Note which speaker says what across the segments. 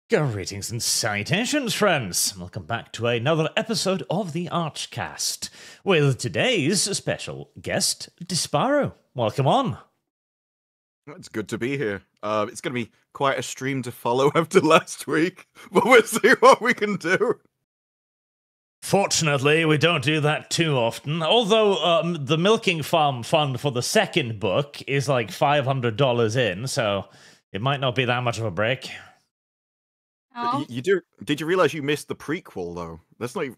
Speaker 1: Greetings and salutations, friends! Welcome back to another episode of the ArchCast, with today's special guest, Disparu. Welcome on.
Speaker 2: It's good to be here. It's going to be quite a stream to follow after last week, but we'll see what we can do.
Speaker 1: Fortunately, we don't do that too often, although the Milking Farm fund for the second book is like $500 in, so it might not be that much of a break.
Speaker 2: Oh. Did you realize you missed the prequel, though? That's not even...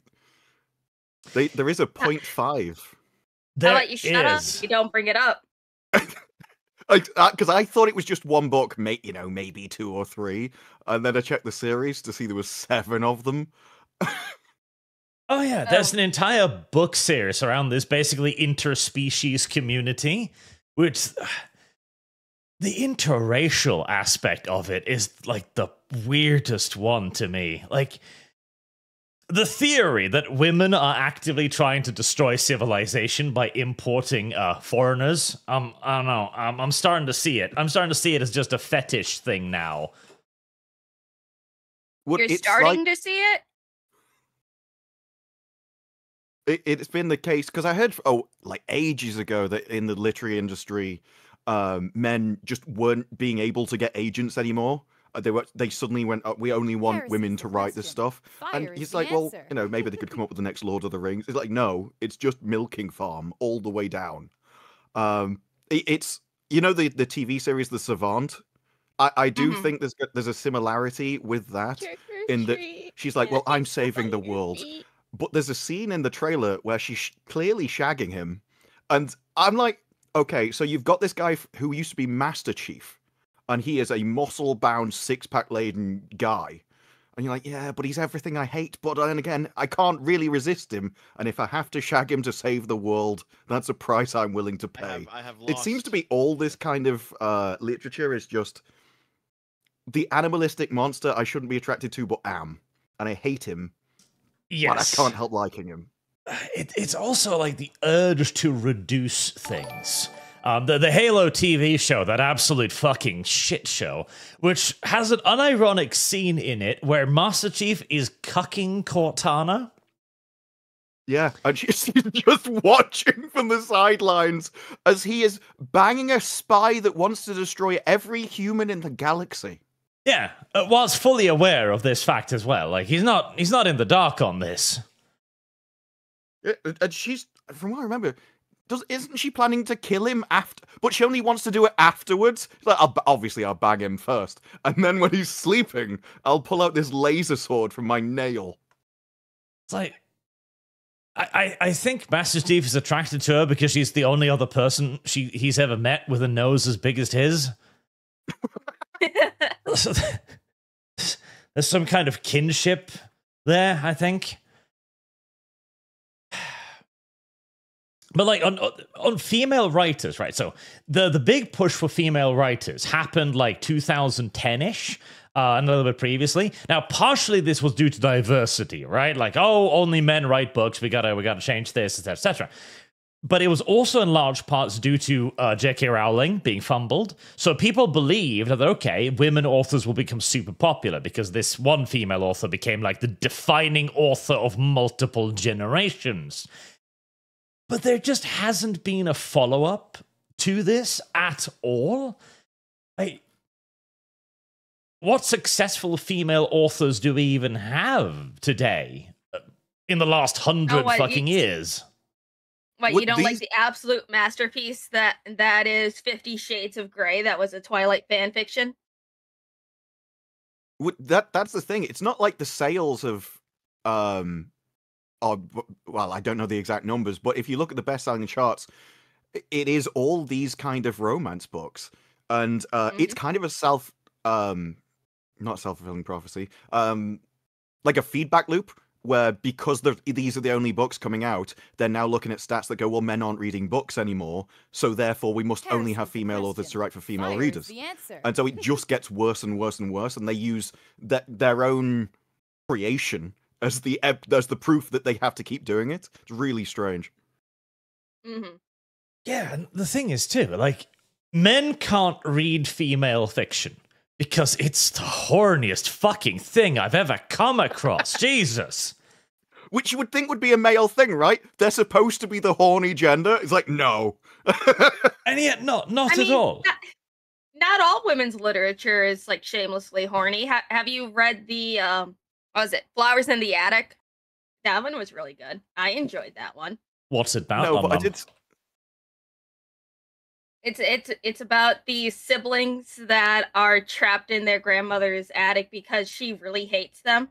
Speaker 2: There is a 0.5.
Speaker 3: How about you shut up? You don't bring it up.
Speaker 2: Because I thought it was just one book, maybe 2 or 3, and then I checked the series to see there was 7 of them.
Speaker 1: Oh yeah, there's an entire book series around this basically interspecies community, which the interracial aspect of it is like the weirdest one to me. Like, the theory that women are actively trying to destroy civilization by importing foreigners, I don't know, I'm starting to see it. I'm starting to see it as just a fetish thing now.
Speaker 3: You're starting to see it?
Speaker 2: It's been the case, because I heard, ages ago that in the literary industry, men just weren't being able to get agents anymore. They suddenly went, we only want women to write this stuff. And he's like, well, maybe they could come up with the next Lord of the Rings. It's like, no, it's just Milking Farm all the way down. It's, the TV series The Savant? I do think there's a similarity with that, in that she's like, well, I'm saving the world. But there's a scene in the trailer where she's clearly shagging him. And I'm like, okay, so you've got this guy who used to be Master Chief, and he is a muscle-bound, six-pack-laden guy. And you're like, yeah, but he's everything I hate, but then again, I can't really resist him, and if I have to shag him to save the world, that's a price I'm willing to pay.
Speaker 4: I have lost.
Speaker 2: It seems to be all this kind of literature is just the animalistic monster I shouldn't be attracted to, but am. And I hate him, but I can't help liking him.
Speaker 1: It's also like the urge to reduce things. The Halo TV show, that absolute fucking shit show, which has an unironic scene in it where Master Chief is cucking Cortana.
Speaker 2: Yeah, and she's just watching from the sidelines as he is banging a spy that wants to destroy every human in the galaxy.
Speaker 1: Yeah, whilst fully aware of this fact as well. Like, he's not in the dark on this.
Speaker 2: Yeah, and she's, from what I remember, isn't she planning to kill him after? But she only wants to do it afterwards. She's like, obviously, I'll bang him first, and then when he's sleeping, I'll pull out this laser sword from my nail.
Speaker 1: It's like, I think Master Chief is attracted to her because she's the only other person he's ever met with a nose as big as his. There's some kind of kinship there, I think. But like on female writers, right? So the big push for female writers happened like 2010-ish, and a little bit previously. Now, partially this was due to diversity, right? Like, oh, only men write books. We gotta change this, etc. But it was also in large parts due to J.K. Rowling being fumbled. So people believed that, okay, women authors will become super popular because this one female author became like the defining author of multiple generations. But there just hasn't been a follow-up to this at all. What successful female authors do we even have today in the last 100 years?
Speaker 3: What, you don't like the absolute masterpiece that is 50 Shades of Grey that was a Twilight fan fiction?
Speaker 2: That's the thing. It's not like the sales of... well, I don't know the exact numbers, but if you look at the best-selling charts, it is all these kind of romance books. And it's kind of a not self-fulfilling prophecy, like a feedback loop, where because these are the only books coming out, they're now looking at stats that go, well, men aren't reading books anymore, so therefore we must only have female authors to write for female readers. And so it just gets worse and worse and worse, and they use their own creation as the proof that they have to keep doing it. It's really strange.
Speaker 3: Mm-hmm.
Speaker 1: Yeah, and the thing is, too, like, men can't read female fiction Because it's the horniest fucking thing I've ever come across. Jesus.
Speaker 2: Which you would think would be a male thing, right? They're supposed to be the horny gender. It's like, no.
Speaker 1: And yet, not at all.
Speaker 3: Not all women's literature is like shamelessly horny. Have you read the what was it? Flowers in the Attic? That one was really good. I enjoyed that one.
Speaker 1: What's it about?
Speaker 2: No, but I did.
Speaker 3: It's about the siblings that are trapped in their grandmother's attic because she really hates them.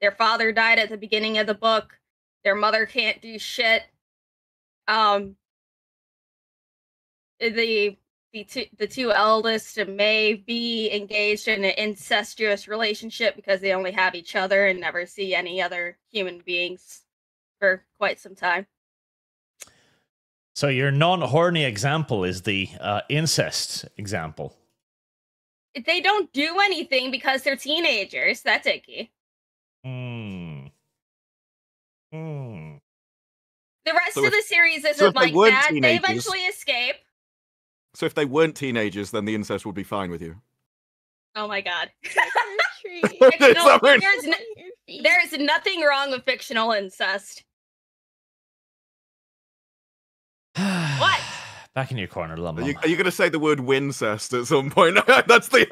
Speaker 3: Their father died at the beginning of the book. Their mother can't do shit. The two eldest may be engaged in an incestuous relationship because they only have each other and never see any other human beings for quite some time.
Speaker 1: So your non-horny example is the incest example.
Speaker 3: They don't do anything because they're teenagers. That's icky.
Speaker 1: The
Speaker 3: rest of the series isn't like that.
Speaker 2: Teenagers,
Speaker 3: they eventually escape.
Speaker 2: So if they weren't teenagers, then the incest would be fine with you.
Speaker 3: Oh my god. There's nothing wrong with fictional incest. What?
Speaker 1: Back in your corner, Lum.
Speaker 2: Are you going to say the word wincest at some point? That's the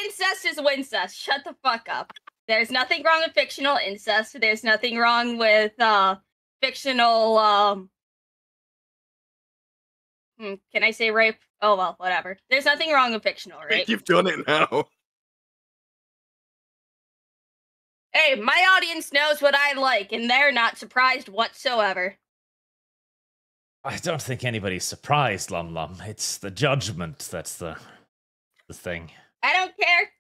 Speaker 3: incest is wincest. Shut the fuck up. There's nothing wrong with fictional incest. There's nothing wrong with fictional can I say rape? Oh well, whatever. There's nothing wrong with fictional rape.
Speaker 2: You've done it now.
Speaker 3: Hey, my audience knows what I like, and they're not surprised whatsoever.
Speaker 1: I don't think anybody's surprised, Lum Lum. It's the judgment that's the thing.
Speaker 3: I don't care.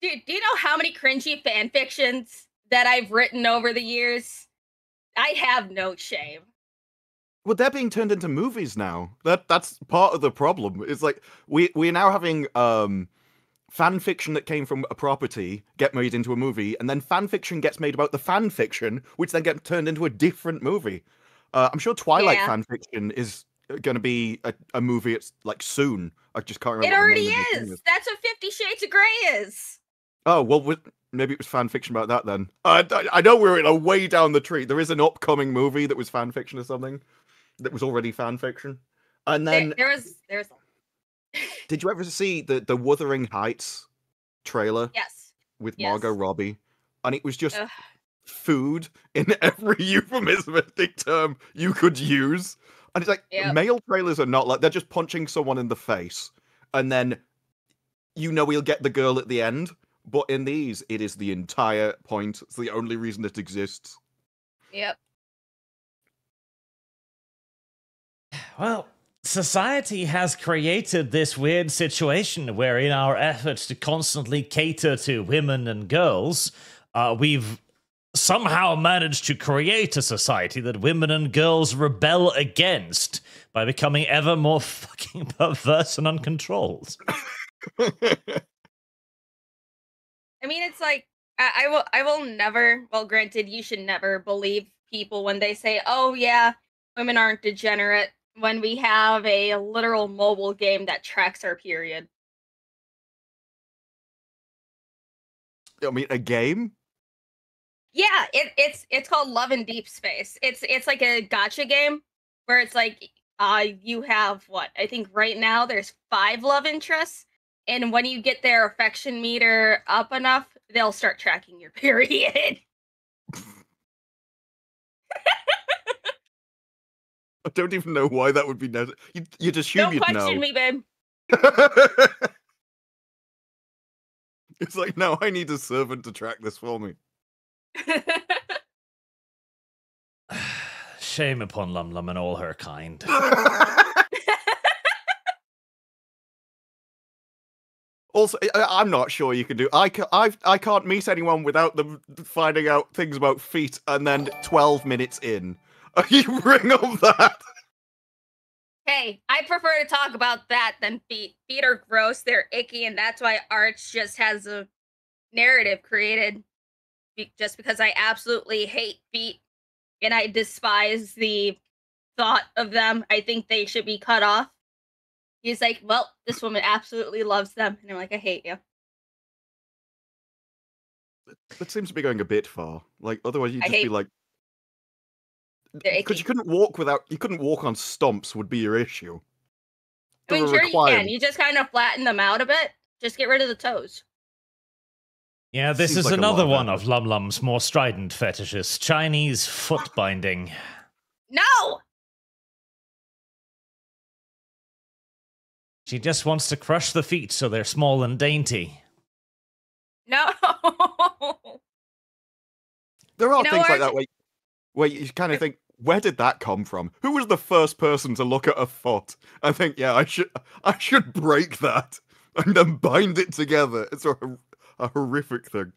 Speaker 3: Dude, do you know how many cringy fan fictions that I've written over the years? I have no shame.
Speaker 2: Well, they're being turned into movies now. That's part of the problem. It's like we're now having fan fiction that came from a property get made into a movie, and then fan fiction gets made about the fan fiction, which then gets turned into a different movie. I'm sure Twilight fan fiction is going to be a movie. It's like soon. I just can't remember.
Speaker 3: It already is. That's what 50 Shades of Grey is.
Speaker 2: Oh well, maybe it was fan fiction about that then. I know we're in a way down the tree. There is an upcoming movie that was fan fiction or something that was already fan fiction, and then
Speaker 3: there's.
Speaker 2: Did you ever see the Wuthering Heights trailer?
Speaker 3: Yes.
Speaker 2: With Margot Robbie, and it was just food in every euphemistic term you could use. And it's like, male trailers are not like, they're just punching someone in the face, and then we'll get the girl at the end. But in these, it is the entire point. It's the only reason it exists.
Speaker 3: Yep.
Speaker 1: Well, society has created this weird situation where in our efforts to constantly cater to women and girls, we've somehow managed to create a society that women and girls rebel against by becoming ever more fucking perverse and uncontrolled.
Speaker 3: I mean, it's like, I will never, well, granted, you should never believe people when they say, oh yeah, women aren't degenerate, when we have a literal mobile game that tracks our period.
Speaker 2: I mean, a game?
Speaker 3: Yeah, it's called Love in Deep Space. It's like a gacha game where it's like you have what? I think right now there's 5 love interests, and when you get their affection meter up enough, they'll start tracking your period.
Speaker 2: I don't even know why that would be necessary. You just assume you'd know.
Speaker 3: Don't question me, babe.
Speaker 2: It's like, no, I need a servant to track this for me.
Speaker 1: Shame upon Lum Lum and all her kind.
Speaker 2: Also, I'm not sure you can do. I can't meet anyone without them finding out things about feet, and then 12 minutes in, you bring up that.
Speaker 3: Hey, I prefer to talk about that than feet. Feet are gross, they're icky, and that's why Arch just has a narrative created. Just because I absolutely hate feet, and I despise the thought of them. I think they should be cut off. He's like, well, this woman absolutely loves them. And I'm like, I hate you.
Speaker 2: That seems to be going a bit far. Like, otherwise you'd just be like, because you couldn't walk on stumps would be your issue.
Speaker 3: I mean, sure you can. You just kind of flatten them out a bit. Just get rid of the toes.
Speaker 1: Yeah, this is like another one of Lum's more strident fetishes. Chinese foot binding.
Speaker 3: No!
Speaker 1: She just wants to crush the feet so they're small and dainty.
Speaker 3: No!
Speaker 2: There are things like that where you kind of think, where did that come from? Who was the first person to look at a foot and think, yeah, I should break that and then bind it together? It's a horrific thing.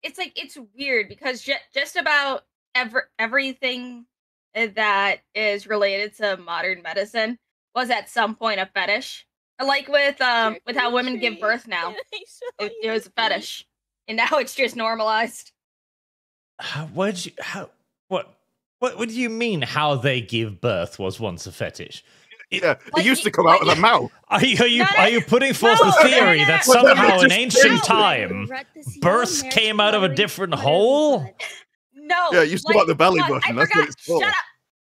Speaker 3: It's like, it's weird because just about everything that is related to modern medicine was at some point a fetish. Like with how women give birth now. It was a fetish. And now it's just normalized.
Speaker 1: What do you mean how they give birth was once a fetish?
Speaker 2: Yeah, it used to come out of the mouth.
Speaker 1: Are you putting forth the theory that somehow in ancient time birth came out of a different hole?
Speaker 3: No.
Speaker 2: Yeah, it used to come out the belly button. That's what it's called.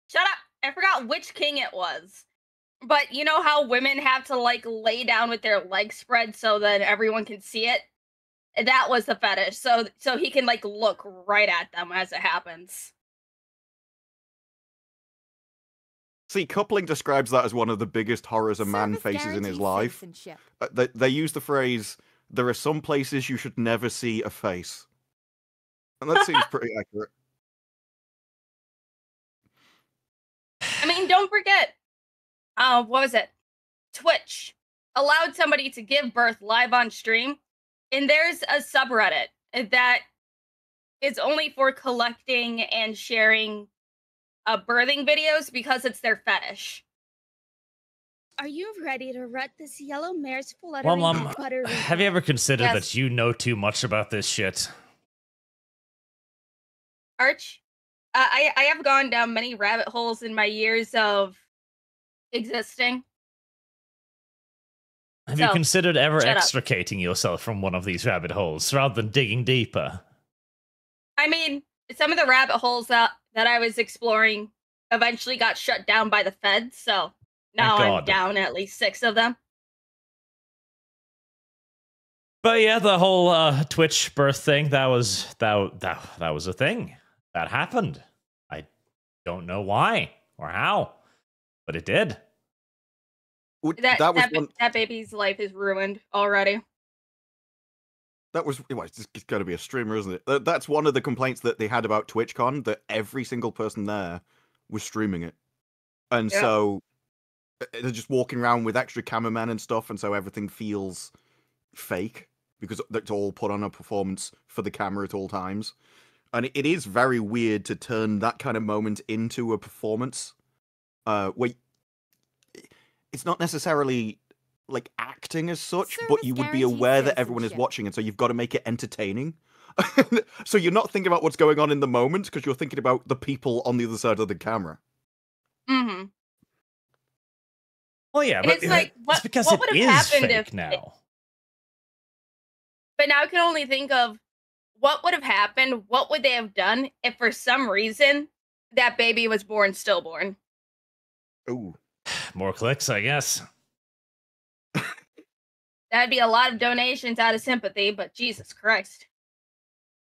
Speaker 3: Shut up. I forgot which king it was. But you know how women have to like lay down with their legs spread so that everyone can see it? That was the fetish. So he can like look right at them as it happens.
Speaker 2: See, Coupling describes that as one of the biggest horrors a man faces in his life. They use the phrase, there are some places you should never see a face. And that seems pretty accurate.
Speaker 3: I mean, don't forget, what was it? Twitch allowed somebody to give birth live on stream, and there's a subreddit that is only for collecting and sharing birthing videos because it's their fetish.
Speaker 4: Are you ready to rut this yellow mare's fluttering buttery?
Speaker 1: Have you ever considered that you know too much about this shit?
Speaker 3: Arch, I have gone down many rabbit holes in my years of existing.
Speaker 1: Have you considered ever extricating yourself from one of these rabbit holes rather than digging deeper?
Speaker 3: I mean, some of the rabbit holes that I was exploring eventually got shut down by the feds, so now I'm down at least 6 of them.
Speaker 1: But yeah, the whole Twitch birth thing, that was a thing. That happened. I don't know why or how, but it did.
Speaker 3: That baby's life is ruined already.
Speaker 2: It's got to be a streamer, isn't it? That's one of the complaints that they had about TwitchCon, that every single person there was streaming it. And so they're just walking around with extra cameramen and stuff, and so everything feels fake because it's all put on a performance for the camera at all times. And it is very weird to turn that kind of moment into a performance. Where it's not necessarily like acting as such, but you would be aware that everyone is watching, and so you've got to make it entertaining. So you're not thinking about what's going on in the moment because you're thinking about the people on the other side of the camera.
Speaker 3: Mm-hmm.
Speaker 1: Well, yeah, but
Speaker 3: it's like,
Speaker 1: it's because it is fake now.
Speaker 3: But now I can only think of what would have happened. What would they have done if, for some reason, that baby was born stillborn?
Speaker 2: Ooh,
Speaker 1: more clicks, I guess.
Speaker 3: That'd be a lot of donations out of sympathy, but Jesus Christ.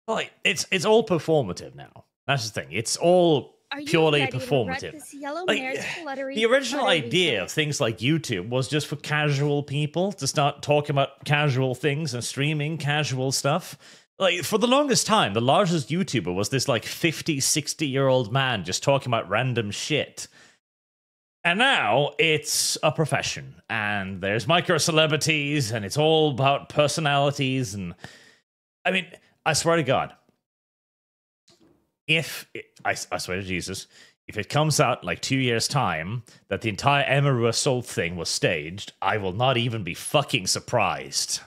Speaker 1: Well, it's all performative now. That's the thing. It's all purely performative. Like, the original idea of things like YouTube was just for casual people to start talking about casual things and streaming casual stuff. Like, for the longest time, the largest YouTuber was this, like, 50, 60-year-old man just talking about random shit. And now it's a profession, and there's micro-celebrities, and it's all about personalities, and... I mean, I swear to God, I swear to Jesus, if it comes out like 2 years' time that the entire Emerua Assault thing was staged, I will not even be fucking surprised.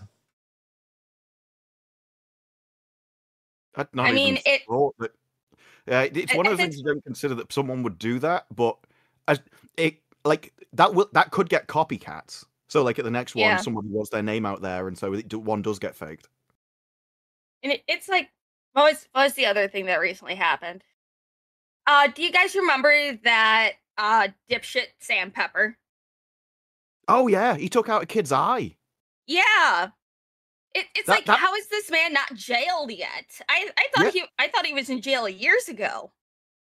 Speaker 2: It's one of the things you don't consider that someone would do that, but that could get copycats. So like at the next one,
Speaker 3: Yeah.
Speaker 2: somebody wants their name out there, and so one does get faked.
Speaker 3: And it's like, what was the other thing that recently happened? Do you guys remember that dipshit Sandpepper?
Speaker 2: Oh yeah, he took out a kid's eye.
Speaker 3: Yeah. It's
Speaker 2: That-
Speaker 3: like,
Speaker 2: that-
Speaker 3: how is this man not jailed yet? I thought he was in jail years ago.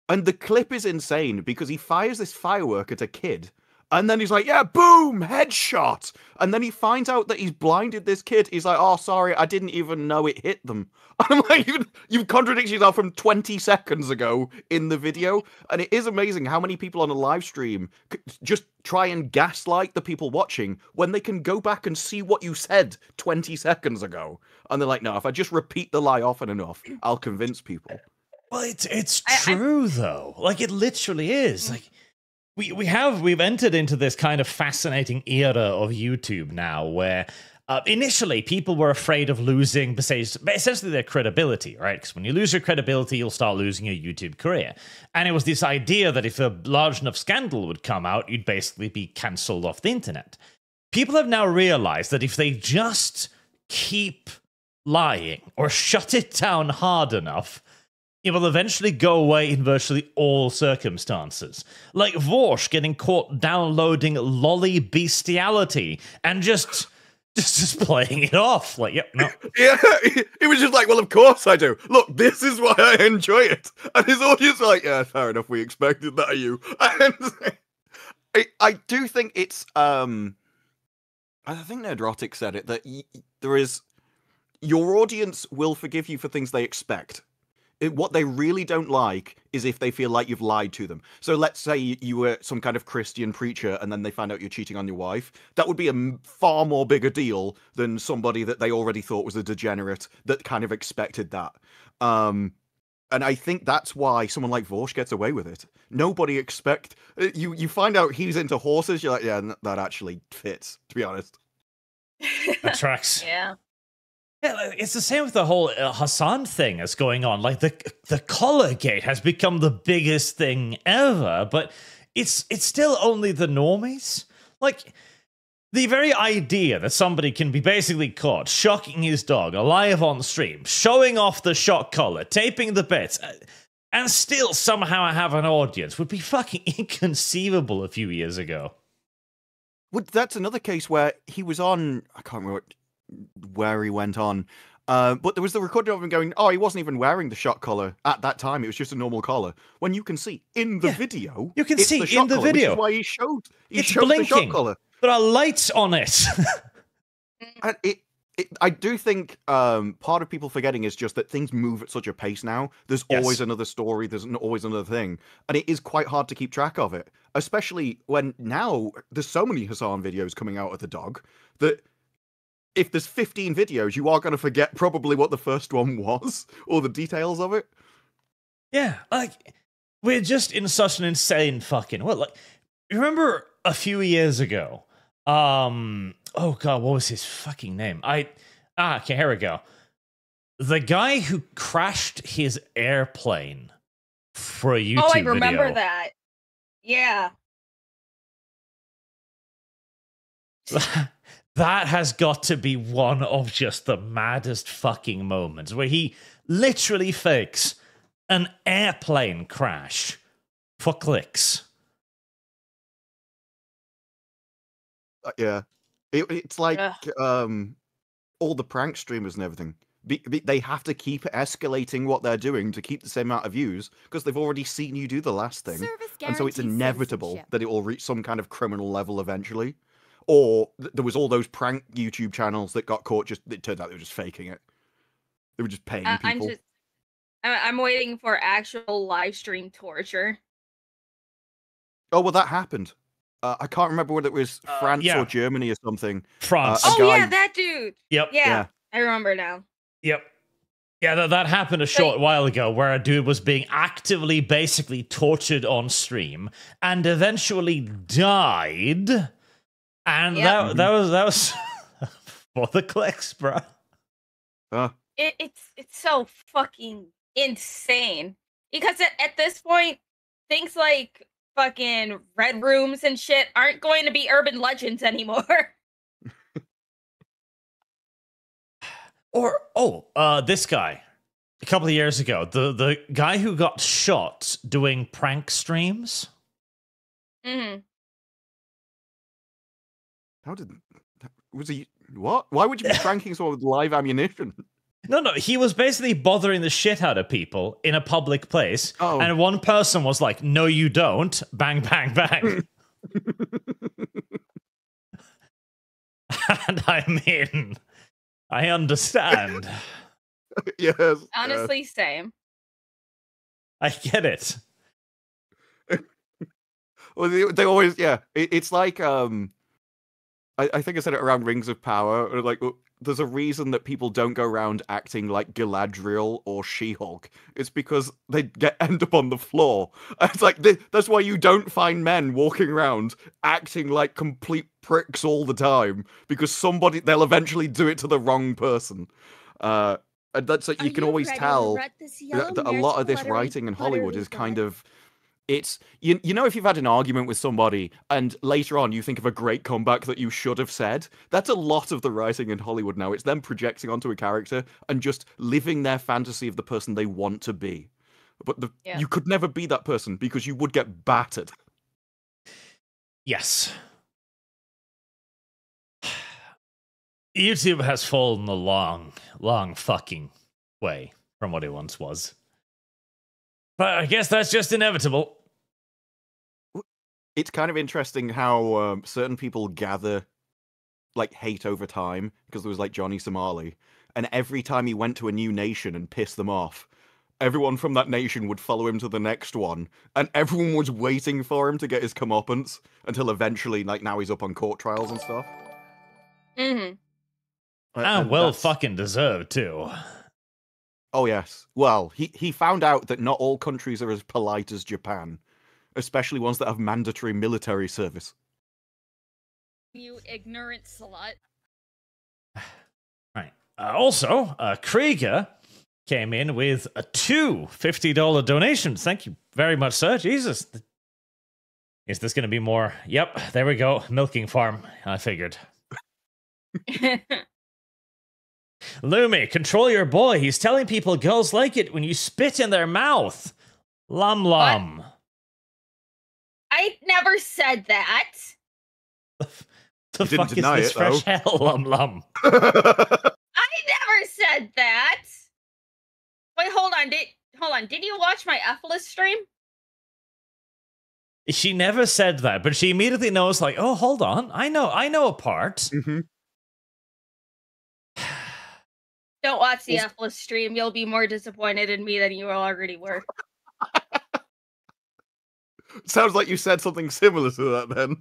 Speaker 2: And the clip is insane because he fires this firework at a kid, and then he's like, "Yeah, boom, headshot!" And then he finds out that he's blinded this kid. He's like, "Oh, sorry, I didn't even know it hit them." And I'm like, "You've contradicted yourself from 20 seconds ago in the video." And it is amazing how many people on a live stream just try and gaslight the people watching when they can go back and see what you said 20 seconds ago. And they're like, "No, if I just repeat the lie often enough, I'll convince people."
Speaker 1: Well, it's true though. Like it literally is. Like we've entered into this kind of fascinating era of YouTube now, where initially people were afraid of losing, essentially their credibility, right? Because when you lose your credibility, you'll start losing your YouTube career. And it was this idea that if a large enough scandal would come out, you'd basically be cancelled off the internet. People have now realized that if they just keep lying or shut it down hard enough, it will eventually go away in virtually all circumstances. Like Vorsh getting caught downloading lolly bestiality and just playing it off. Like, yep, no.
Speaker 2: Yeah, he was just like, "Well, of course I do. Look, this is why I enjoy it." And his audience were like, "Yeah, fair enough. We expected that of you." And I do think it's I think Nerdrotic said it, that there is, your audience will forgive you for things they expect. What they really don't like is if they feel like you've lied to them. So let's say you were some kind of Christian preacher and then they find out you're cheating on your wife. That would be a far more bigger deal than somebody that they already thought was a degenerate that kind of expected that. And I think that's why someone like Vorsh gets away with it. Nobody you find out he's into horses, you're like, yeah, that actually fits, to be honest.
Speaker 1: That tracks.
Speaker 3: Yeah.
Speaker 1: Yeah, it's the same with the whole Hassan thing that's going on. Like the collar gate has become the biggest thing ever, but it's still only the normies. Like the very idea that somebody can be basically caught shocking his dog alive on stream, showing off the shock collar, taping the bits, and still somehow have an audience would be fucking inconceivable a few years ago.
Speaker 2: Well, that's another case where he was on, I can't remember where he went on, but there was the recording of him going, "Oh, he wasn't even wearing the shock collar at that time. It was just a normal collar." When you can see in the video,
Speaker 1: you can
Speaker 2: it's
Speaker 1: see
Speaker 2: the shock
Speaker 1: in the
Speaker 2: collar,
Speaker 1: video,
Speaker 2: which is why he showed
Speaker 1: blinking.
Speaker 2: the shock collar.
Speaker 1: There are lights on it.
Speaker 2: And I do think part of people forgetting is just that things move at such a pace now. There's always another story. There's always another thing. And it is quite hard to keep track of it, especially when now there's so many Hassan videos coming out of the dog that if there's 15 videos, you are going to forget probably what the first one was or the details of it.
Speaker 1: Yeah, like, we're just in such an insane fucking... Well, like, remember a few years ago, oh god, what was his fucking name? Okay, here we go. The guy who crashed his airplane for a YouTube video.
Speaker 3: Oh, I remember that. Yeah.
Speaker 1: That has got to be one of just the maddest fucking moments, where he literally fakes an airplane crash for clicks.
Speaker 2: Yeah. It's like all the prank streamers and everything. They have to keep escalating what they're doing to keep the same amount of views because they've already seen you do the last thing. And so it's inevitable that it will reach some kind of criminal level eventually. Or there was all those prank YouTube channels that got caught. It turned out they were just faking it. They were just paying people.
Speaker 3: I'm waiting for actual live stream torture.
Speaker 2: Oh well, that happened. I can't remember whether it was France or Germany or something.
Speaker 1: France.
Speaker 3: Yeah, that dude.
Speaker 1: Yep.
Speaker 3: Yeah, I remember now.
Speaker 1: Yep. Yeah, that happened a short while ago, where a dude was being actively, basically tortured on stream, and eventually died. And that was for the clicks, bro.
Speaker 3: It's so fucking insane because at this point, things like fucking red rooms and shit aren't going to be urban legends anymore.
Speaker 1: This guy. A couple of years ago, the guy who got shot doing prank streams.
Speaker 3: Mm-hmm.
Speaker 2: Was he what? Why would you be pranking someone with live ammunition?
Speaker 1: No, he was basically bothering the shit out of people in a public place.
Speaker 2: Oh.
Speaker 1: And one person was like, "No, you don't." Bang, bang, bang. And I mean, I understand.
Speaker 2: Yes.
Speaker 3: Honestly, same.
Speaker 1: I get it.
Speaker 2: Well, they always, yeah. It's like, I think I said it around Rings of Power. Like, there's a reason that people don't go around acting like Galadriel or She-Hulk. It's because they end up on the floor. It's like that's why you don't find men walking around acting like complete pricks all the time, because they'll eventually do it to the wrong person. And that's like you can always tell that a lot of this writing in Hollywood is kind of. It's you know, if you've had an argument with somebody and later on you think of a great comeback that you should have said, that's a lot of the writing in Hollywood now. It's them projecting onto a character and just living their fantasy of the person they want to be. But you could never be that person because you would get battered.
Speaker 1: Yes. YouTube has fallen a long, long fucking way from what it once was. But I guess that's just inevitable.
Speaker 2: It's kind of interesting how certain people gather like hate over time, because there was like Johnny Somali, and every time he went to a new nation and pissed them off, everyone from that nation would follow him to the next one, and everyone was waiting for him to get his comeuppance until eventually, like now he's up on court trials and stuff.
Speaker 3: Mm-hmm.
Speaker 1: And well fucking deserved too.
Speaker 2: Oh, yes. Well, he found out that not all countries are as polite as Japan, especially ones that have mandatory military service.
Speaker 4: You ignorant slut.
Speaker 1: Right. Also, Krieger came in with two $50 donations. Thank you very much, sir. Jesus. Is this going to be more? Yep, there we go. Milking farm. I figured. Lumi, control your boy. He's telling people girls like it when you spit in their mouth. Lum.
Speaker 3: I never said that.
Speaker 1: The fuck is this fresh hell, Lum?
Speaker 3: I never said that. Wait, hold on. Did you watch my F-list stream?
Speaker 1: She never said that, but she immediately knows, like, oh, hold on. I know a part.
Speaker 2: Mm-hmm.
Speaker 3: Don't watch the F-list stream. You'll be more disappointed in me than you already were.
Speaker 2: Sounds like you said something similar to that, then.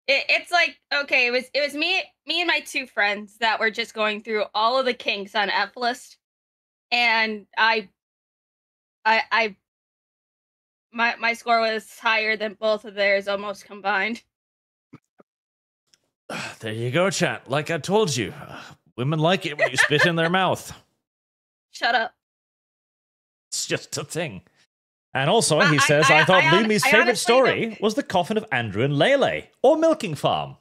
Speaker 3: It's like, okay, it was me and my two friends that were just going through all of the kinks on F-list, and my score was higher than both of theirs almost combined.
Speaker 1: There you go, chat. Like I told you, women like it when you spit in their mouth.
Speaker 3: Shut up.
Speaker 1: It's just a thing. And also, he says, I thought Lumi's favorite story was the coffin of Andrew and Lele, or Milking Farm.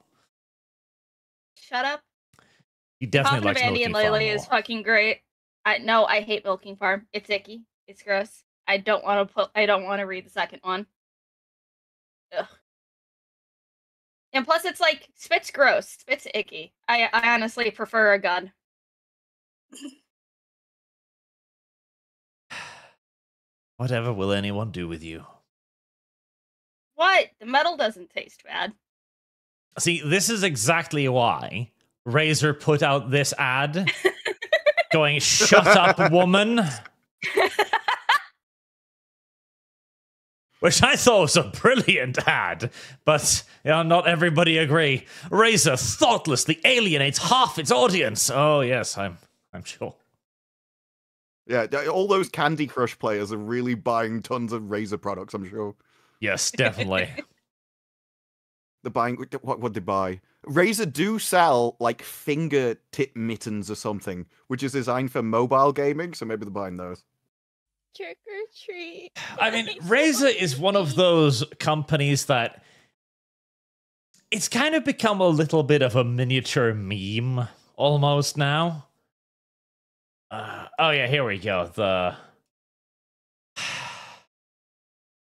Speaker 3: Shut up.
Speaker 1: He definitely likes
Speaker 3: Andy
Speaker 1: Milking
Speaker 3: and
Speaker 1: Farm.
Speaker 3: Lele is fucking great. I hate Milking Farm. It's icky. It's gross. I don't want to read the second one. Ugh. And plus, it's like spit's gross. Spit's icky. I honestly prefer a gun.
Speaker 1: Whatever will anyone do with you?
Speaker 3: What? The metal doesn't taste bad.
Speaker 1: See, this is exactly why Razer put out this ad going, "Shut up, woman." Which I thought was a brilliant ad, but not everybody agree. Razer thoughtlessly alienates half its audience. Oh yes, I'm sure.
Speaker 2: Yeah, all those Candy Crush players are really buying tons of Razer products, I'm sure.
Speaker 1: Yes, definitely.
Speaker 2: They're buying, what would they buy? Razer do sell, like, fingertip mittens or something, which is designed for mobile gaming, so maybe they're buying those.
Speaker 4: Trick or treat.
Speaker 1: I mean, Razer is one of those companies that it's kind of become a little bit of a miniature meme almost now. Oh yeah, here we go. The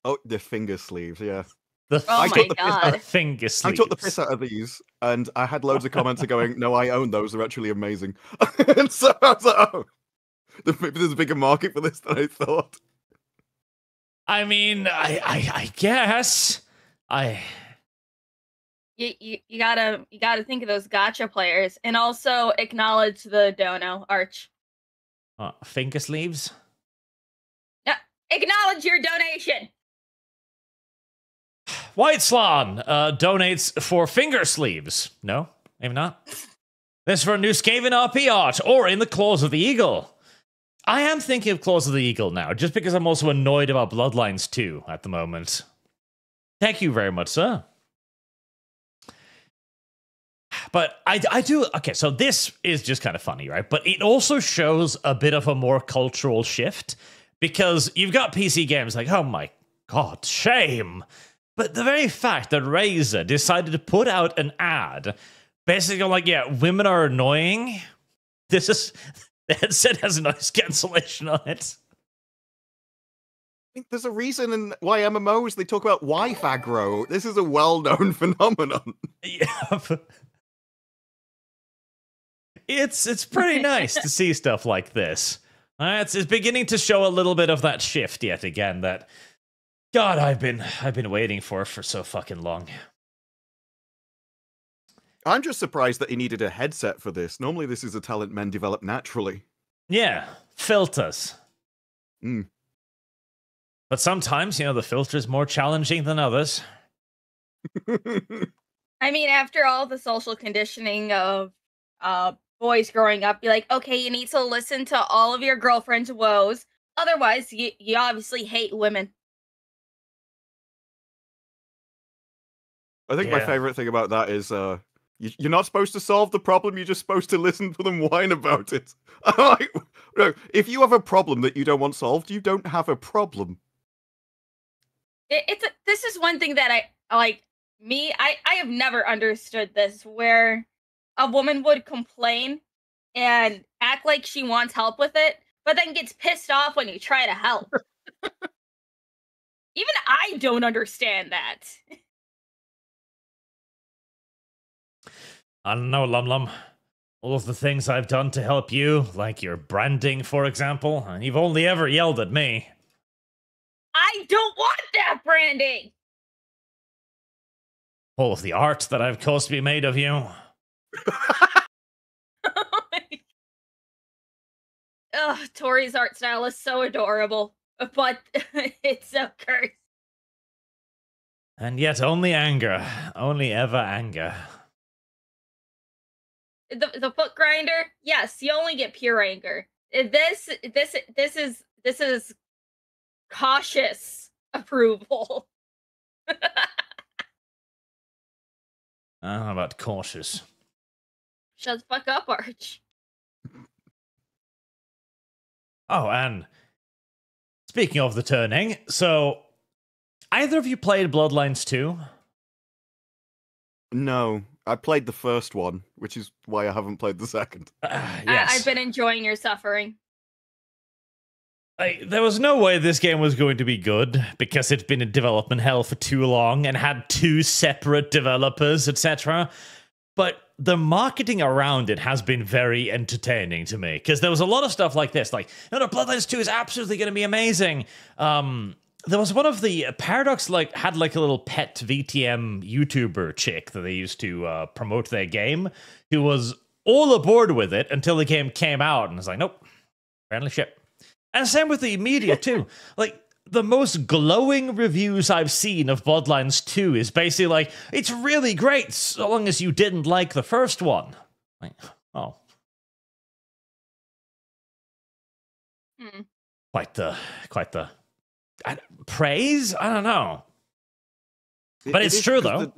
Speaker 2: Oh, the finger sleeves, yeah.
Speaker 1: the
Speaker 3: Oh
Speaker 2: I
Speaker 3: my
Speaker 2: took the piss out
Speaker 3: god.
Speaker 1: finger
Speaker 2: I
Speaker 1: sleeves.
Speaker 2: took the piss out of these, and I had loads of comments going, "No, I own those. They're actually amazing." And so I was like, "Oh, maybe there's a bigger market for this than I thought."
Speaker 1: I mean, I guess
Speaker 3: You gotta think of those gotcha players, and also acknowledge the dono, Arch.
Speaker 1: finger sleeves.
Speaker 3: Yeah, acknowledge your donation.
Speaker 1: White Slan donates for finger sleeves. No, maybe not. This for a new Skaven RP art, or in the Claws of the Eagle. I am thinking of Claws of the Eagle now, just because I'm also annoyed about Bloodlines 2 at the moment. Thank you very much, sir. But I do... Okay, so this is just kind of funny, right? But it also shows a bit of a more cultural shift, because you've got PC games like, oh my god, shame. But the very fact that Razer decided to put out an ad, basically like, yeah, women are annoying. This is... The headset has noise cancellation on it.
Speaker 2: I think there's a reason in why MMOs they talk about wife aggro. This is a well-known phenomenon.
Speaker 1: Yeah. It's pretty nice to see stuff like this. It's beginning to show a little bit of that shift yet again that, God, I've been waiting for so fucking long.
Speaker 2: I'm just surprised that he needed a headset for this. Normally this is a talent men develop naturally.
Speaker 1: Yeah, filters.
Speaker 2: Mm.
Speaker 1: But sometimes, the filter's more challenging than others.
Speaker 3: I mean, after all the social conditioning of boys growing up, be like, okay, you need to listen to all of your girlfriend's woes. Otherwise, you obviously hate women.
Speaker 2: I think my favorite thing about that is you're not supposed to solve the problem, you're just supposed to listen to them whine about it. Like, no, if you have a problem that you don't want solved, you don't have a problem.
Speaker 3: This is one thing that I have never understood this, where a woman would complain and act like she wants help with it, but then gets pissed off when you try to help. Even I don't understand that.
Speaker 1: I don't know, Lum. All of the things I've done to help you, like your branding, for example, and you've only ever yelled at me.
Speaker 3: I don't want that branding!
Speaker 1: All of the art that I've caused to be made of you.
Speaker 3: Ugh, Tori's art style is so adorable, but it's so cursed.
Speaker 1: And yet only anger. Only ever anger.
Speaker 3: The foot grinder, yes, you only get pure anger. This is cautious approval.
Speaker 1: I don't know about cautious.
Speaker 3: Shut the fuck up, Arch.
Speaker 1: Oh, and speaking of the turning, so either of you played Bloodlines 2?
Speaker 2: No, I played the first one, which is why I haven't played the second.
Speaker 1: Yes.
Speaker 3: I've been enjoying your suffering.
Speaker 1: There was no way this game was going to be good because it's been in development hell for too long and had two separate developers, etc. But the marketing around it has been very entertaining to me because there was a lot of stuff like this, like, no, Bloodlines 2 is absolutely going to be amazing. There was one of the Paradox had a little pet VTM YouTuber chick that they used to promote their game, who was all aboard with it until the game came out and was like, nope, friendly ship. And same with the media too. The most glowing reviews I've seen of Bloodlines 2 is basically like, it's really great so long as you didn't like the first one. Like, oh. Quite the praise? I don't know. But it's true, though.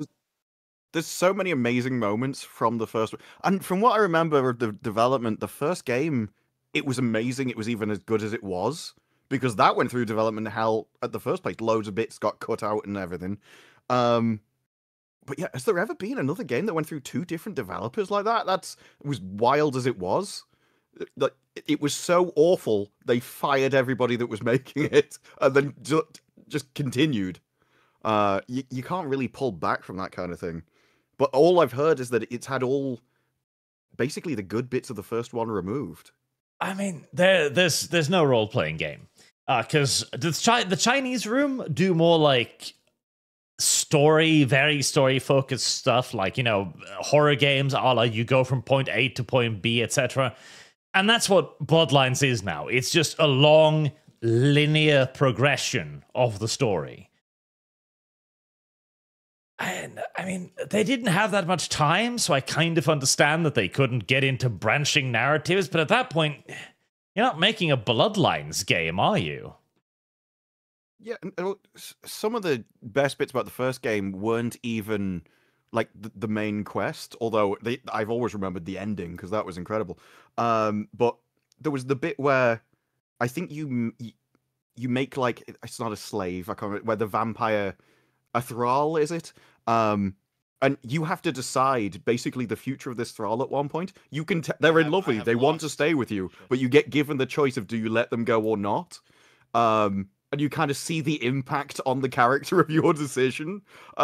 Speaker 2: There's so many amazing moments from the first one. And from what I remember of the development, the first game, it was amazing. It was even as good as it was. Because that went through development hell at the first place. Loads of bits got cut out and everything. But yeah, has there ever been another game that went through two different developers like that? It was wild as it was. like it was so awful they fired everybody that was making it, and then just continued. You can't really pull back from that kind of thing. But all I've heard is that it's had all basically the good bits of the first one removed.
Speaker 1: I mean, there's no role playing game because the Chinese room do more like very story focused stuff, like, you know, horror games, a la you go from point A to point B, etc. And that's what Bloodlines is now. It's just a long linear progression of the story. And I mean, they didn't have that much time, so I kind of understand that they couldn't get into branching narratives, but at that point, you're not making a Bloodlines game, are you?
Speaker 2: Yeah, and some of the best bits about the first game weren't even like the main quest, although I've always remembered the ending because that was incredible. But there was the bit where I think you make, like, it's not a slave, I can't remember, where the vampire, a thrall, is it? And you have to decide basically the future of this thrall at one point. You can they're in love with you, they want to stay with you, but you get given the choice of do you let them go or not. And you kind of see the impact on the character of your decision.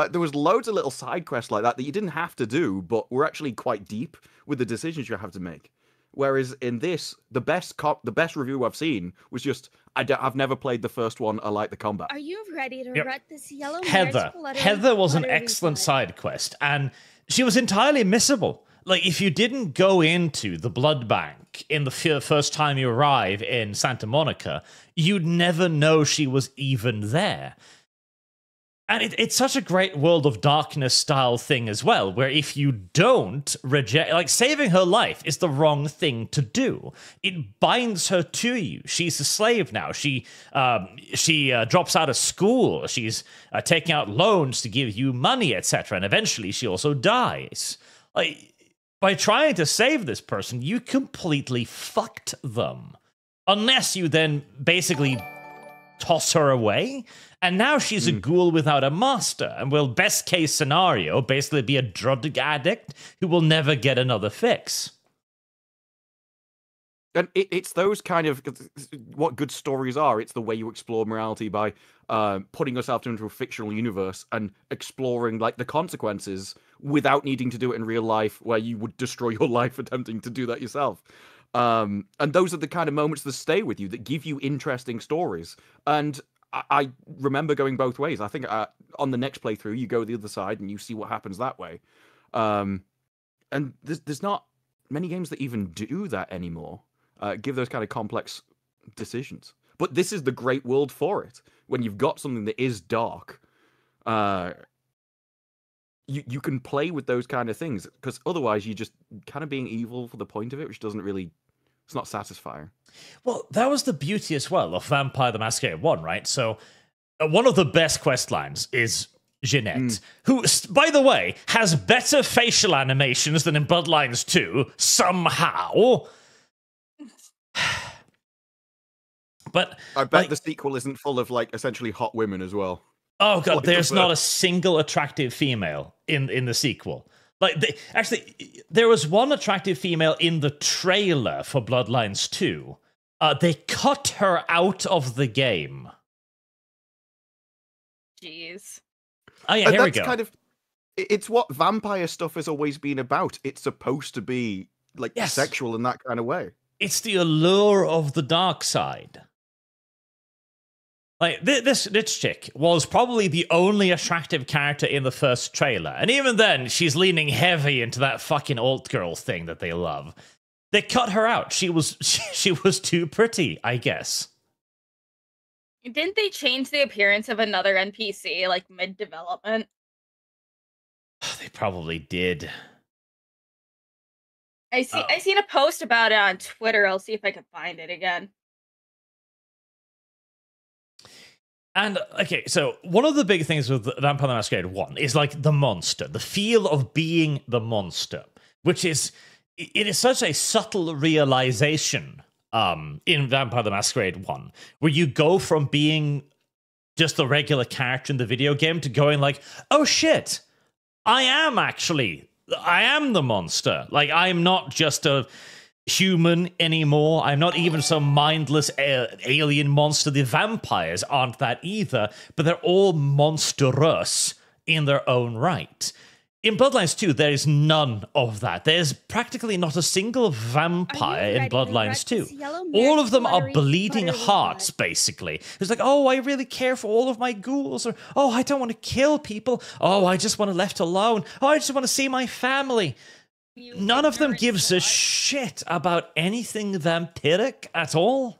Speaker 2: There was loads of little side quests like that you didn't have to do, but were actually quite deep with the decisions you have to make. Whereas in this, the best review I've seen was just, I've never played the first one, I like the combat.
Speaker 4: Are you ready to
Speaker 1: Yep.
Speaker 4: rut this yellow
Speaker 1: Heather was an excellent side quest, and she was entirely missable. Like, if you didn't go into the blood bank in the first time you arrive in Santa Monica, you'd never know she was even there. And it's such a great World of Darkness style thing as well, where if you don't reject, like, saving her life is the wrong thing to do. It binds her to you. She's a slave now. She drops out of school. She's taking out loans to give you money, etc. And eventually she also dies. Like, by trying to save this person, you completely fucked them. Unless you then basically toss her away, and now she's a ghoul without a master, and will, best case scenario, basically be a drug addict who will never get another fix.
Speaker 2: And it's those kind of, what good stories are. It's the way you explore morality by putting yourself into a fictional universe and exploring, like, the consequences without needing to do it in real life, where you would destroy your life attempting to do that yourself. And those are the kind of moments that stay with you, that give you interesting stories. And I remember going both ways. I think on the next playthrough, you go the other side and you see what happens that way. And there's not many games that even do that anymore. Give those kind of complex decisions. But this is the great world for it. When you've got something that is dark, you can play with those kind of things, because otherwise you're just kind of being evil for the point of it, which doesn't really, it's not satisfying.
Speaker 1: Well, that was the beauty as well of Vampire the Masquerade 1, right? So one of the best quest lines is Jeanette, who, by the way, has better facial animations than in Bloodlines 2, somehow. But
Speaker 2: I bet the sequel isn't full of, like, essentially hot women as well.
Speaker 1: Oh god, there's not a single attractive female in the sequel. Like, actually, there was one attractive female in the trailer for Bloodlines 2. They cut her out of the game.
Speaker 3: Jeez.
Speaker 1: Oh yeah, here we
Speaker 2: that's
Speaker 1: go.
Speaker 2: Kind of, it's what vampire stuff has always been about. It's supposed to be, like, sexual in that kind of way.
Speaker 1: It's the allure of the dark side. Like, this chick was probably the only attractive character in the first trailer. And even then, she's leaning heavy into that fucking alt girl thing that they love. They cut her out. She was too pretty, I guess.
Speaker 3: Didn't they change the appearance of another NPC, like, mid-development?
Speaker 1: They probably did.
Speaker 3: I seen a post about it on Twitter. I'll see if I can find it again.
Speaker 1: And, okay, so one of the big things with Vampire the Masquerade 1 is, like, the monster. The feel of being the monster. Which is... It is such a subtle realization in Vampire the Masquerade 1, where you go from being just the regular character in the video game to going like, oh shit, I am the monster. Like, I'm not just a human anymore. I'm not even some mindless alien monster. The vampires aren't that either, but they're all monstrous in their own right. In Bloodlines 2, there is none of that. There's practically not a single vampire in Bloodlines 2. All of them are bleeding hearts, basically. It's like, oh, I really care for all of my ghouls, or, oh, I don't want to kill people. Oh, I just want to left alone. Oh, I just want to see my family. None of them gives a shit about anything vampiric at all.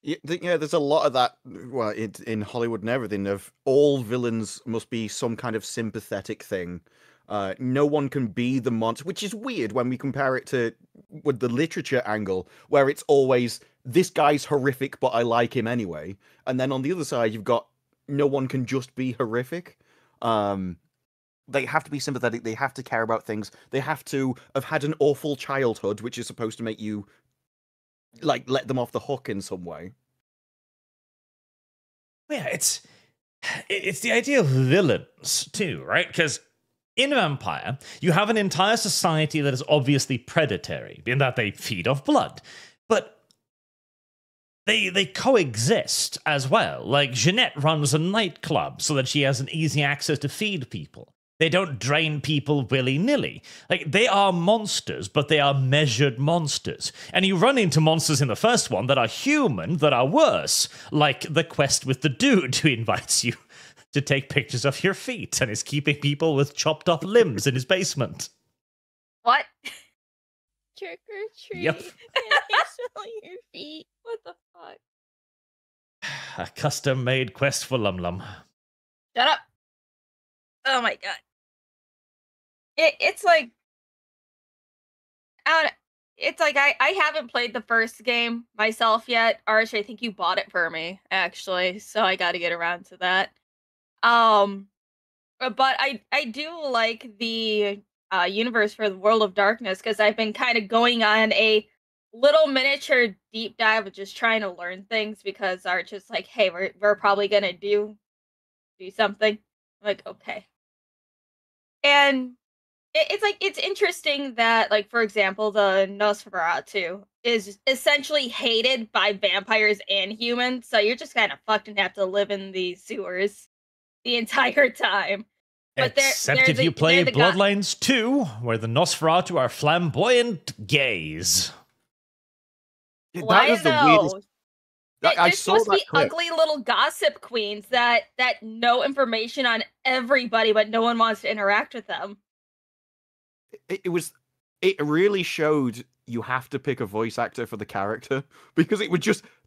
Speaker 2: Yeah, there's a lot of that. Well, in Hollywood and everything, of all villains must be some kind of sympathetic thing. No one can be the monster, which is weird when we compare it to with the literature angle, where it's always this guy's horrific, but I like him anyway. And then on the other side, you've got no one can just be horrific. They have to be sympathetic. They have to care about things. They have to have had an awful childhood, which is supposed to make you like let them off the hook in some way.
Speaker 1: Yeah, it's the idea of villains too, right? Because in Vampire, you have an entire society that is obviously predatory, in that they feed off blood, but they coexist as well. Like Jeanette runs a nightclub so that she has an easy access to feed people. They don't drain people willy-nilly. Like, they are monsters, but they are measured monsters. And you run into monsters in the first one that are human, that are worse. Like the quest with the dude who invites you to take pictures of your feet and is keeping people with chopped off limbs in his basement.
Speaker 3: What?
Speaker 4: Trick or treat.
Speaker 1: Yep.
Speaker 4: Smell your feet.
Speaker 3: What the fuck?
Speaker 1: A custom-made quest for Lum Lum.
Speaker 3: Shut up. Oh my god. It's like I haven't played the first game myself yet. Arch, I think you bought it for me, actually, so I gotta get around to that. But I do like the universe for the World of Darkness, because I've been kind of going on a little miniature deep dive of just trying to learn things, because Arch is like, hey, we're probably gonna do something. I'm like, okay. And it's interesting that, like, for example, the Nosferatu is essentially hated by vampires and humans, so you're just kind of fucked and have to live in the sewers the entire time. But
Speaker 1: except if you play Bloodlines 2, where the Nosferatu are flamboyant gays.
Speaker 3: Why
Speaker 2: That is the weirdest. I
Speaker 3: There's
Speaker 2: saw
Speaker 3: supposed to
Speaker 2: that
Speaker 3: be
Speaker 2: clip.
Speaker 3: ugly little gossip queens that know information on everybody, but no one wants to interact with them.
Speaker 2: It really showed you have to pick a voice actor for the character, because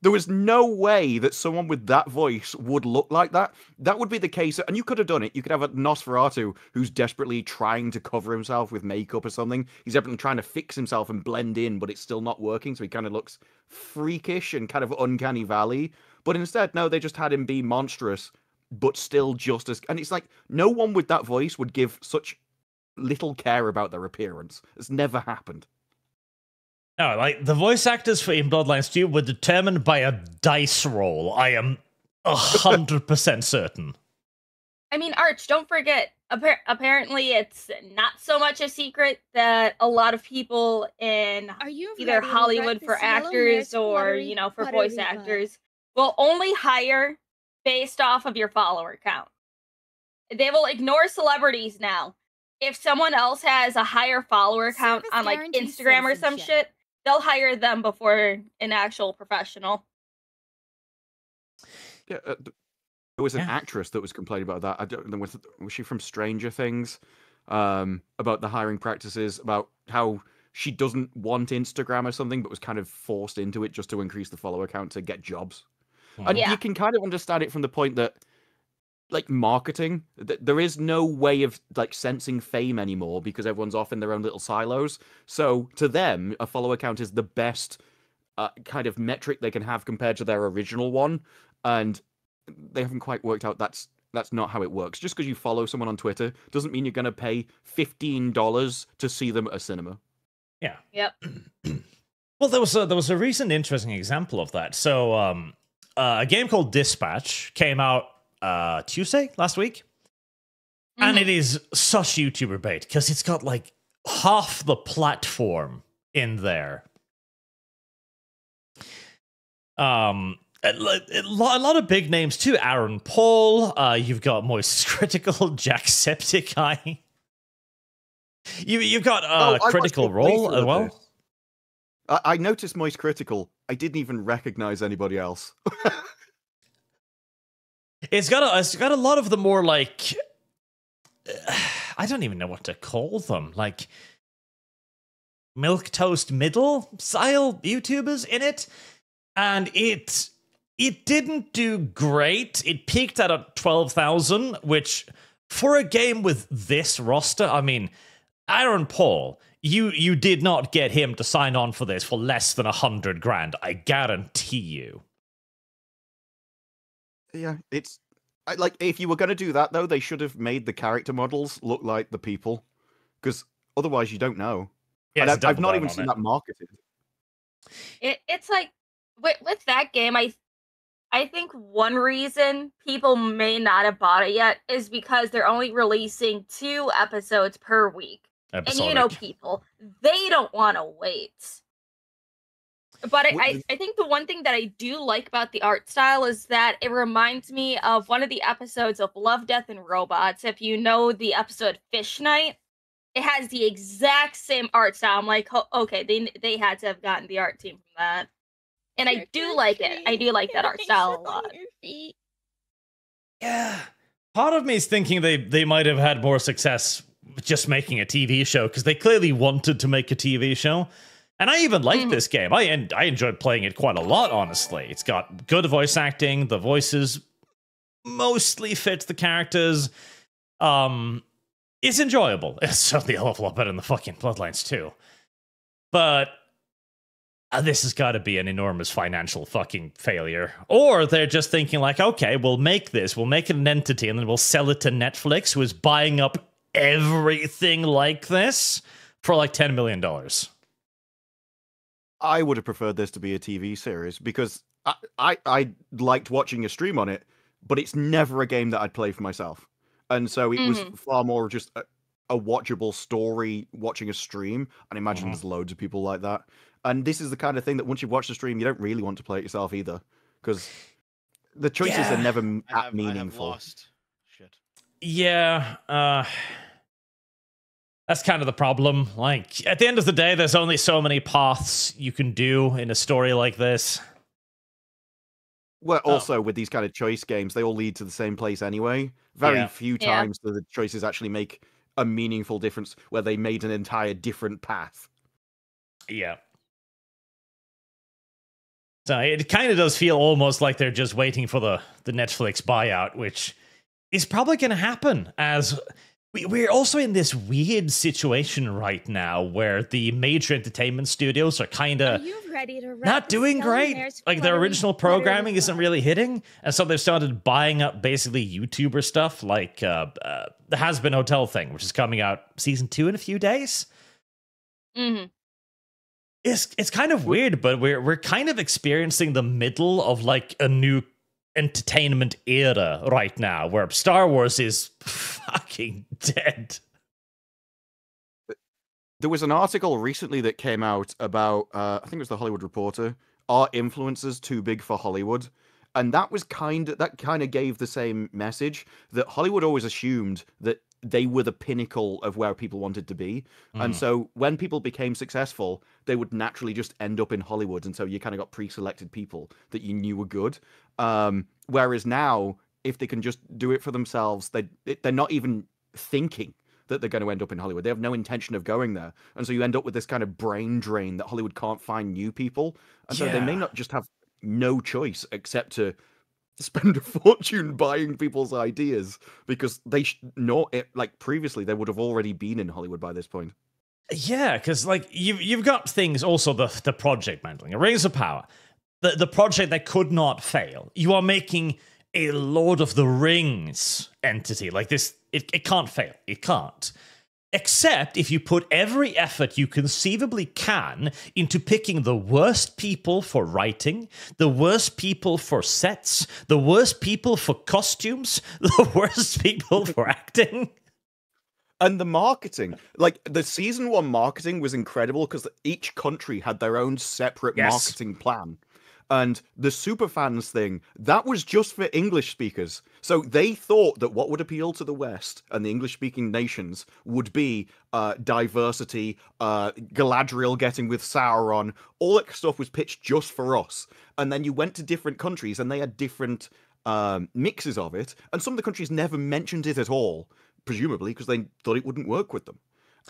Speaker 2: there was no way that someone with that voice would look like that. That would be the case, and you could have done it. You could have a Nosferatu who's desperately trying to cover himself with makeup or something. He's definitely trying to fix himself and blend in, but it's still not working, so he kind of looks freakish and kind of uncanny valley. But instead, no, they just had him be monstrous, but still just as... And it's like, no one with that voice would give such little care about their appearance. It's never happened.
Speaker 1: No, like, the voice actors for in Bloodlines 2 were determined by a dice roll. I am 100% certain.
Speaker 3: I mean, Arch, don't forget, apparently it's not so much a secret that a lot of people in either Hollywood for actors or, you know, for voice actors will only hire based off of your follower count. They will ignore celebrities now. If someone else has a higher follower count on, like, Instagram or some shit, they'll hire them before an actual professional.
Speaker 2: Yeah, there was an actress that was complaining about that. I don't know, was she from Stranger Things? About the hiring practices, about how she doesn't want Instagram or something, but was kind of forced into it just to increase the follower count to get jobs. And you can kind of understand it from the point that, like, marketing, there is no way of, like, sensing fame anymore because everyone's off in their own little silos. So to them, a follower count is the best kind of metric they can have compared to their original one. And they haven't quite worked out that's not how it works. Just because you follow someone on Twitter doesn't mean you're going to pay $15 to see them at a cinema.
Speaker 1: Yeah.
Speaker 3: Yep.
Speaker 1: Well, there was a recent interesting example of that. So a game called Dispatch came out Tuesday last week, and it is such YouTuber bait because it's got like half the platform in there. A lot of big names too. Aaron Paul. You've got Moist Critical, Jacksepticeye. You've got Critical Role as well.
Speaker 2: I noticed Moist Critical. I didn't even recognize anybody else.
Speaker 1: It's got a lot of the more like I don't even know what to call them, like milquetoast middle style YouTubers in it, and it didn't do great. It peaked at 12,000, which for a game with this roster, I mean, Aaron Paul, you did not get him to sign on for this for less than 100 grand. I guarantee you.
Speaker 2: Yeah, it's like if you were going to do that though, they should have made the character models look like the people, because otherwise you don't know.
Speaker 1: Yeah,
Speaker 2: I've not even seen that marketed.
Speaker 3: It's like with that game, I think one reason people may not have bought it yet is because they're only releasing 2 episodes per week.
Speaker 1: Episodic.
Speaker 3: And you know people, they don't want to wait. But I think the one thing that I do like about the art style is that it reminds me of one of the episodes of Love, Death, and Robots. If you know the episode Fish Night, it has the exact same art style. I'm like, okay, they had to have gotten the art team from that. And I do like it. I do like that art style a lot.
Speaker 1: Yeah. Part of me is thinking they might have had more success just making a TV show, because they clearly wanted to make a TV show. And I even like this game. I enjoyed playing it quite a lot, honestly. It's got good voice acting. The voices mostly fit the characters. It's enjoyable. It's certainly a level lot better than the fucking Bloodlines too. But this has got to be an enormous financial fucking failure. Or they're just thinking like, okay, we'll make this. We'll make it an entity, and then we'll sell it to Netflix, who is buying up everything like this for like $10 million.
Speaker 2: I would have preferred this to be a TV series, because I liked watching a stream on it, but it's never a game that I'd play for myself. And so it was far more just a watchable story watching a stream. And I imagine there's loads of people like that. And this is the kind of thing that once you've watched the stream, you don't really want to play it yourself either, because the choices are never that meaningful.
Speaker 5: I have lost. Shit.
Speaker 1: Yeah, that's kind of the problem. Like, at the end of the day, there's only so many paths you can do in a story like this.
Speaker 2: Well, also with these kind of choice games, they all lead to the same place anyway. Very few times do the choices actually make a meaningful difference where they made an entire different path.
Speaker 1: Yeah. So it kind of does feel almost like they're just waiting for the Netflix buyout, which is probably going to happen, as we're also in this weird situation right now where the major entertainment studios are kind of not doing great. Like, their original programming isn't really hitting, and so they've started buying up basically YouTuber stuff, like the Has Been Hotel thing, which is coming out season 2 in a few days. It's kind of weird, but we're kind of experiencing the middle of like a new entertainment era right now, where Star Wars is fucking dead.
Speaker 2: There was an article recently that came out about, I think it was the Hollywood Reporter, are influencers too big for Hollywood? And that was kind of gave the same message, that Hollywood always assumed that they were the pinnacle of where people wanted to be. And so when people became successful, they would naturally just end up in Hollywood. And so you kind of got pre-selected people that you knew were good. Whereas now, if they can just do it for themselves, they're not even thinking that they're going to end up in Hollywood. They have no intention of going there. And so you end up with this kind of brain drain that Hollywood can't find new people. And so they may not just have no choice except to spend a fortune buying people's ideas, because they know it. Like, previously they would have already been in Hollywood by this point.
Speaker 1: Yeah, because like you've got things also, the project handling, Rings of Power, the project that could not fail. You are making a Lord of the Rings entity like this. It can't fail. It can't. Except if you put every effort you conceivably can into picking the worst people for writing, the worst people for sets, the worst people for costumes, the worst people for acting.
Speaker 2: And the marketing, like the season 1 marketing was incredible because each country had their own separate marketing plan. And the superfans thing, that was just for English speakers. So they thought that what would appeal to the West and the English speaking nations would be diversity, Galadriel getting with Sauron, all that stuff was pitched just for us. And then you went to different countries and they had different mixes of it. And some of the countries never mentioned it at all, presumably because they thought it wouldn't work with them.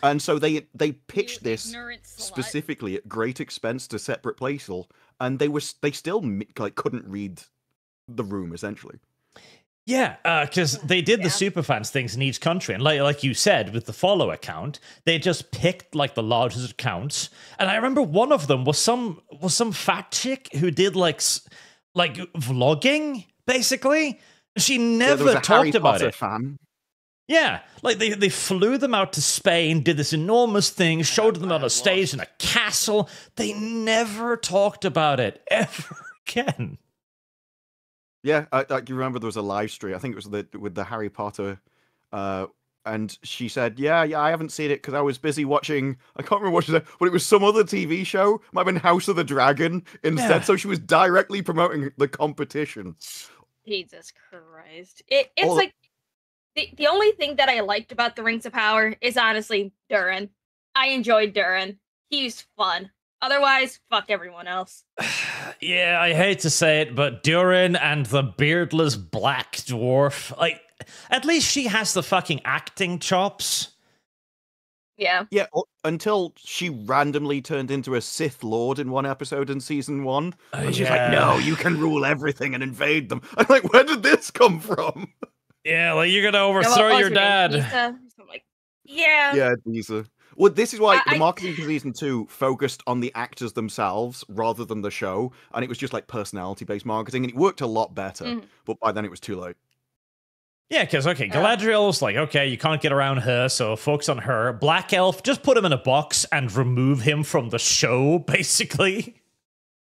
Speaker 2: And so they pitched this specifically at great expense to separate people, and they still like couldn't read the room essentially.
Speaker 1: Yeah, because they did the superfans things in each country, and like you said with the follow account, they just picked like the largest accounts. And I remember one of them was some fat chick who did like vlogging basically. She never talked about it.
Speaker 2: Fan.
Speaker 1: Yeah, like they flew them out to Spain, did this enormous thing, showed them on a stage in a castle. They never talked about it ever again.
Speaker 2: Yeah, you remember there was a live stream. I think it was with the Harry Potter, and she said, "Yeah, I haven't seen it because I was busy watching. I can't remember what she said, but it was some other TV show. Might have been House of the Dragon instead." Yeah. So she was directly promoting the competition.
Speaker 3: Jesus Christ! It's like. The only thing that I liked about the Rings of Power is honestly Durin. I enjoyed Durin. He's fun. Otherwise, fuck everyone else.
Speaker 1: Yeah, I hate to say it, but Durin and the beardless black dwarf, like, at least she has the fucking acting chops.
Speaker 3: Yeah.
Speaker 2: Yeah, until she randomly turned into a Sith Lord in one episode in season 1. And she's like, no, you can rule everything and invade them. I'm like, where did this come from?
Speaker 1: Yeah, like you're gonna overthrow your dad.
Speaker 3: Like, yeah.
Speaker 2: Yeah, Disa. Well, this is why the marketing for season 2 focused on the actors themselves rather than the show, and it was just like personality-based marketing, and it worked a lot better. But by then it was too late.
Speaker 1: Yeah, because Galadriel's like, okay, you can't get around her, so focus on her. Black Elf, just put him in a box and remove him from the show, basically.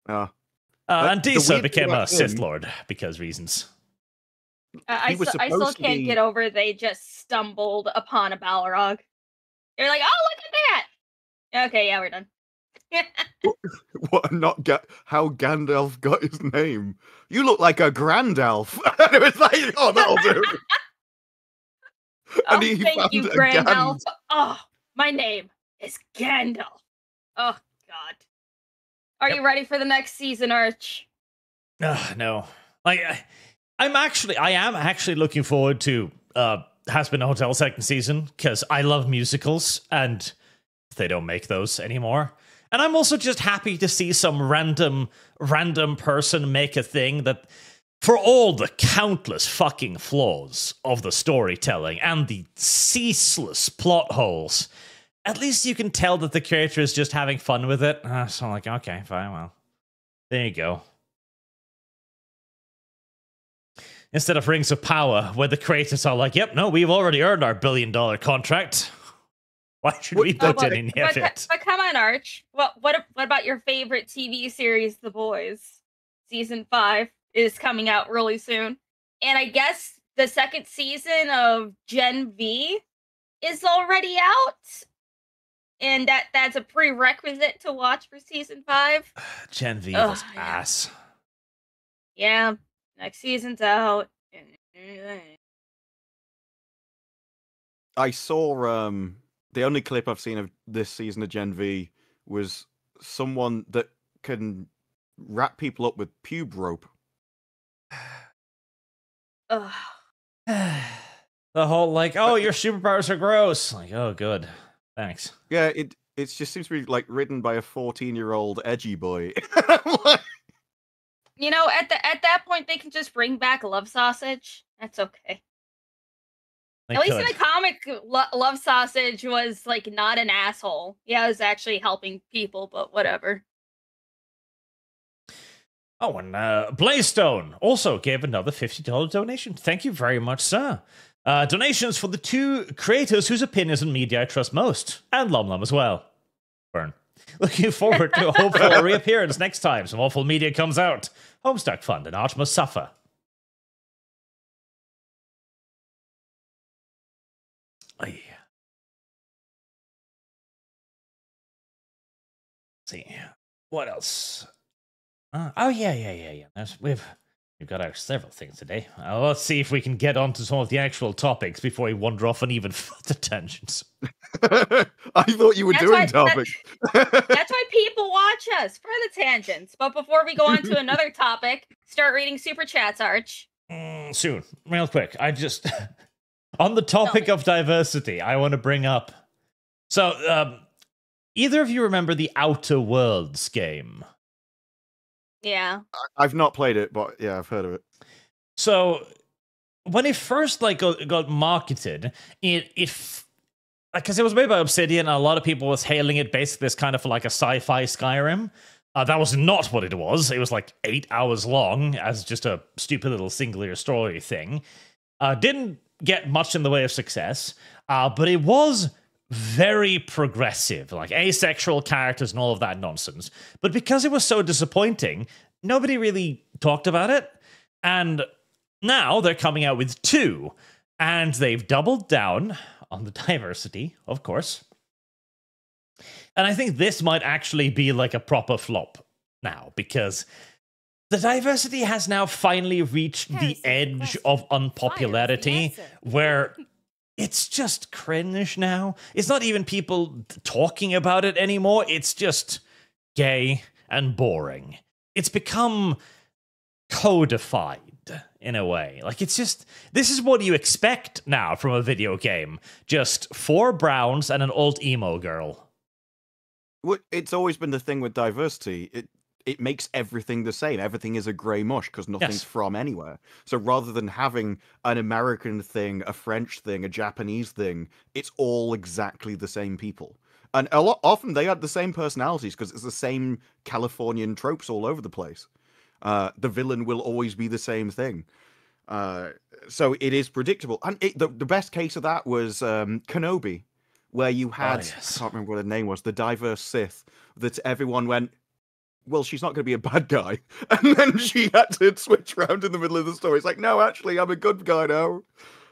Speaker 1: And Disa became a Sith Lord because reasons.
Speaker 3: I still can't get over they just stumbled upon a Balrog. They're like, oh, look at that! Okay, yeah, we're done.
Speaker 2: What? How Gandalf got his name? You look like a grand elf. And it was like, oh, that'll do.
Speaker 3: And thank you, grand elf. Oh, my name is Gandalf. Oh, God. Are you ready for the next season, Arch?
Speaker 1: No. I am actually looking forward to Has Been a Hotel second season because I love musicals and they don't make those anymore. And I'm also just happy to see some random person make a thing that, for all the countless fucking flaws of the storytelling and the ceaseless plot holes, at least you can tell that the creator is just having fun with it. So I'm like, okay, fine, well, there you go. Instead of Rings of Power, where the creators are like, yep, no, we've already earned our $1 billion contract. Why should we put any of it?
Speaker 3: But come on, Arch. What about your favorite TV series, The Boys? Season 5 is coming out really soon. And I guess the second season of Gen V is already out. And that's a prerequisite to watch for season 5.
Speaker 1: Gen V was ass.
Speaker 3: Yeah. Next season's out.
Speaker 2: I saw the only clip I've seen of this season of Gen V was someone that can wrap people up with pube rope.
Speaker 1: The whole like, oh, your superpowers are gross. Like, oh, good. Thanks.
Speaker 2: Yeah, it just seems to be like written by a 14-year-old edgy boy.
Speaker 3: You know, at that point, they can just bring back Love Sausage. That's okay. At least in the comic, Love Sausage was, like, not an asshole. Yeah, it was actually helping people, but whatever.
Speaker 1: Oh, and Blaystone also gave another $50 donation. Thank you very much, sir. Donations for the 2 creators whose opinions and media I trust most. And Lum as well. Burn. Looking forward to a hopeful reappearance next time some awful media comes out. Homestuck Fund and Arch must suffer. see what else. Oh yeah. We've got our several things today. Let's see if we can get on to some of the actual topics before we wander off on even further tangents.
Speaker 2: I thought you were doing topics.
Speaker 3: That's why people watch us, for the tangents. But before we go on to another topic, start reading Super Chats, Arch.
Speaker 1: Soon. Real quick. I just... on the topic of diversity, I want to bring up... So, either of you remember the Outer Worlds game?
Speaker 3: Yeah.
Speaker 2: I've not played it, but yeah, I've heard of it.
Speaker 1: So, when it first got marketed, because it was made by Obsidian, and a lot of people was hailing it basically as kind of like a sci-fi Skyrim. That was not what it was. It was like 8 hours long as just a stupid little singular story thing. Didn't get much in the way of success, but it was very progressive, like asexual characters and all of that nonsense. But because it was so disappointing, nobody really talked about it. And now they're coming out with 2, and they've doubled down on the diversity, of course. And I think this might actually be like a proper flop now, because the diversity has now finally reached the edge of unpopularity where it's just cringe now. It's not even people talking about it anymore. It's just gay and boring. It's become codified in a way. Like, it's just, this is what you expect now from a video game. Just 4 browns and an old emo girl.
Speaker 2: Well, it's always been the thing with diversity. It makes everything the same. Everything is a grey mush because nothing's from anywhere. So rather than having an American thing, a French thing, a Japanese thing, it's all exactly the same people. And often they have the same personalities because it's the same Californian tropes all over the place. The villain will always be the same thing. So it is predictable. And the best case of that was Kenobi, where you had, I can't remember what her name was, the diverse Sith, that everyone went, well, she's not going to be a bad guy. And then she had to switch around in the middle of the story. It's like, no, actually, I'm a good guy now.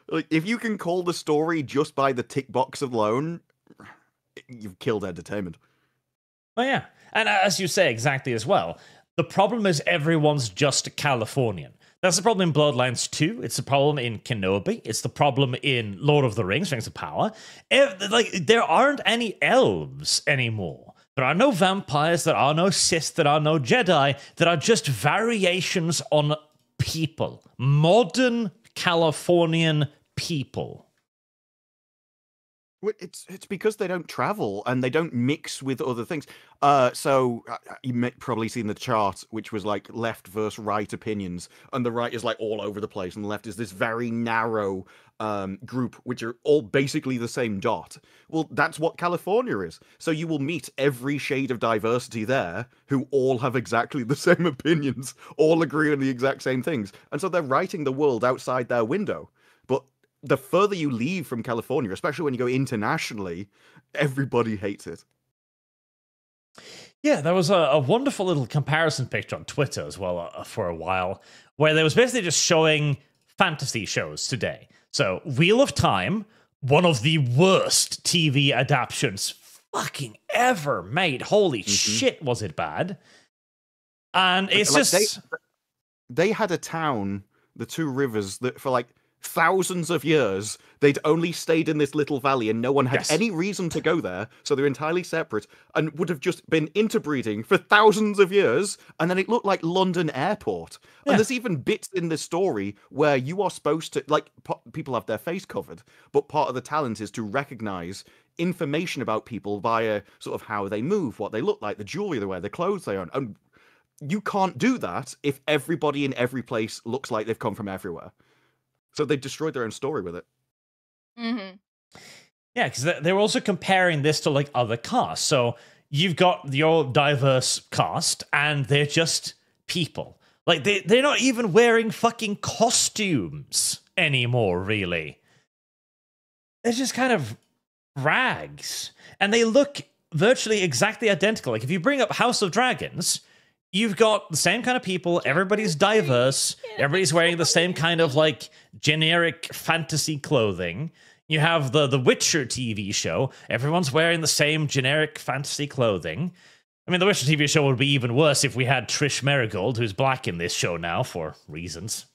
Speaker 2: Like, if you can call the story just by the tick box alone, you've killed entertainment.
Speaker 1: Well, yeah. And as you say exactly as well, the problem is everyone's just Californian. That's the problem in Bloodlines 2. It's the problem in Kenobi. It's the problem in Lord of the Rings, Rings of Power. Like, there aren't any elves anymore. There are no vampires, there are no Sith, there are no Jedi. There are just variations on people. Modern Californian people.
Speaker 2: It's because they don't travel and they don't mix with other things. So you may probably seen the chart, which was like left versus right opinions, and the right is like all over the place, and the left is this very narrow group, which are all basically the same dot. Well, that's what California is. So you will meet every shade of diversity there, who all have exactly the same opinions, all agree on the exact same things, and so they're writing the world outside their window. But the further you leave from California, especially when you go internationally, everybody hates it.
Speaker 1: Yeah, there was a wonderful little comparison picture on Twitter as well for a while, where they was basically just showing fantasy shows today. So, Wheel of Time, one of the worst TV adaptations fucking ever made. Holy shit, was it bad? And it's like just...
Speaker 2: They had a town, the Two Rivers, that for like thousands of years, they'd only stayed in this little valley and no one had any reason to go there, so they're entirely separate and would have just been interbreeding for thousands of years, and then it looked like London Airport. And there's even bits in the story where you are supposed to, like, people have their face covered, but part of the talent is to recognize information about people via sort of how they move, what they look like, the jewelry they wear, the clothes they own. And you can't do that if everybody in every place looks like they've come from everywhere. So they destroyed their own story with it.
Speaker 1: Yeah, because they were also comparing this to like other casts. So you've got your diverse cast, and they're just people. Like they're not even wearing fucking costumes anymore, really. They're just kind of rags, and they look virtually exactly identical. Like if you bring up House of Dragons, you've got the same kind of people, everybody's diverse, everybody's wearing the same kind of, like, generic fantasy clothing. You have the Witcher TV show, everyone's wearing the same generic fantasy clothing. I mean, the Witcher TV show would be even worse if we had Trish Merigold, who's black in this show now for reasons.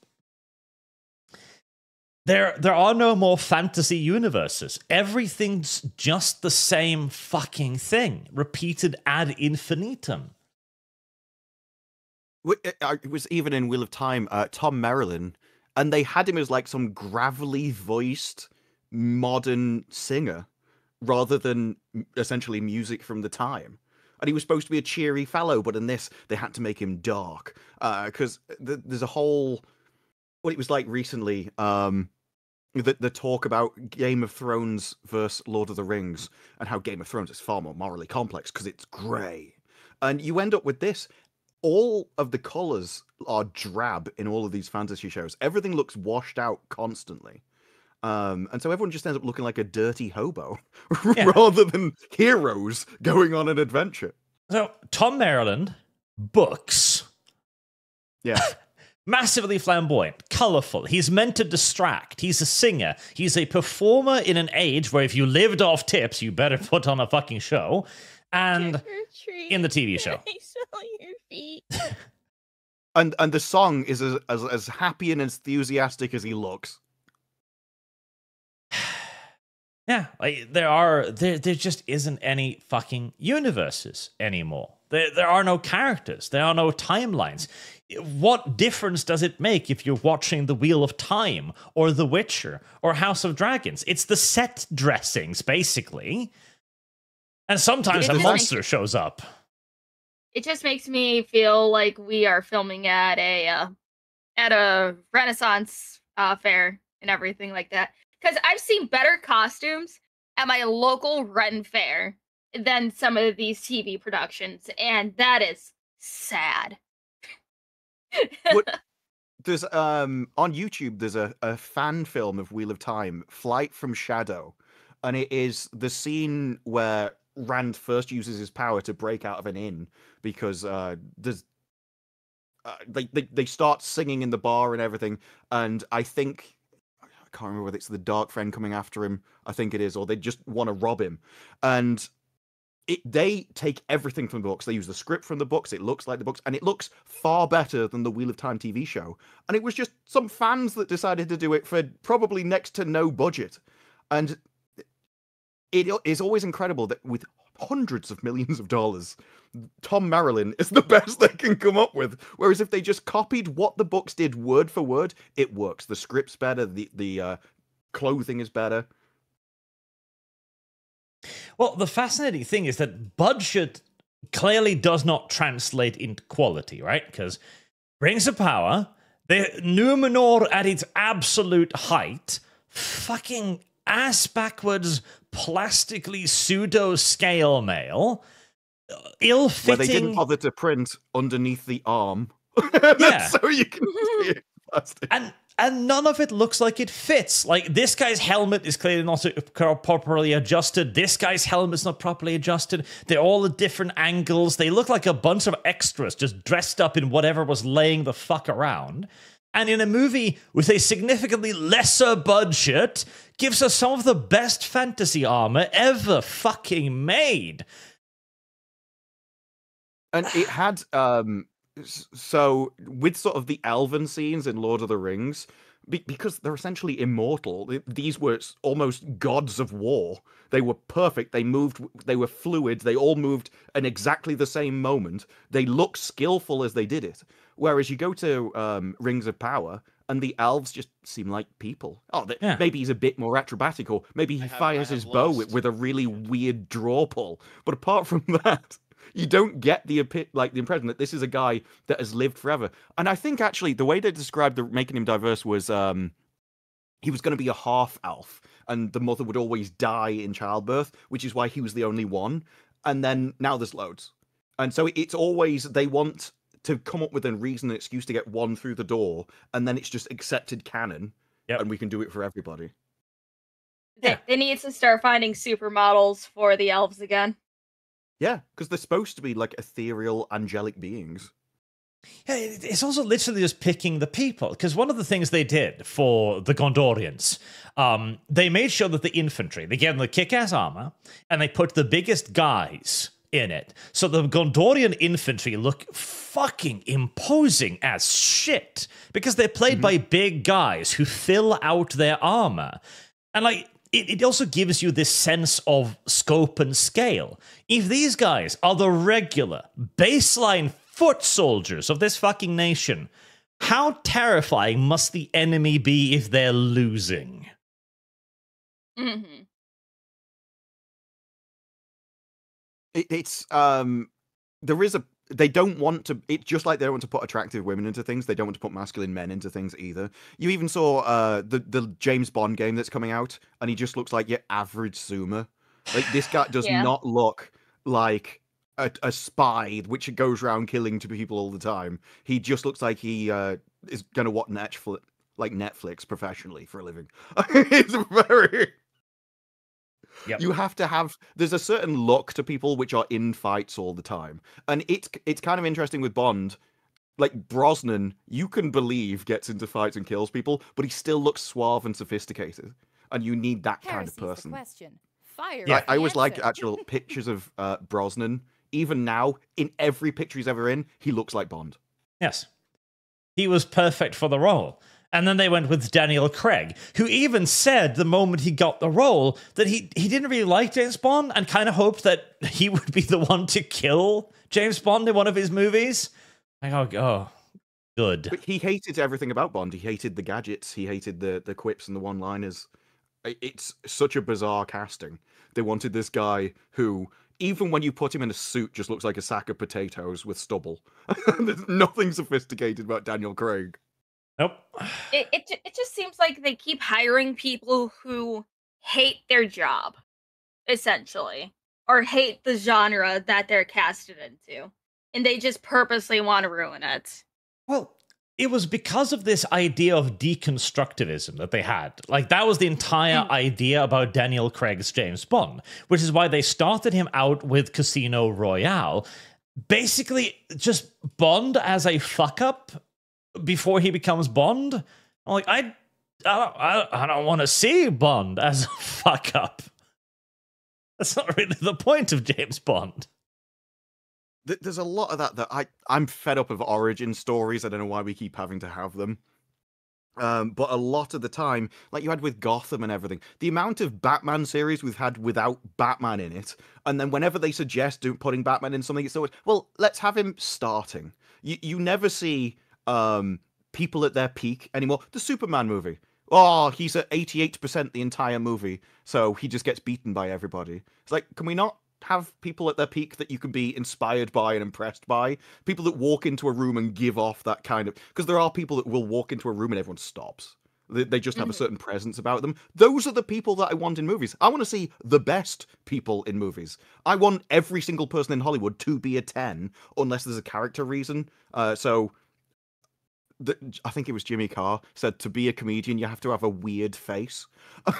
Speaker 1: There are no more fantasy universes. Everything's just the same fucking thing, repeated ad infinitum.
Speaker 2: It was even in Wheel of Time, Tom Merrilin, and they had him as like some gravelly voiced modern singer rather than essentially music from the time. And he was supposed to be a cheery fellow, but in this, they had to make him dark. Because there's a whole... What it was like recently, the talk about Game of Thrones versus Lord of the Rings, and how Game of Thrones is far more morally complex because it's grey. And you end up with this. All of the colours are drab in all of these fantasy shows. Everything looks washed out constantly. And so everyone just ends up looking like a dirty hobo rather than heroes going on an adventure.
Speaker 1: So, Tom Merrilin, books.
Speaker 2: Yeah.
Speaker 1: Massively flamboyant, colourful. He's meant to distract. He's a singer. He's a performer in an age where if you lived off tips, you better put on a fucking show. And in the TV show.
Speaker 4: I saw your feet.
Speaker 2: And the song is as happy and enthusiastic as he looks.
Speaker 1: Yeah, like there just isn't any fucking universes anymore. There are no characters. There are no timelines. What difference does it make if you're watching The Wheel of Time or The Witcher or House of Dragons? It's the set dressings, basically. And sometimes a monster shows up.
Speaker 3: It just makes me feel like we are filming at a Renaissance fair and everything like that. Because I've seen better costumes at my local Ren fair than some of these TV productions, and that is sad.
Speaker 2: There's on YouTube there's a fan film of Wheel of Time, Flight from Shadow, and it is the scene where Rand first uses his power to break out of an inn because there's they start singing in the bar and everything, and I think I can't remember whether it's the Dark Friend coming after him. I think it is, or they just want to rob him, and they take everything from the books. They use the script from the books. It looks like the books, and it looks far better than the Wheel of Time TV show. And it was just some fans that decided to do it for probably next to no budget. And it is always incredible that with hundreds of millions of dollars, Tom Merrilin is the best they can come up with. Whereas if they just copied what the books did word for word, it works. The script's better. The clothing is better.
Speaker 1: Well, the fascinating thing is that budget clearly does not translate into quality, right? Because Rings of Power, the Numenor at its absolute height, fucking ass-backwards, plastically pseudo-scale mail, ill-fitting...
Speaker 2: Where they didn't bother to print underneath the arm.
Speaker 1: Yeah.
Speaker 2: So you can see it plastic.
Speaker 1: And none of it looks like it fits. Like, this guy's helmet is clearly not properly adjusted. This guy's helmet's not properly adjusted. They're all at different angles. They look like a bunch of extras just dressed up in whatever was laying the fuck around. And in a movie with a significantly lesser budget, gives us some of the best fantasy armor ever fucking made.
Speaker 2: And it had... So, with sort of the elven scenes in Lord of the Rings, because they're essentially immortal, these were almost gods of war. They were perfect. They moved, they were fluid. They all moved in exactly the same moment. They looked skillful as they did it. Whereas you go to Rings of Power, and the elves just seem like people. Oh, maybe he's a bit more acrobatic, or maybe he fires his bow with a really weird draw pull. But apart from that... You don't get the impression that this is a guy that has lived forever. And I think actually the way they described making him diverse was he was going to be a half elf, and the mother would always die in childbirth, which is why he was the only one. And then now there's loads, and so it's always they want to come up with a reason, an excuse to get one through the door, and then it's just accepted canon, and we can do it for everybody.
Speaker 3: They need to start finding supermodels for the elves again.
Speaker 2: Yeah, because they're supposed to be like ethereal, angelic beings.
Speaker 1: Yeah, it's also literally just picking the people. Because one of the things they did for the Gondorians, they made sure that the infantry, they gave them the kick-ass armor, and they put the biggest guys in it. So the Gondorian infantry look fucking imposing as shit because they're played by big guys who fill out their armor. And like, it also gives you this sense of scope and scale. If these guys are the regular baseline foot soldiers of this fucking nation, how terrifying must the enemy be if they're losing?
Speaker 3: Mm-hmm.
Speaker 2: There is a, they don't want to, it's just like they don't want to put attractive women into things, they don't want to put masculine men into things either. You even saw the James Bond game that's coming out, and he just looks like your average zoomer. Like, this guy does not look like a spy which goes around killing to people all the time. He just looks like he is gonna watch Netflix professionally for a living. It's very...
Speaker 1: Yep.
Speaker 2: You have to have, there's a certain look to people which are in fights all the time. And it's kind of interesting with Bond. Like, Brosnan, you can believe gets into fights and kills people, but he still looks suave and sophisticated. And you need that kind of person.
Speaker 5: Fire.
Speaker 2: Yeah, I always like actual pictures of Brosnan. Even now, in every picture he's ever in, he looks like Bond.
Speaker 1: Yes. He was perfect for the role. And then they went with Daniel Craig, who even said the moment he got the role that he didn't really like James Bond and kind of hoped that he would be the one to kill James Bond in one of his movies. Like, oh, good.
Speaker 2: But he hated everything about Bond. He hated the gadgets. He hated the quips and the one-liners. It's such a bizarre casting. They wanted this guy who, even when you put him in a suit, just looks like a sack of potatoes with stubble. There's nothing sophisticated about Daniel Craig.
Speaker 1: Nope.
Speaker 3: It just seems like they keep hiring people who hate their job, essentially, or hate the genre that they're casted into, and they just purposely want to ruin it.
Speaker 1: Well, it was because of this idea of deconstructivism that they had. Like, that was the entire idea about Daniel Craig's James Bond, which is why they started him out with Casino Royale. Basically, just Bond as a fuck-up before he becomes Bond. I'm like, I don't want to see Bond as a fuck-up. That's not really the point of James Bond.
Speaker 2: There's a lot of that I'm fed up of origin stories. I don't know why we keep having to have them. But a lot of the time, like you had with Gotham and everything, the amount of Batman series we've had without Batman in it, and then whenever they suggest putting Batman in something, it's always, well, let's have him starting. You never see people at their peak anymore. The Superman movie. Oh, he's at 88% the entire movie, so he just gets beaten by everybody. It's like, can we not have people at their peak that you can be inspired by and impressed by? People that walk into a room and give off that kind of... Because there are people that will walk into a room and everyone stops. They just have a certain presence about them. Those are the people that I want in movies. I want to see the best people in movies. I want every single person in Hollywood to be a 10, unless there's a character reason. I think it was Jimmy Carr said, to be a comedian, you have to have a weird face.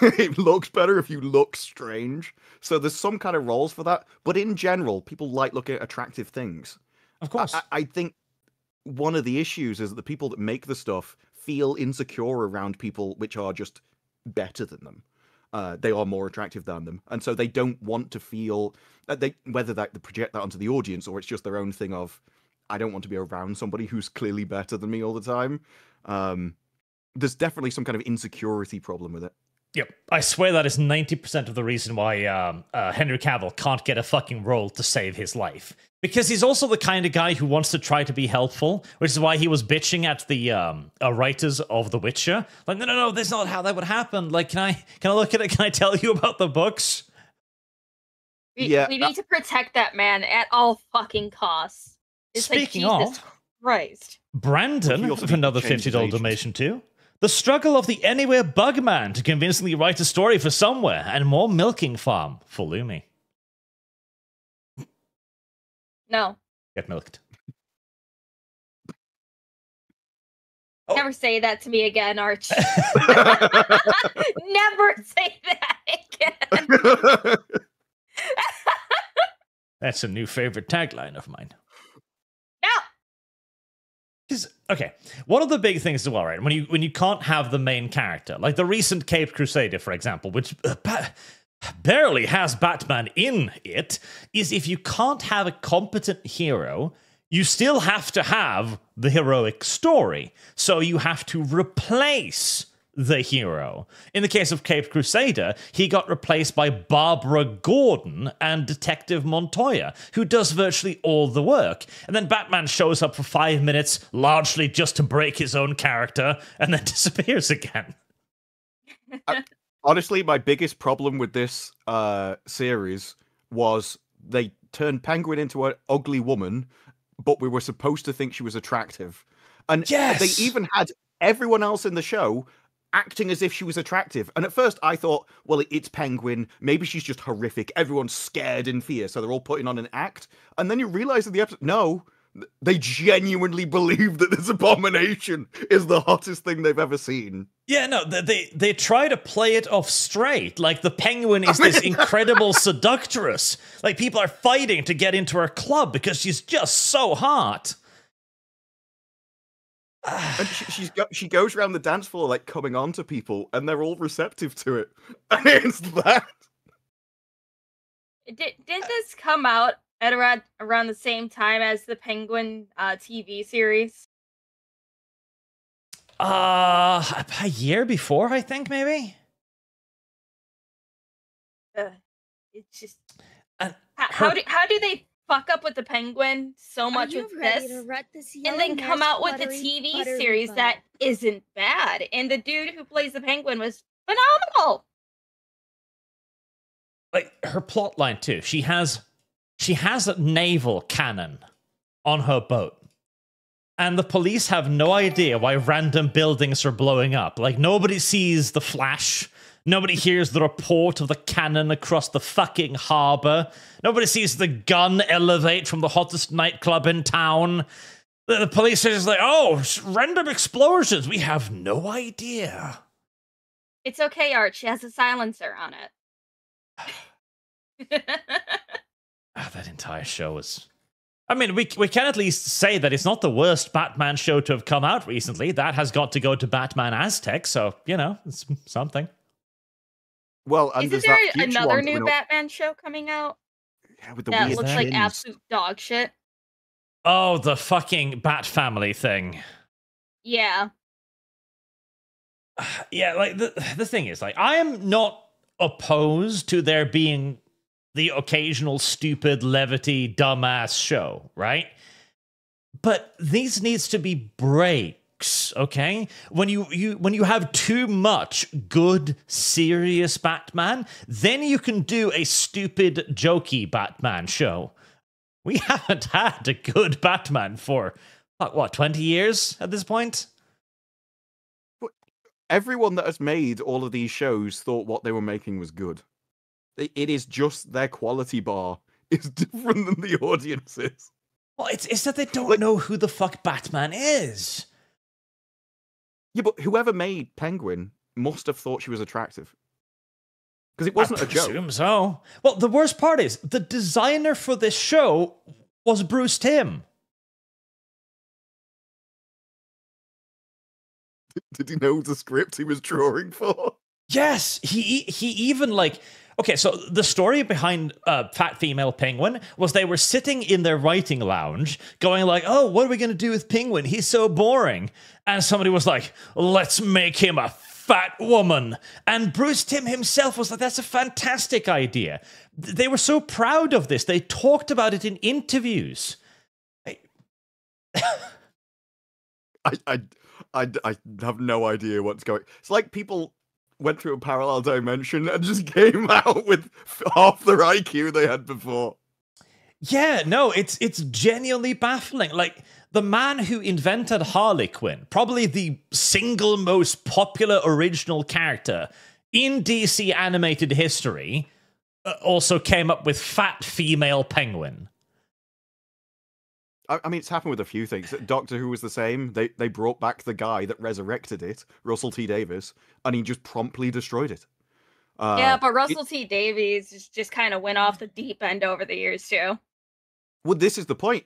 Speaker 2: It looks better if you look strange. So there's some kind of roles for that. But in general, people like looking at attractive things.
Speaker 1: Of course.
Speaker 2: I think one of the issues is that the people that make the stuff feel insecure around people which are just better than them. They are more attractive than them. And so they don't want to feel, whether they project that onto the audience or it's just their own thing of, I don't want to be around somebody who's clearly better than me all the time. There's definitely some kind of insecurity problem with it.
Speaker 1: Yep. I swear that is 90% of the reason why Henry Cavill can't get a fucking role to save his life. Because he's also the kind of guy who wants to try to be helpful, which is why he was bitching at the writers of The Witcher. Like, no, that's not how that would happen. Like, can I look at it? Can I tell you about the books?
Speaker 3: We need to protect that man at all fucking costs. It's
Speaker 1: Speaking
Speaker 3: like, Jesus Christ.
Speaker 1: Brandon, with another $50 donation too. The struggle of the Anywhere Bugman to convincingly write a story for Somewhere and more milking farm for Lumi.
Speaker 3: No.
Speaker 1: Get milked.
Speaker 3: Never say that to me again, Arch. Never say that again.
Speaker 1: That's a new favorite tagline of mine.
Speaker 3: No.
Speaker 1: Okay, one of the big things as well, right? When you can't have the main character, like the recent Caped Crusader, for example, which barely has Batman in it is if you can't have a competent hero, you still have to have the heroic story. So you have to replace the hero. In the case of Caped Crusader, he got replaced by Barbara Gordon and Detective Montoya, who does virtually all the work. And then Batman shows up for 5 minutes, largely just to break his own character, and then disappears again.
Speaker 2: Honestly, my biggest problem with this series was they turned Penguin into an ugly woman, but we were supposed to think she was attractive. And
Speaker 1: yes!
Speaker 2: They even had everyone else in the show acting as if she was attractive. And at first I thought, well, it's Penguin. Maybe she's just horrific. Everyone's scared in fear, so they're all putting on an act. And then you realize in the episode, no, they genuinely believe that this abomination is the hottest thing they've ever seen.
Speaker 1: Yeah, no, they try to play it off straight. Like, the Penguin is this incredible seductress. Like, people are fighting to get into her club because she's just so hot.
Speaker 2: And she goes around the dance floor, like, coming on to people, and they're all receptive to it. And it's that.
Speaker 3: Did this come out at around the same time as the Penguin TV series?
Speaker 1: A year before, I think, maybe?
Speaker 3: It's just... How do they fuck up with the Penguin so much with this, and then come out with a TV series that isn't bad? And the dude who plays the Penguin was phenomenal!
Speaker 1: Like, her plotline, too. She has a naval cannon on her boat. And the police have no idea why random buildings are blowing up. Like, nobody sees the flash. Nobody hears the report of the cannon across the fucking harbor. Nobody sees the gun elevate from the hottest nightclub in town. The police are just like, oh, random explosions. We have no idea.
Speaker 3: It's okay, Arch. She has a silencer on it.
Speaker 1: That entire show was... I mean, we can at least say that it's not the worst Batman show to have come out recently. That has got to go to Batman Aztec, so, you know, it's something.
Speaker 2: Well, and
Speaker 3: isn't there another new Batman show coming out?
Speaker 2: Yeah, with the
Speaker 3: that
Speaker 2: weird
Speaker 3: looks like absolute dog shit.
Speaker 1: Oh, the fucking Bat Family thing.
Speaker 3: Yeah.
Speaker 1: Yeah, like, the thing is, like, I am not opposed to there being the occasional stupid, levity, dumbass show, right? But these needs to be breaks, okay? When you have too much good, serious Batman, then you can do a stupid, jokey Batman show. We haven't had a good Batman for, what, 20 years at this point?
Speaker 2: Everyone that has made all of these shows thought what they were making was good. It is just their quality bar is different than the audience's.
Speaker 1: Well, it's that they don't know who the fuck Batman is.
Speaker 2: Yeah, but whoever made Penguin must have thought she was attractive. Because it wasn't a joke. I
Speaker 1: presume so. Well, the worst part is, the designer for this show was Bruce Timm.
Speaker 2: Did he know the script he was drawing for?
Speaker 1: Yes, he even, like... Okay, so the story behind Fat Female Penguin was they were sitting in their writing lounge going like, oh, what are we going to do with Penguin? He's so boring. And somebody was like, let's make him a fat woman. And Bruce Timm himself was like, that's a fantastic idea. They were so proud of this. They talked about it in interviews.
Speaker 2: I have no idea what's going... It's like people went through a parallel dimension and just came out with half the IQ they had before.
Speaker 1: Yeah, no, it's genuinely baffling. Like, the man who invented Harley Quinn, probably the single most popular original character in DC animated history, also came up with Fat Female Penguin.
Speaker 2: I mean, it's happened with a few things. Doctor Who was the same. They brought back the guy that resurrected it, Russell T Davies, and he just promptly destroyed it.
Speaker 3: Yeah, but Russell T Davies just kind of went off the deep end over the years, too.
Speaker 2: Well, this is the point.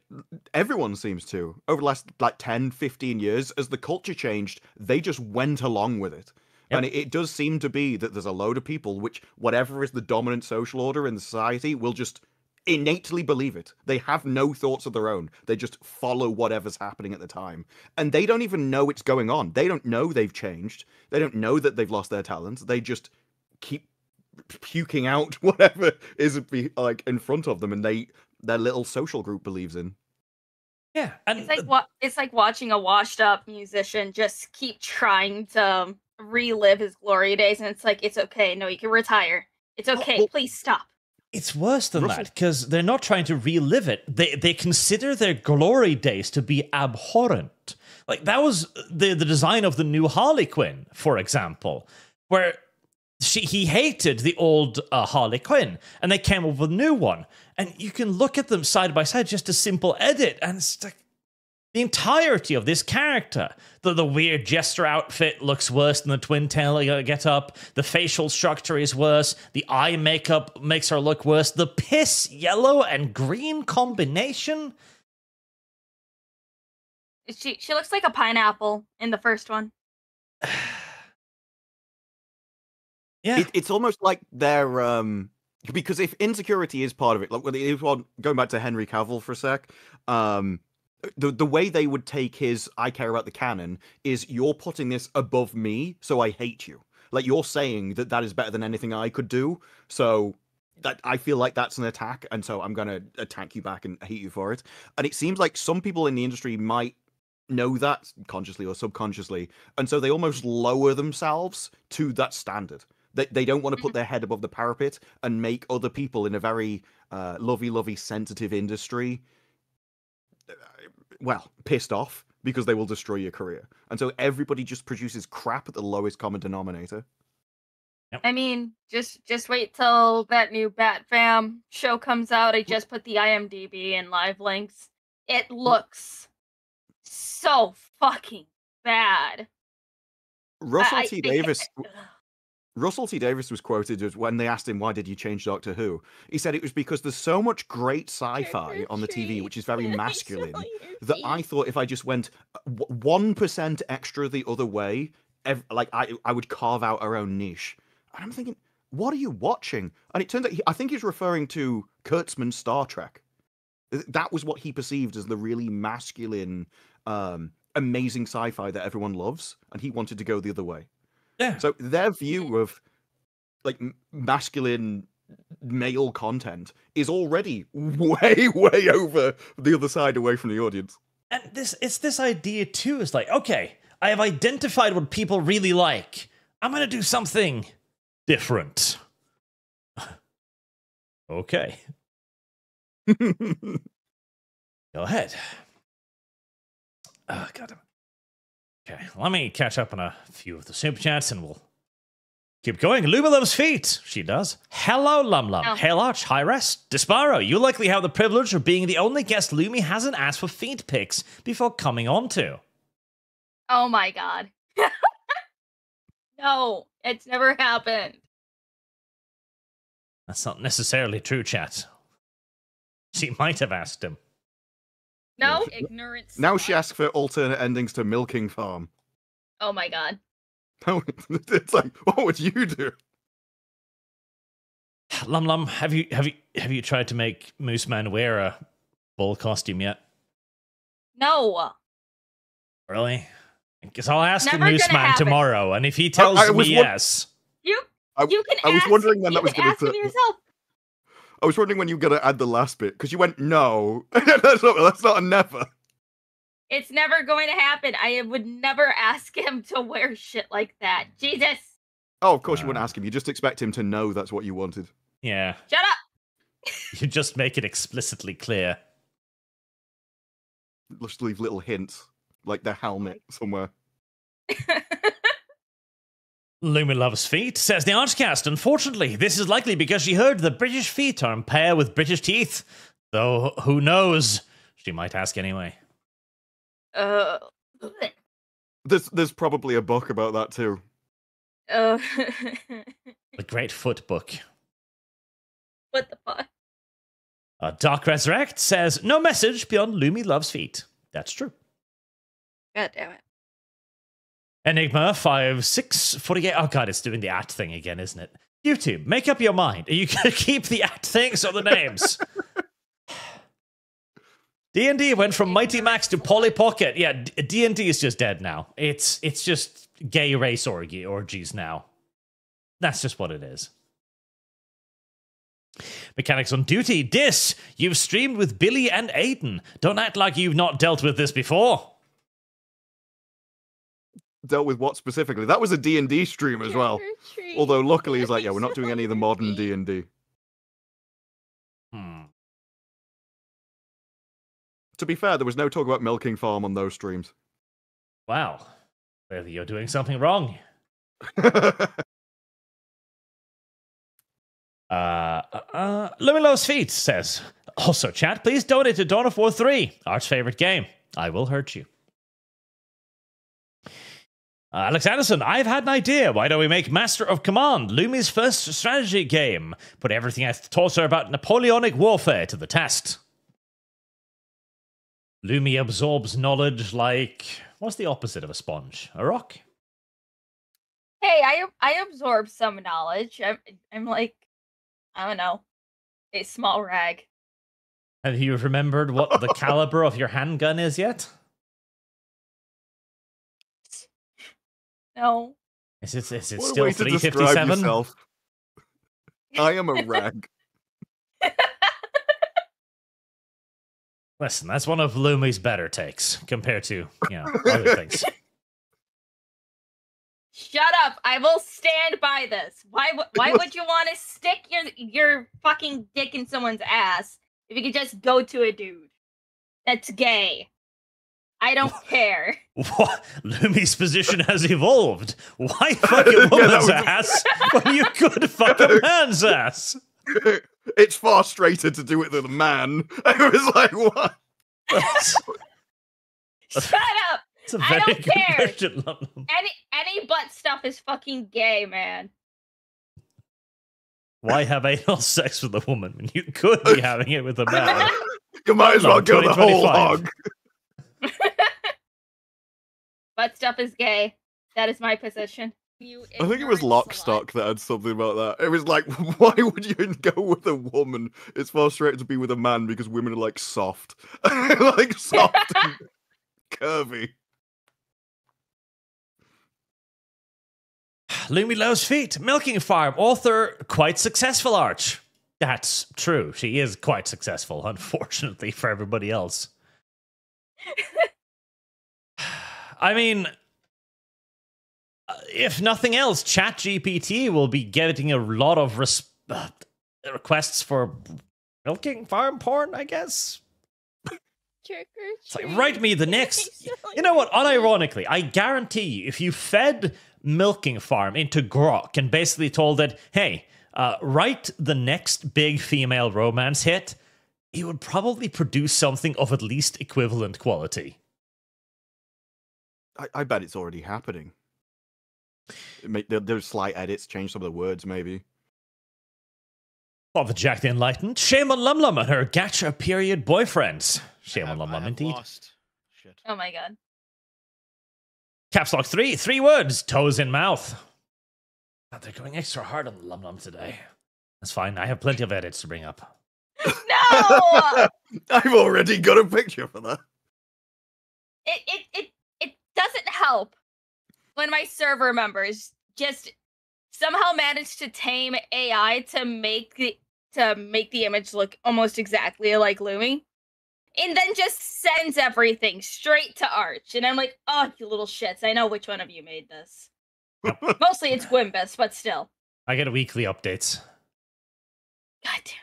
Speaker 2: Everyone seems to. Over the last, 10, 15 years, as the culture changed, they just went along with it.
Speaker 1: Yep.
Speaker 2: And it does seem to be that there's a load of people which, whatever is the dominant social order in the society, will just innately believe it. They have no thoughts of their own. They just follow whatever's happening at the time. And they don't even know it's going on. They don't know they've changed. They don't know that they've lost their talents. They just keep puking out whatever is like in front of them, and their little social group believes in.
Speaker 1: Yeah, and
Speaker 3: it's like watching a washed up musician just keep trying to relive his glory days, and it's like, it's okay, no, you can retire. It's okay,
Speaker 2: well,
Speaker 3: please stop.
Speaker 1: it's worse than that, because they're not trying to relive it. They consider their glory days to be abhorrent. Like, that was the design of the new Harley Quinn, for example, where he hated the old Harley Quinn, and they came up with a new one. And you can look at them side by side, just a simple edit, and it's like the entirety of this character. The weird jester outfit looks worse than the twin tail get-up. The facial structure is worse. The eye makeup makes her look worse. The piss yellow and green combination.
Speaker 3: She looks like a pineapple in the first one.
Speaker 1: Yeah,
Speaker 2: it's almost like they're because if insecurity is part of it, like going back to Henry Cavill for a sec, the way they would take his "I care about the canon" is, you're putting this above me, so I hate you. Like, you're saying that is better than anything I could do, so that I feel like that's an attack, and so I'm gonna attack you back and hate you for it. And it seems like some people in the industry might know that consciously or subconsciously, and so they almost lower themselves to that standard. They don't want to put their head above the parapet and make other people in a very lovey, sensitive industry, well, pissed off, because they will destroy your career. And so everybody just produces crap at the lowest common denominator.
Speaker 3: I mean, just wait till that new Bat Fam show comes out. I just put the IMDb and live links. It looks so fucking bad.
Speaker 2: Russell T. Davis was quoted as, when they asked him, why did you change Doctor Who? He said it was because there's so much great sci-fi on the TV, which is very masculine, that I thought if I just went 1% extra the other way, I would carve out our own niche. And I'm thinking, what are you watching? And it turns out, I think he's referring to Kurtzman's Star Trek. That was what he perceived as the really masculine, amazing sci-fi that everyone loves, and he wanted to go the other way.
Speaker 1: yeah.
Speaker 2: So their view of like masculine male content is already way over the other side, away from the audience.
Speaker 1: And it's this idea too. Is like, okay, I have identified what people really like. I'm gonna do something different. Okay. Go ahead. Oh, God. Okay, let me catch up on a few of the super chats and we'll keep going. Luma loves feet. She does. Hello, Lum.
Speaker 3: Oh.
Speaker 1: Hail Arch, High Rest. Disparu, you likely have the privilege of being the only guest Lumi hasn't asked for feet pics before coming on to.
Speaker 3: Oh my god. No, it's never happened.
Speaker 1: That's not necessarily true, chat. She might have asked him.
Speaker 3: No, ignorance.
Speaker 2: Now she asks for alternate endings to Milking Farm.
Speaker 3: Oh my god.
Speaker 2: It's like, what would you do?
Speaker 1: Lum, have you tried to make Moose Man wear a bull costume yet?
Speaker 3: No.
Speaker 1: Really? Because I'll ask the
Speaker 3: Never
Speaker 1: Moose
Speaker 3: gonna
Speaker 1: Man
Speaker 3: happen.
Speaker 1: tomorrow, and if he tells me yes,
Speaker 3: You
Speaker 2: I
Speaker 3: can
Speaker 2: was
Speaker 3: ask,
Speaker 2: wondering when that was going
Speaker 3: ask him
Speaker 2: to.
Speaker 3: yourself.
Speaker 2: I was wondering when you were going to add the last bit, because you went no. that's not a never.
Speaker 3: It's never going to happen. I would never ask him to wear shit like that. Jesus.
Speaker 2: Oh, of course you wouldn't ask him. You just expect him to know that's what you wanted.
Speaker 1: yeah,
Speaker 3: Shut up.
Speaker 1: you just make it explicitly clear.
Speaker 2: Just leave little hints, like their helmet somewhere.
Speaker 1: Lumi loves feet, says the ArchCast. Unfortunately, this is likely because she heard that British feet are in pair with British teeth. Though, who knows? She might ask anyway.
Speaker 2: There's probably a book about that too.
Speaker 1: The Great Foot Book.
Speaker 3: What the fuck?
Speaker 1: Dark Resurrect says, no message beyond Lumi loves feet. That's true.
Speaker 3: God damn it.
Speaker 1: Enigma5648. Oh god, it's doing the at thing again, isn't it? YouTube, make up your mind. Are you going to keep the at things or the names? D&D went from Mighty Max to Polly Pocket. Yeah, D&D is just dead now. It's just gay race orgies now. That's just what it is. Mechanics on Duty. Dis, you've streamed with Billy and Aiden. Don't act like you've not dealt with this before.
Speaker 2: Dealt with what specifically? That was a D&D stream as well. Although luckily he's like, yeah, we're not doing any of the modern D&D. To be fair, there was no talk about milking farm on those streams.
Speaker 1: Wow. Clearly you're doing something wrong. Luminos Feet says, also chat, please donate to Dawn of War 3, Art's favorite game. I will hurt you. Alex Anderson, I've had an idea. Why don't we make Master of Command Lumi's first strategy game? Put everything I taught her about Napoleonic warfare to the test. Lumi absorbs knowledge like... What's the opposite of a sponge? A rock?
Speaker 3: Hey, I absorb some knowledge. I'm like, I don't know, a small rag.
Speaker 1: Have you remembered what the caliber of your handgun is yet?
Speaker 3: No.
Speaker 1: Is it
Speaker 2: What
Speaker 1: still
Speaker 2: a way to describe
Speaker 1: 357?
Speaker 2: yourself. I am a rag.
Speaker 1: Listen, that's one of Lumi's better takes compared to, other things.
Speaker 3: Shut up! I will stand by this. Why would you want to stick your fucking dick in someone's ass if you could just go to a dude? That's gay. I don't care.
Speaker 1: What? Lumi's position has evolved. Why fuck a woman's ass when you could fuck a man's ass?
Speaker 2: It's far straighter to do it than a man. I was like, what?
Speaker 3: Shut up!
Speaker 1: That's a
Speaker 3: I
Speaker 1: very
Speaker 3: don't
Speaker 1: good
Speaker 3: care.
Speaker 1: question, Lum.
Speaker 3: Any butt stuff is fucking gay, man.
Speaker 1: Why have anal sex with a woman when you could be having it with a man?
Speaker 2: You might as well go the whole
Speaker 1: 2025.
Speaker 2: hog.
Speaker 3: Butt stuff is gay. That is my position.
Speaker 2: I think it was Lockstock that had something about that. It was like, why would you go with a woman? It's far straighter to be with a man because women are like soft. Like soft and curvy.
Speaker 1: Lumi loves feet. Milking farm. Author quite successful, Arch. That's true. She is quite successful, unfortunately for everybody else. I mean, if nothing else, ChatGPT will be getting a lot of requests for milking farm porn, I guess. It's like, write me the next... You know what? Unironically, I guarantee you, if you fed milking farm into Grok and basically told it, hey, write the next big female romance hit, it would probably produce something of at least equivalent quality.
Speaker 2: I bet it's already happening. There's slight edits, change some of the words, maybe.
Speaker 1: Father Jack the Enlightened. Shame on Lum Lum and her gacha period boyfriends. Shame on Lum Lum, indeed.
Speaker 5: Shit.
Speaker 3: Oh my god.
Speaker 1: Caps Lock 3 words. Toes in mouth. God, they're going extra hard on the Lum Lum today. That's fine. I have plenty of edits to bring up.
Speaker 3: No!
Speaker 2: I've already got a picture for that.
Speaker 3: It doesn't help when my server members just somehow manage to tame AI to make the image look almost exactly like Lumi, and then just sends everything straight to Arch. And I'm like, oh, you little shits! I know which one of you made this. Mostly it's Gwimbus, but still.
Speaker 1: I get weekly updates.
Speaker 3: God damn.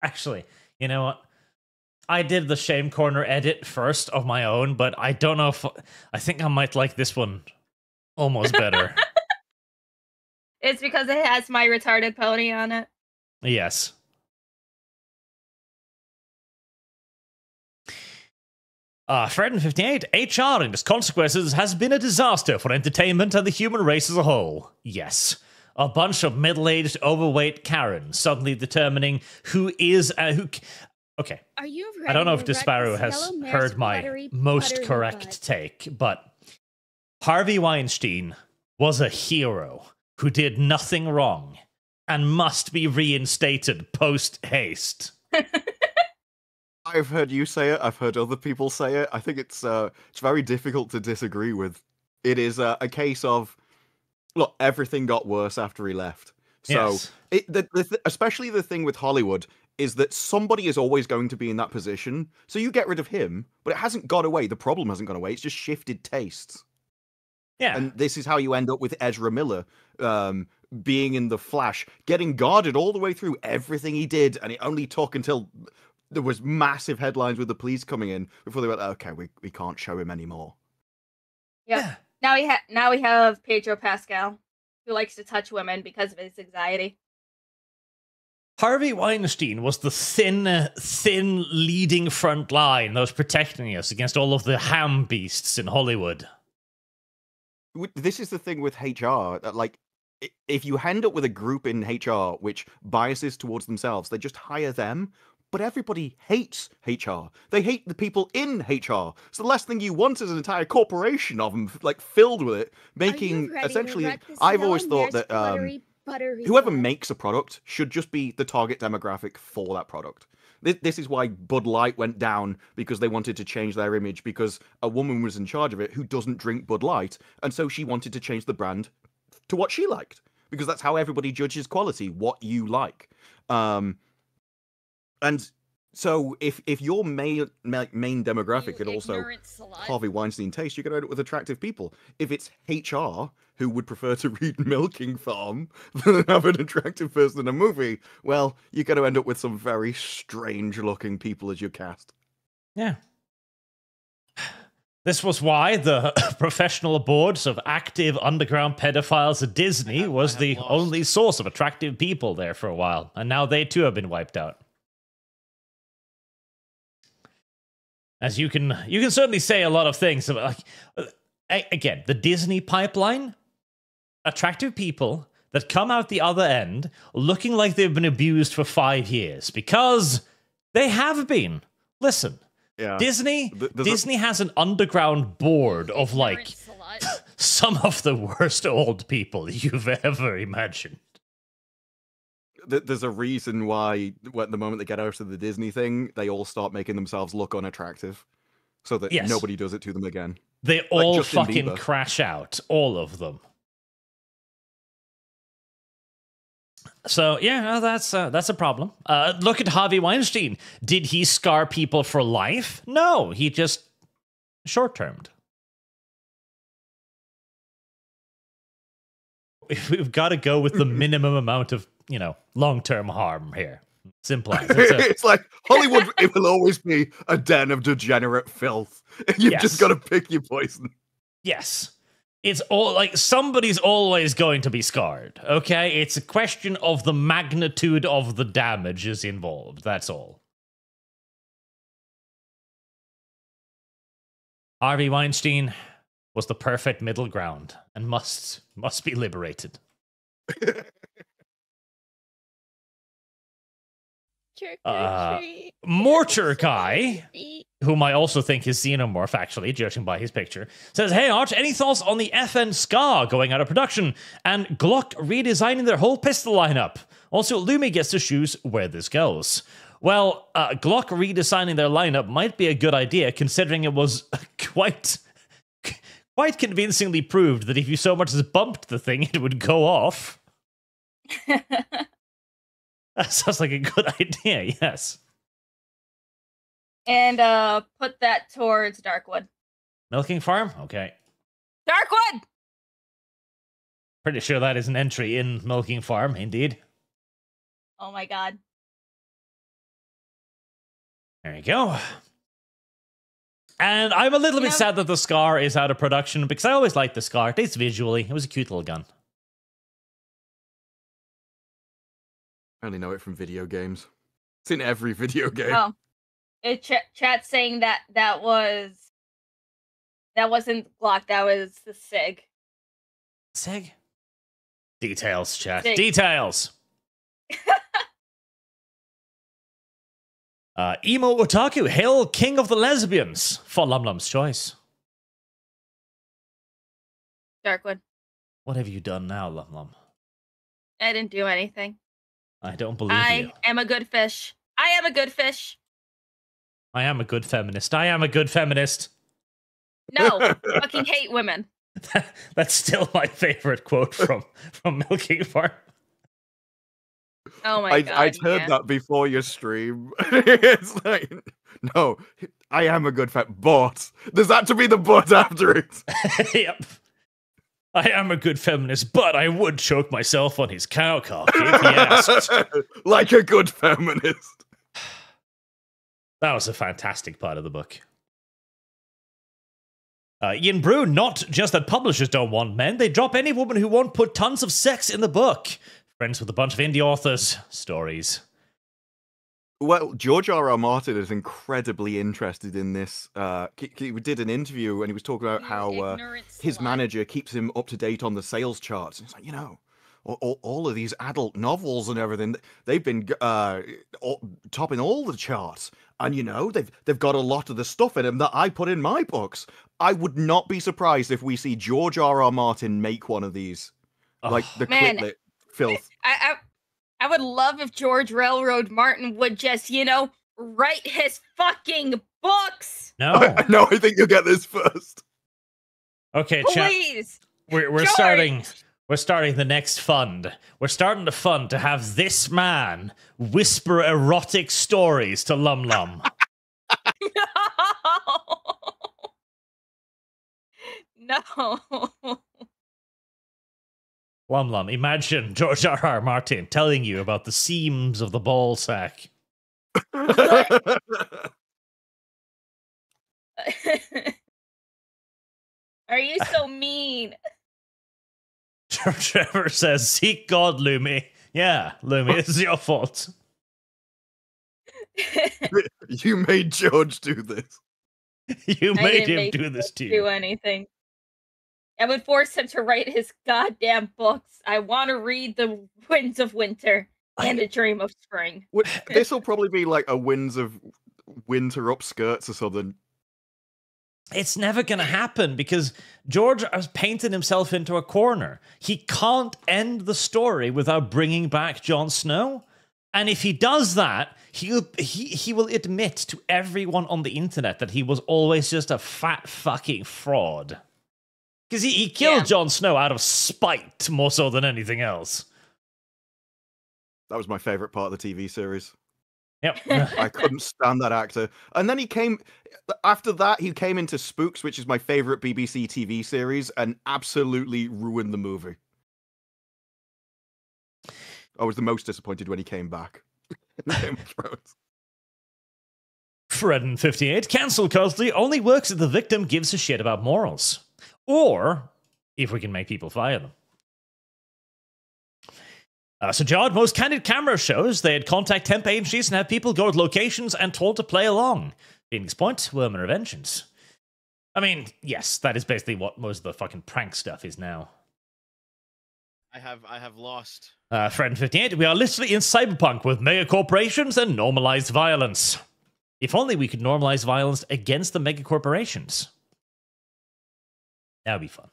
Speaker 1: Actually, you know what? I did the Shame Corner edit first of my own, but I don't know if... I think I might like this one almost better.
Speaker 3: It's because it has my retarded pony on it.
Speaker 1: Yes. Fredden58, HR and its consequences has been a disaster for entertainment and the human race as a whole. Yes. A bunch of middle-aged, overweight Karens suddenly determining who is... Okay.
Speaker 4: Are you ready
Speaker 1: I don't know if
Speaker 4: to wreck
Speaker 1: Disparu
Speaker 4: this
Speaker 1: has
Speaker 4: yellow mare's
Speaker 1: heard my
Speaker 4: buttery
Speaker 1: most correct
Speaker 4: butt?
Speaker 1: take, but Harvey Weinstein was a hero who did nothing wrong and must be reinstated post-haste.
Speaker 2: I've heard you say it. I've heard other people say it. I think it's very difficult to disagree with. It is a case of, look, everything got worse after he left. So,
Speaker 1: Yes.
Speaker 2: especially the thing with Hollywood is that somebody is always going to be in that position. So you get rid of him, but it hasn't gone away. The problem hasn't gone away. It's just shifted tastes.
Speaker 1: Yeah.
Speaker 2: And this is how you end up with Ezra Miller being in The Flash, getting guarded all the way through everything he did, and it only took until there was massive headlines with the police coming in before they went, okay, we can't show him anymore.
Speaker 3: Yep. Now we have Pedro Pascal, who likes to touch women because of his anxiety.
Speaker 1: Harvey Weinstein was the thin leading front line that was protecting us against all of the ham beasts in Hollywood.
Speaker 2: This is the thing with HR, that, like, if you end up with a group in HR which biases towards themselves, they just hire them. But everybody hates HR. They hate the people in HR. So the last thing you want is an entire corporation of them, like, filled with it, making essentially. I've always thought that whoever makes a product should just be the target demographic for that product. This is why Bud Light went down, because they wanted to change their image, because a woman was in charge of it who doesn't drink Bud Light, and so she wanted to change the brand to what she liked, because that's how everybody judges quality, what you like. And so if your main demographic and also Harvey Weinstein taste, you're going to end up with attractive people. If it's HR who would prefer to read Milking Farm than have an attractive person in a movie, well, you're going to end up with some very strange looking people as your cast.
Speaker 1: Yeah. This was why the professional boards of active underground pedophiles at Disney was the only source of attractive people there for a while, and now they too have been wiped out. As you can certainly say a lot of things about, like, again, the Disney pipeline, attractive people that come out the other end looking like they've been abused for 5 years, because they have been. Listen,
Speaker 2: yeah.
Speaker 1: Disney has an underground board of, like, some of the worst old people you've ever imagined.
Speaker 2: There's a reason why, at the moment they get out of the Disney thing, they all start making themselves look unattractive, so that nobody does it to them again.
Speaker 1: They all
Speaker 2: like
Speaker 1: fucking
Speaker 2: Bieber.
Speaker 1: crash out, all of them. So yeah, no, that's a problem. Look at Harvey Weinstein. Did he scar people for life? No, he just short-termed. We've got to go with the minimum amount of, long-term harm here. Simple as.
Speaker 2: It's like Hollywood. It will always be a den of degenerate filth. You've just got to pick your poison.
Speaker 1: Yes. It's all like somebody's always going to be scarred, okay? It's a question of the magnitude of the damages involved. That's all. Harvey Weinstein was the perfect middle ground and must be liberated. Mortar Guy, whom I also think is Xenomorph, actually, judging by his picture, says, "Hey, Arch, any thoughts on the FN Scar going out of production and Glock redesigning their whole pistol lineup? Also, Lumi gets to choose where this goes." Well, Glock redesigning their lineup might be a good idea, considering it was quite convincingly proved that if you so much as bumped the thing, it would go off. That sounds like a good idea, yes.
Speaker 3: And put that towards Darkwood.
Speaker 1: Milking Farm? Okay.
Speaker 3: Darkwood!
Speaker 1: Pretty sure that is an entry in Milking Farm, indeed.
Speaker 3: Oh my god.
Speaker 1: There you go. And I'm a little bit sad that the Scar is out of production, because I always liked the Scar. At least visually. It was a cute little gun.
Speaker 2: I only know it from video games. It's in every video game.
Speaker 3: Oh, chat saying that wasn't Glock. That was the Sig.
Speaker 1: Sig? Details, chat.
Speaker 3: Sig.
Speaker 1: Details. Emo Otaku, hail king of the lesbians for Lum's choice.
Speaker 3: Darkwood.
Speaker 1: What have you done now, Lum?
Speaker 3: I didn't do anything.
Speaker 1: I don't believe you.
Speaker 3: I am a good fish. I am a good fish.
Speaker 1: I am a good feminist. I am a good feminist.
Speaker 3: No, fucking hate women.
Speaker 1: That's still my favorite quote from Milking Farm.
Speaker 3: Oh my god.
Speaker 2: I'd heard that before your stream. It's like, no, I am a good but there's that to be the but after it.
Speaker 1: Yep. I am a good feminist, but I would choke myself on his cow cock if he asked.
Speaker 2: Like a good feminist.
Speaker 1: That was a fantastic part of the book. Ian Brew, not just that publishers don't want men, they drop any woman who won't put tons of sex in the book. Friends with a bunch of indie authors. Stories.
Speaker 2: Well, George R.R. Martin is incredibly interested in this. He did an interview and he was talking about how his manager keeps him up to date on the sales charts. It's like, all of these adult novels and everything, they've been topping all the charts. And, they've got a lot of the stuff in them that I put in my books. I would not be surprised if we see George R.R. Martin make one of these. Like the Quitlet filth.
Speaker 3: I would love if George Railroad Martin would just, write his fucking books.
Speaker 1: No.
Speaker 2: No, I think you'll get this first.
Speaker 1: Okay,
Speaker 3: please.
Speaker 1: We're starting the next fund. We're starting the fund to have this man whisper erotic stories to Lum.
Speaker 3: No.
Speaker 1: Lum, imagine George R.R. Martin telling you about the seams of the ball sack.
Speaker 3: Are you so mean?
Speaker 1: Trevor says, seek God, Lumi. Yeah, Lumi, it's your fault.
Speaker 2: You made George do this.
Speaker 1: You made him do this to you.
Speaker 3: Do anything. I would force him to write his goddamn books. I want to read The Winds of Winter and A Dream of Spring.
Speaker 2: This will probably be like a Winds of Winter upskirts or something.
Speaker 1: It's never going to happen because George has painted himself into a corner. He can't end the story without bringing back Jon Snow. And if he does that, he will admit to everyone on the internet that he was always just a fat fucking fraud. Because he killed Jon Snow out of spite more so than anything else.
Speaker 2: That was my favorite part of the TV series.
Speaker 1: Yep.
Speaker 2: I couldn't stand that actor. And then after that, he came into Spooks, which is my favorite BBC TV series, and absolutely ruined the movie. I was the most disappointed when he came back. Game of Thrones.
Speaker 1: Fredden58, cancel culture only works if the victim gives a shit about morals. Or if we can make people fire them. So Jard, most candid camera shows they'd contact temp agencies and have people go to locations and told to play along. Phoenix Point, Worm and Revengeance. I mean, yes, that is basically what most of the fucking prank stuff is now.
Speaker 5: I have lost.
Speaker 1: Fred58, we are literally in cyberpunk with mega corporations and normalized violence. If only we could normalize violence against the mega corporations. That would be fun.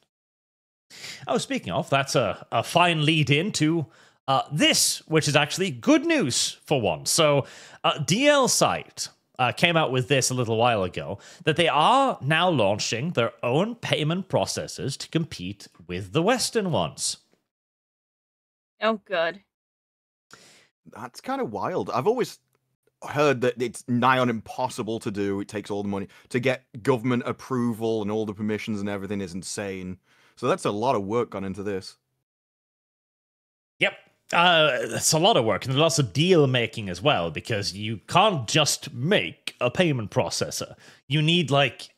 Speaker 1: Oh, speaking of, that's a fine lead into this, which is actually good news for once. So, DLsite came out with this a little while ago, that they are now launching their own payment processors to compete with the Western ones.
Speaker 3: Oh, good.
Speaker 2: That's kind of wild. I've always heard that it's nigh on impossible to do. It takes all the money. To get government approval and all the permissions and everything is insane. So that's a lot of work gone into this.
Speaker 1: Yep. It's a lot of work, and there's lots of deal making as well, because you can't just make a payment processor. You need, like...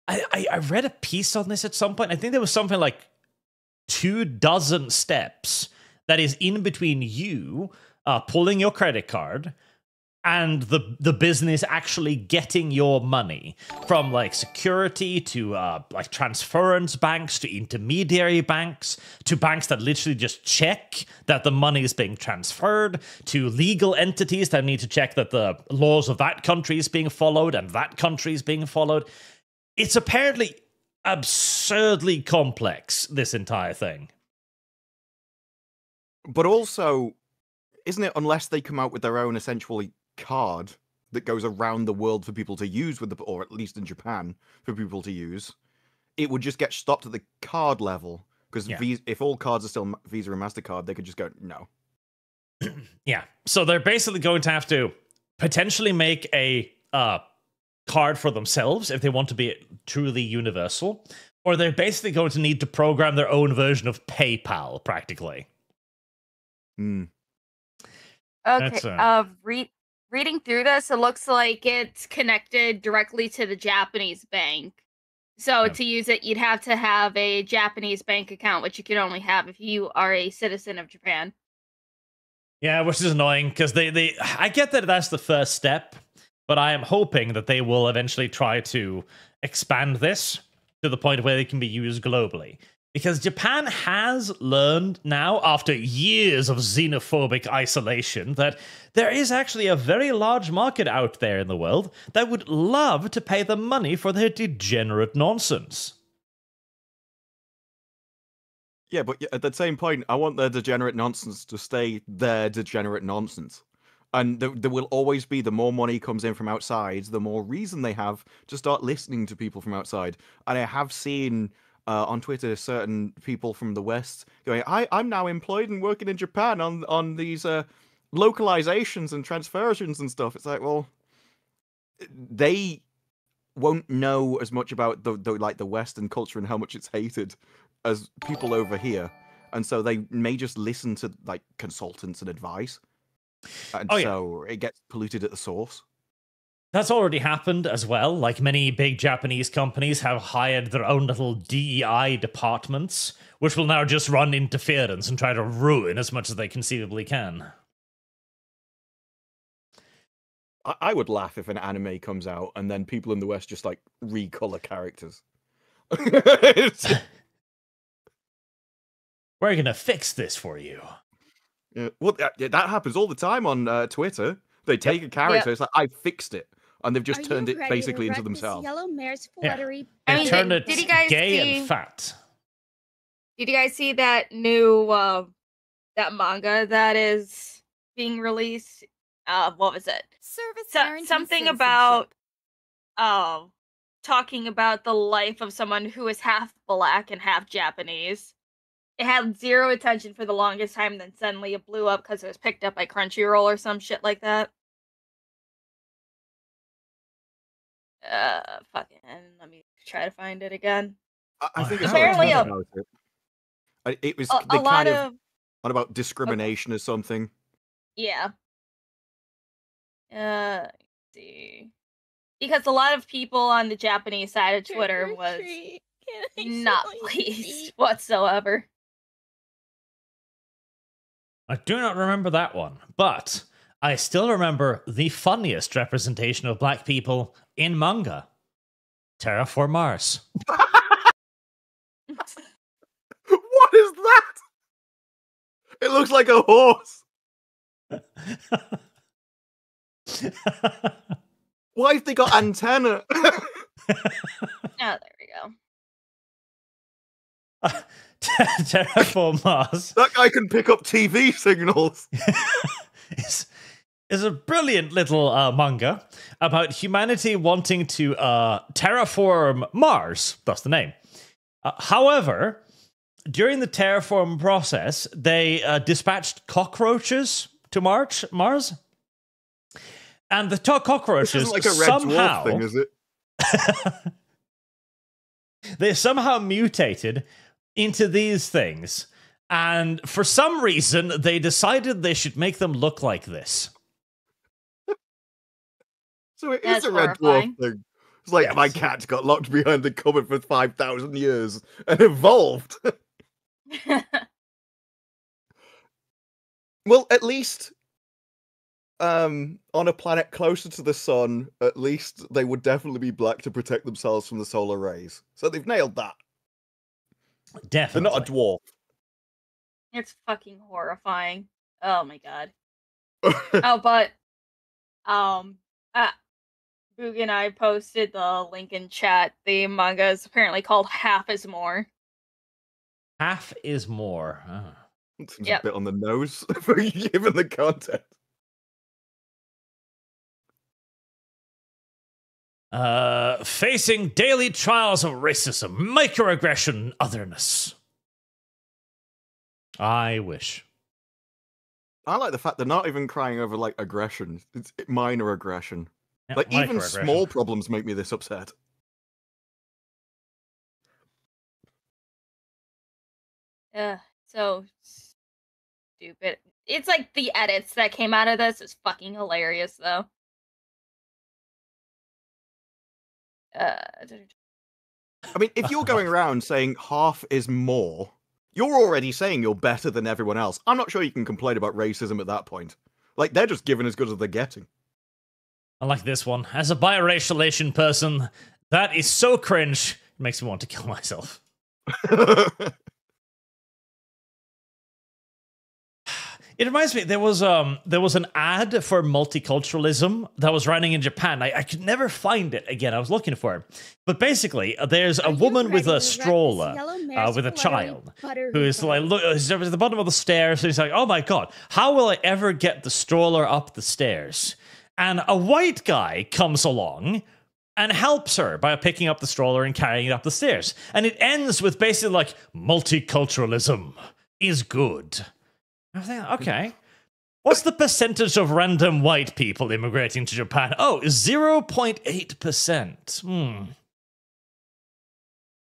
Speaker 1: I read a piece on this at some point. I think there was something like 24 steps that is in between you pulling your credit card, and the business actually getting your money from like security to like transference banks to intermediary banks to banks that literally just check that the money is being transferred to legal entities that need to check that the laws of that country is being followed and that country is being followed. It's apparently absurdly complex, this entire thing.
Speaker 2: But also, isn't it, unless they come out with their own essentially card that goes around the world for people to use with the, or at least in Japan for people to use, it would just get stopped at the card level, because if all cards are still Visa and MasterCard, they could just go no.
Speaker 1: Yeah, so they're basically going to have to potentially make a card for themselves if they want to be truly universal, or they're basically going to need to program their own version of PayPal practically.
Speaker 3: Okay, reading through this, it looks like it's connected directly to the Japanese bank. So to use it, you'd have to have a Japanese bank account, which you can only have if you are a citizen of Japan.
Speaker 1: Yeah, which is annoying, because I get that that's the first step, but I am hoping that they will eventually try to expand this to the point where they can be used globally. Because Japan has learned now, after years of xenophobic isolation, that there is actually a very large market out there in the world that would love to pay them money for their degenerate nonsense.
Speaker 2: Yeah, but at the same point, I want their degenerate nonsense to stay their degenerate nonsense. And there will always be, the more money comes in from outside, the more reason they have to start listening to people from outside. And I have seen on Twitter certain people from the West going, I'm now employed and working in Japan on these localizations and transfersions and stuff. It's like, well, they won't know as much about the Western culture and how much it's hated as people over here. And so they may just listen to like consultants and advice. And so it gets polluted at the source.
Speaker 1: That's already happened as well. Like, many big Japanese companies have hired their own little DEI departments, which will now just run interference and try to ruin as much as they conceivably can.
Speaker 2: I would laugh if an anime comes out and then people in the West just like recolor characters.
Speaker 1: We're gonna fix this for you.
Speaker 2: Yeah, well, that happens all the time on Twitter. They take a character, it's like, I fixed it. And they've just turned it basically into themselves.
Speaker 4: Yellow mare's fluttery.
Speaker 3: I mean,
Speaker 1: turned it
Speaker 3: did you guys
Speaker 1: gay and fat.
Speaker 3: Did you guys see that new that manga that is being released? What was it? Something about talking about the life of someone who is half black and half Japanese. It had zero attention for the longest time, then suddenly it blew up because it was picked up by Crunchyroll or some shit like that. Fucking, let me try to find it again.
Speaker 2: I think
Speaker 3: apparently
Speaker 2: it was
Speaker 3: a lot of
Speaker 2: what about discrimination or something?
Speaker 3: Yeah. Let's see. Because a lot of people on the Japanese side of Twitter was not pleased whatsoever.
Speaker 1: I do not remember that one, but I still remember the funniest representation of black people in manga. Terraform Mars.
Speaker 2: What is that? It looks like a horse. Why have they got antenna?
Speaker 3: Oh, there we go.
Speaker 1: Terraform Mars.
Speaker 2: That guy can pick up TV signals.
Speaker 1: is a brilliant little manga about humanity wanting to terraform Mars. That's the name. However, during the terraform process, they dispatched cockroaches to Mars. And the cockroaches
Speaker 2: this isn't like a red
Speaker 1: somehow...
Speaker 2: dwarf thing, is it?
Speaker 1: They somehow mutated into these things. And for some reason, they decided they should make them look like this.
Speaker 2: So it is a red dwarf thing. It's like, my cat got locked behind the cupboard for 5,000 years and evolved. Well, at least on a planet closer to the sun, at least they would definitely be black to protect themselves from the solar rays. So they've nailed that.
Speaker 1: Definitely.
Speaker 2: They're not a dwarf.
Speaker 3: It's fucking horrifying. Oh my god. Oh, but Boog and I posted the link in chat. The manga is apparently called Half is More.
Speaker 1: Half is more. Oh.
Speaker 2: Seems a bit on the nose for given the content.
Speaker 1: Facing daily trials of racism, microaggression, otherness. I wish.
Speaker 2: I like the fact they're not even crying over like aggression. It's minor aggression.
Speaker 1: Yeah,
Speaker 2: Like even
Speaker 1: microaggression.
Speaker 2: small problems make me this upset.
Speaker 3: So stupid. It's like the edits that came out of this is fucking hilarious though.
Speaker 2: I mean, if you're going around saying half is more, you're already saying you're better than everyone else. I'm not sure you can complain about racism at that point. Like, they're just giving as good as they're getting.
Speaker 1: I like this one. As a biracial Asian person, that is so cringe. It makes me want to kill myself. It reminds me, there was an ad for multiculturalism that was running in Japan. I could never find it again. I was looking for it. But basically, there's a woman with a stroller with a child who is like, look, he's at the bottom of the stairs. And he's like, oh my God, how will I ever get the stroller up the stairs? And a white guy comes along and helps her by picking up the stroller and carrying it up the stairs. And it ends with basically like, multiculturalism is good. I was thinking, okay, what's the percentage of random white people immigrating to Japan? Oh, 0.8%.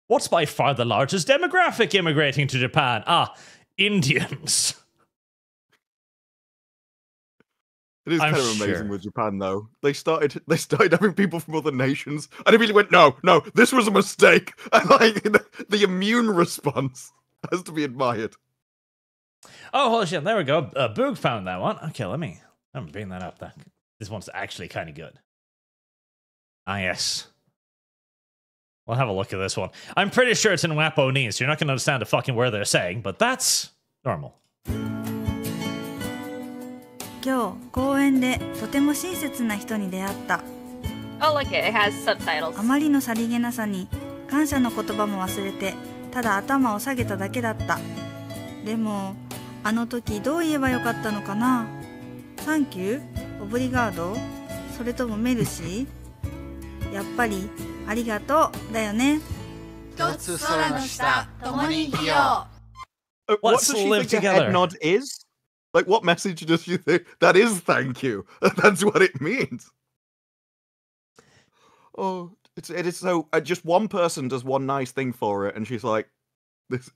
Speaker 1: What's by far the largest demographic immigrating to Japan? Ah, Indians.
Speaker 2: It is kind of amazing with Japan, though. They started having people from other nations, and immediately went, no, this was a mistake. And like the immune response has to be admired.
Speaker 1: Oh, holy shit, there we go. Boog found that one. Okay, let me bring that up. This one's actually kind of good. Ah, yes. We'll have a look at this one. I'm pretty sure it's in Waponese, so you're not going to understand a fucking word they're saying, but that's normal.
Speaker 6: 今日公園でとても親切な人に出会った。
Speaker 3: Oh, look, it has subtitles.
Speaker 6: あまりのさりげなさに感謝の言葉も忘れてただ頭を下げただけだった。でもあの時どう言えばよかったのかな。サンキュー、オブリガード、それともメルシー。やっぱりありがとうだよね。
Speaker 7: 一つ空の下、共に生きよ
Speaker 2: う。What does she think a head nod is? Like, what message does she think? That is thank you. That's what it means. Oh, it is so... just one person does one nice thing for it, and she's like,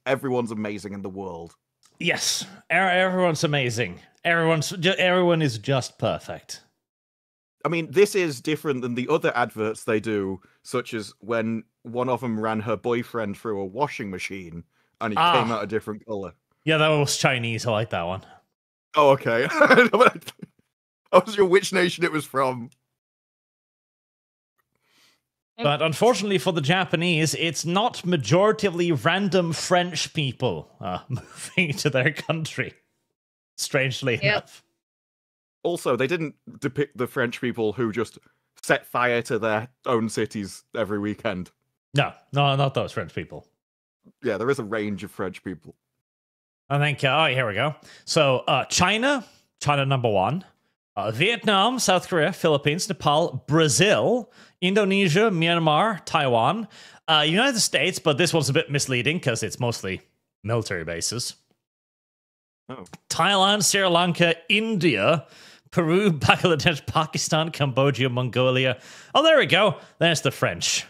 Speaker 2: everyone's amazing in the world.
Speaker 1: Yes, everyone's amazing. Everyone is just perfect.
Speaker 2: I mean, this is different than the other adverts they do, such as when one of them ran her boyfriend through a washing machine, and he came out a different color.
Speaker 1: Yeah, that was Chinese. I like that one.
Speaker 2: Oh, okay. I wasn't sure which nation it was from.
Speaker 1: But unfortunately for the Japanese, it's not majoritively random French people moving to their country. Strangely enough.
Speaker 2: Also, they didn't depict the French people who just set fire to their own cities every weekend.
Speaker 1: No, not those French people.
Speaker 2: Yeah, there is a range of French people.
Speaker 1: I think, here we go. So, China number 1. Vietnam, South Korea, Philippines, Nepal, Brazil, Indonesia, Myanmar, Taiwan, United States, but this one's a bit misleading because it's mostly military bases.
Speaker 2: Oh.
Speaker 1: Thailand, Sri Lanka, India, Peru, Bangladesh, Pakistan, Cambodia, Mongolia. Oh, there we go. There's the French.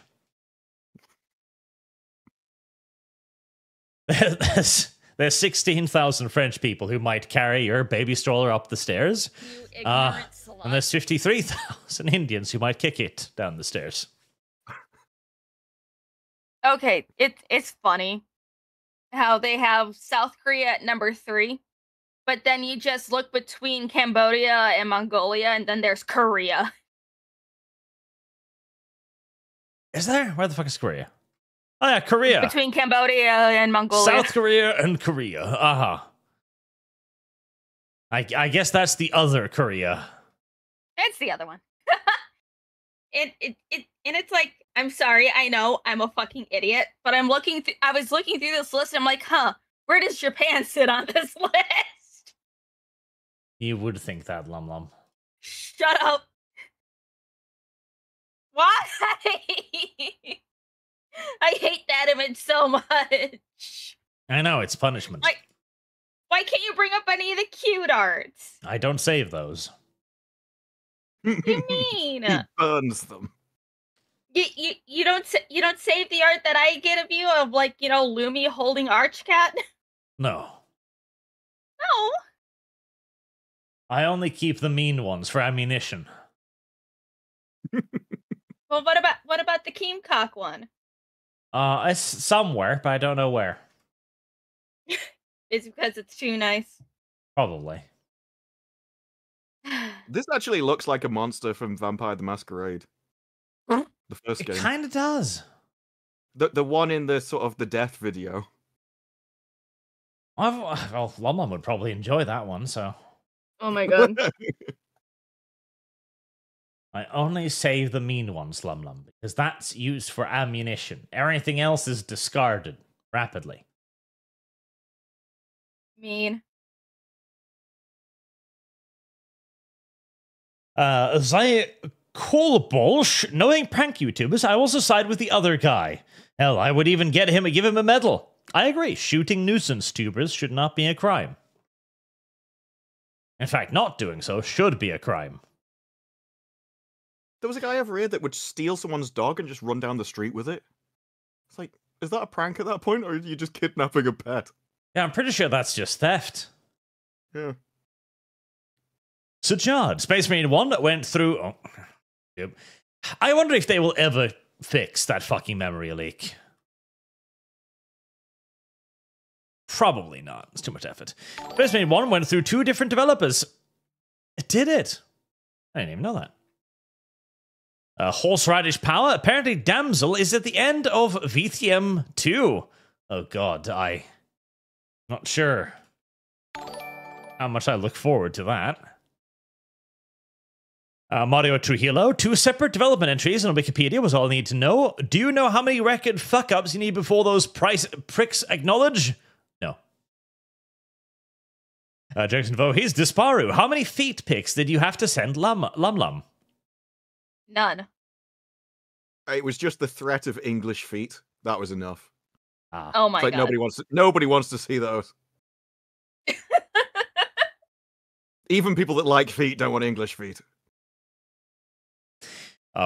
Speaker 1: There's 16,000 French people who might carry your baby stroller up the stairs. And there's 53,000 Indians who might kick it down the stairs.
Speaker 3: Okay, it's funny how they have South Korea at number 3, but then you just look between Cambodia and Mongolia, and then there's Korea.
Speaker 1: Is there? Where the fuck is Korea? Oh yeah, Korea.
Speaker 3: Between Cambodia and Mongolia.
Speaker 1: South Korea and Korea. Uh-huh. I guess that's the other Korea.
Speaker 3: It's the other one. And it's like, I'm sorry, I know I'm a fucking idiot, but I was looking through this list and I'm like, where does Japan sit on this list?
Speaker 1: You would think that, Lum Lum.
Speaker 3: Shut up. Why? I hate that image so much.
Speaker 1: I know, it's punishment.
Speaker 3: Like, why can't you bring up any of the cute arts?
Speaker 1: I don't save those.
Speaker 3: What do you mean?
Speaker 2: He burns them.
Speaker 3: You don't save the art that I get of you of, like, you know, Lumi holding ArchCat?
Speaker 1: No.
Speaker 3: No.
Speaker 1: I only keep the mean ones for ammunition.
Speaker 3: Well, what about the Keemcock one?
Speaker 1: It's somewhere, but I don't know where.
Speaker 3: It's because it's too nice.
Speaker 1: Probably.
Speaker 2: This actually looks like a monster from Vampire the Masquerade. The first
Speaker 1: It
Speaker 2: game.
Speaker 1: kind of does.
Speaker 2: The one in the sort of the death video.
Speaker 1: Well, Lum Lum would probably enjoy that one, so.
Speaker 3: Oh my god.
Speaker 1: I only save the mean ones, Lum Lum, because that's used for ammunition. Everything else is discarded rapidly.
Speaker 3: Mean.
Speaker 1: As I call Bolsh, knowing prank YouTubers, I also side with the other guy. Hell, I would even give him a medal. I agree, shooting nuisance tubers should not be a crime. In fact, not doing so should be a crime.
Speaker 2: There was a guy over here that would steal someone's dog and just run down the street with it. It's like, is that a prank at that point, or are you just kidnapping a pet?
Speaker 1: Yeah, I'm pretty sure that's just theft.
Speaker 2: Yeah.
Speaker 1: So, Jard, Space Marine 1 went through... Oh, yep. I wonder if they will ever fix that fucking memory leak. Probably not. It's too much effort. Space Marine 1 went through 2 different developers. It did it. I didn't even know that. Horseradish Power. Apparently, Damsel is at the end of VTM 2. Oh god, I'm not sure how much I look forward to that. Mario Trujillo, 2 separate development entries on Wikipedia was all I need to know. Do you know how many record fuck-ups you need before those pricks acknowledge? No. Jackson Vo, here's Disparu. How many feet pics did you have to send Lum Lum?
Speaker 3: None.
Speaker 2: It was just the threat of English feet. That was enough.
Speaker 3: Oh my
Speaker 2: It's like
Speaker 3: god.
Speaker 2: nobody wants to see those. Even people that like feet don't want English feet.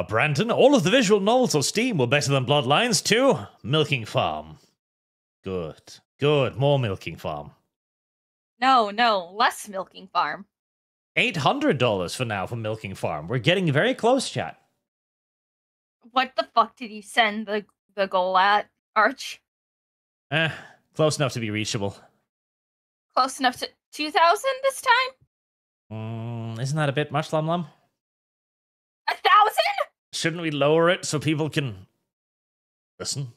Speaker 1: Brandon, all of the visual novels on Steam were better than Bloodlines too. Milking Farm. Good. Good. More Milking Farm.
Speaker 3: No, less Milking Farm.
Speaker 1: $800 for now for Milking Farm. We're getting very close, chat.
Speaker 3: What the fuck did you send the goal at, Arch?
Speaker 1: Close enough to be reachable.
Speaker 3: Close enough to 2,000 this time?
Speaker 1: Isn't that a bit much, Lum Lum?
Speaker 3: 1,000?
Speaker 1: Shouldn't we lower it so people can listen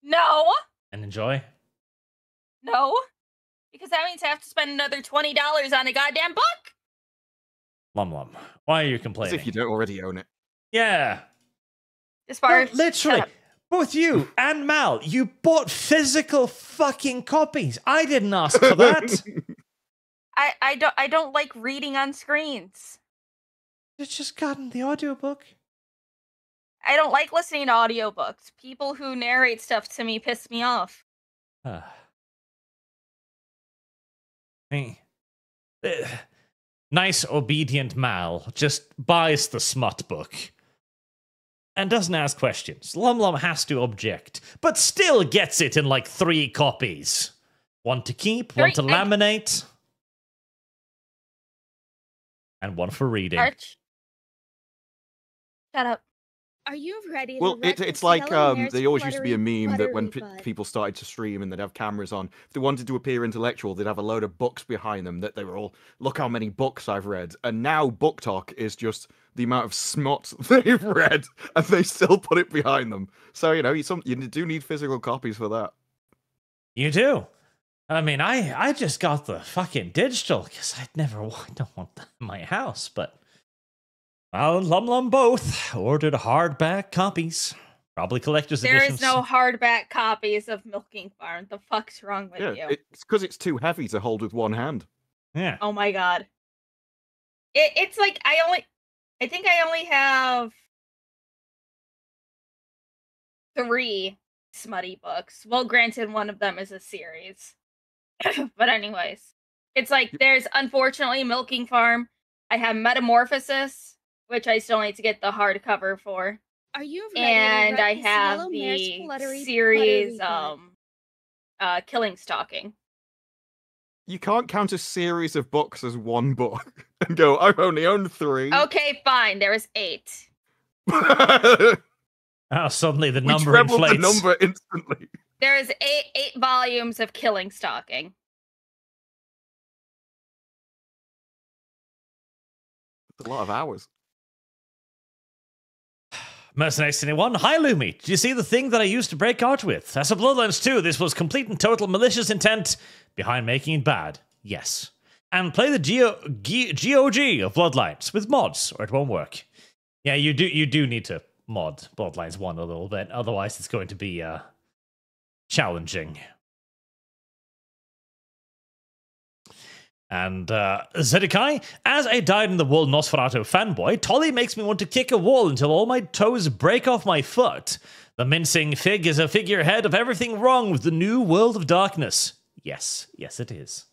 Speaker 3: No.
Speaker 1: and enjoy?
Speaker 3: No. Because that means I have to spend another $20 on a goddamn book.
Speaker 1: Lum Lum, why are you
Speaker 2: As
Speaker 1: complaining?
Speaker 2: if you don't already own it.
Speaker 1: Yeah.
Speaker 3: As far as
Speaker 1: Literally, both you and Mal, you bought physical fucking copies. I didn't ask for that.
Speaker 3: I don't like reading on screens.
Speaker 1: It's just gotten the audiobook.
Speaker 3: I don't like listening to audiobooks. People who narrate stuff to me piss me off.
Speaker 1: Hey. Nice, obedient Mal just buys the smut book and doesn't ask questions. Lum Lum has to object, but still gets it in like 3 copies. One to keep, one to laminate, and one for reading.
Speaker 3: Arch. Shut up.
Speaker 4: Are you ready
Speaker 2: Well,
Speaker 4: to rut
Speaker 2: it's
Speaker 4: this
Speaker 2: like
Speaker 4: yellow mare's
Speaker 2: there always used to be a
Speaker 4: fluttery,
Speaker 2: meme that when
Speaker 4: buttery bud?
Speaker 2: people started to stream and they'd have cameras on, if they wanted to appear intellectual, they'd have a load of books behind them that they were all, look how many books I've read. And now Book Talk is just the amount of smut they've read, and they still put it behind them. So you do need physical copies for that.
Speaker 1: You do. I mean, I just got the fucking digital because I don't want that in my house, but well, Lum both ordered hardback copies, probably collector's
Speaker 3: There
Speaker 1: editions.
Speaker 3: is no hardback copies of Milking Farm. The fuck's wrong with you?
Speaker 2: It's because it's too heavy to hold with one hand.
Speaker 1: Yeah.
Speaker 3: Oh my god. It's like I think I only have 3 smutty books. Well, granted, one of them is a series. But anyways, it's like there's unfortunately Milking Farm. I have Metamorphosis, which I still need to get the hardcover for.
Speaker 4: Are you ready
Speaker 3: And
Speaker 4: to rut
Speaker 3: I
Speaker 4: this
Speaker 3: have
Speaker 4: yellow mare's
Speaker 3: the
Speaker 4: fluttery,
Speaker 3: series
Speaker 4: buttery bud?
Speaker 3: Killing Stalking.
Speaker 2: You can't count a series of books as one book and go, I've only owned 3.
Speaker 3: Okay, fine. There was 8.
Speaker 1: Oh, suddenly the
Speaker 2: We
Speaker 1: number
Speaker 2: trebled
Speaker 1: inflates.
Speaker 2: the number instantly.
Speaker 3: There is 8 volumes of Killing Stalking.
Speaker 2: It's a lot of hours.
Speaker 1: Mercenary71, hi Lumi. Did you see the thing that I used to break art with? As a Bloodlines 2, this was complete and total malicious intent behind making it bad. Yes. And play the GOG of Bloodlines with mods, or it won't work. Yeah, you do need to mod Bloodlines 1 a little bit, otherwise it's going to be challenging. And Zedekai, as a dyed-in-the-wool Nosferatu fanboy, Tolly makes me want to kick a wall until all my toes break off my foot. The mincing fig is a figurehead of everything wrong with the new world of darkness. Yes, yes it is.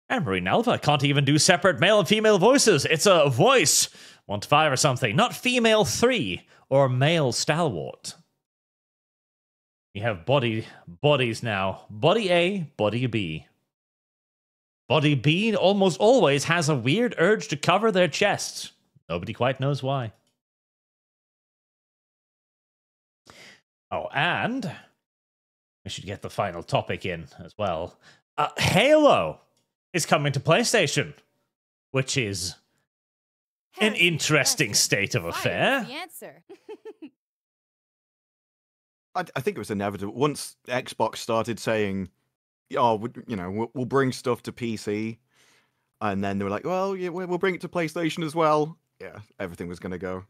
Speaker 1: And Marine Alpha can't even do separate male and female voices. It's a voice 1 to 5 or something, not female 3 or male stalwart. You have bodies now. Body A, body B. Body B almost always has a weird urge to cover their chests. Nobody quite knows why. Oh, and we should get the final topic in as well. Halo is coming to PlayStation, which is an interesting state of affair.
Speaker 8: The answer.
Speaker 2: I think it was inevitable. Once Xbox started saying, "Oh, we'll bring stuff to PC," and then they were like, "Well, yeah, we'll bring it to PlayStation as well." Yeah, everything was going to go.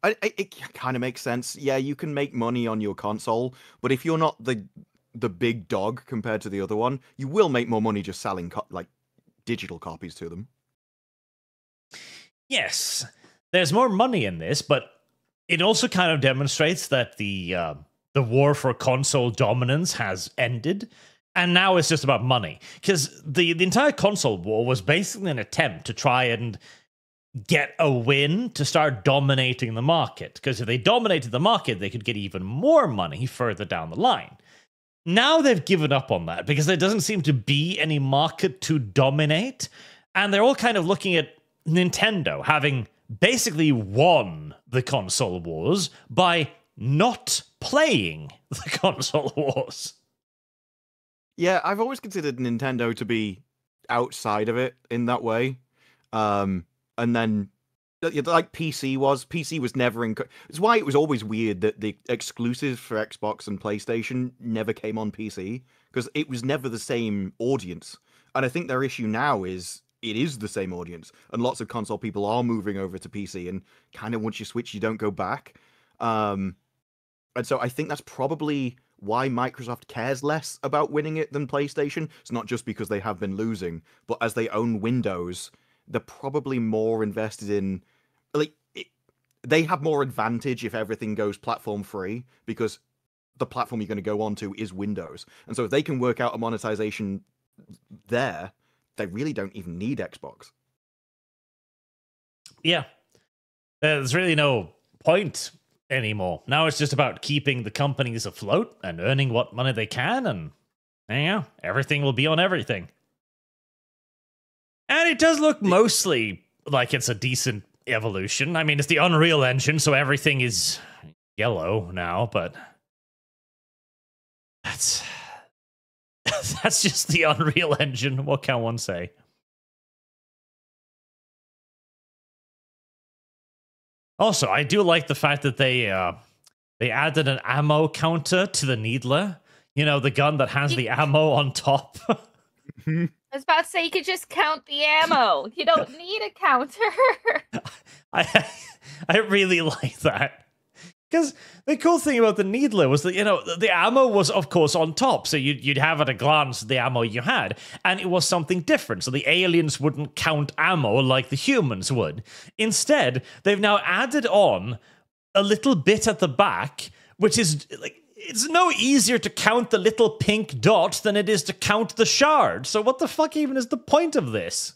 Speaker 2: It kind of makes sense. Yeah, you can make money on your console, but if you're not the big dog compared to the other one, you will make more money just selling digital copies to them.
Speaker 1: Yes, there's more money in this, but it also kind of demonstrates that the war for console dominance has ended, and now it's just about money. Because the entire console war was basically an attempt to try and get a win to start dominating the market. Because if they dominated the market, they could get even more money further down the line. Now they've given up on that because there doesn't seem to be any market to dominate, and they're all kind of looking at Nintendo having basically won the console wars by not playing the console wars.
Speaker 2: Yeah, I've always considered Nintendo to be outside of it in that way. And then, like PC was never in... It's why it was always weird that the exclusives for Xbox and PlayStation never came on PC, because it was never the same audience. And I think their issue now is it is the same audience, and lots of console people are moving over to PC, and kind of once you switch, you don't go back. And so I think that's probably why Microsoft cares less about winning it than PlayStation. It's not just because they have been losing, but as they own Windows, they're probably more invested in... they have more advantage if everything goes platform free, because the platform you're going to go onto is Windows. And so if they can work out a monetization there, they really don't even need Xbox. Yeah.
Speaker 1: There's really no point anymore. Now it's just about keeping the companies afloat and earning what money they can, and yeah, everything will be on everything. And it does look mostly like it's a decent evolution. I mean, it's the Unreal Engine, so everything is yellow now, but that's just the Unreal Engine. What can one say? Also, I do like the fact that they added an ammo counter to the Needler. You know, the gun that has the ammo on top.
Speaker 3: I was about to say you could just count the ammo. You don't need a counter.
Speaker 1: I really like that. Because the cool thing about the Needler was that, you know, the ammo was, of course, on top. So you'd have at a glance the ammo you had. And it was something different. So the aliens wouldn't count ammo like the humans would. Instead, they've now added on a little bit at the back, which is, like, it's no easier to count the little pink dot than it is to count the shard. So what the fuck even is the point of this?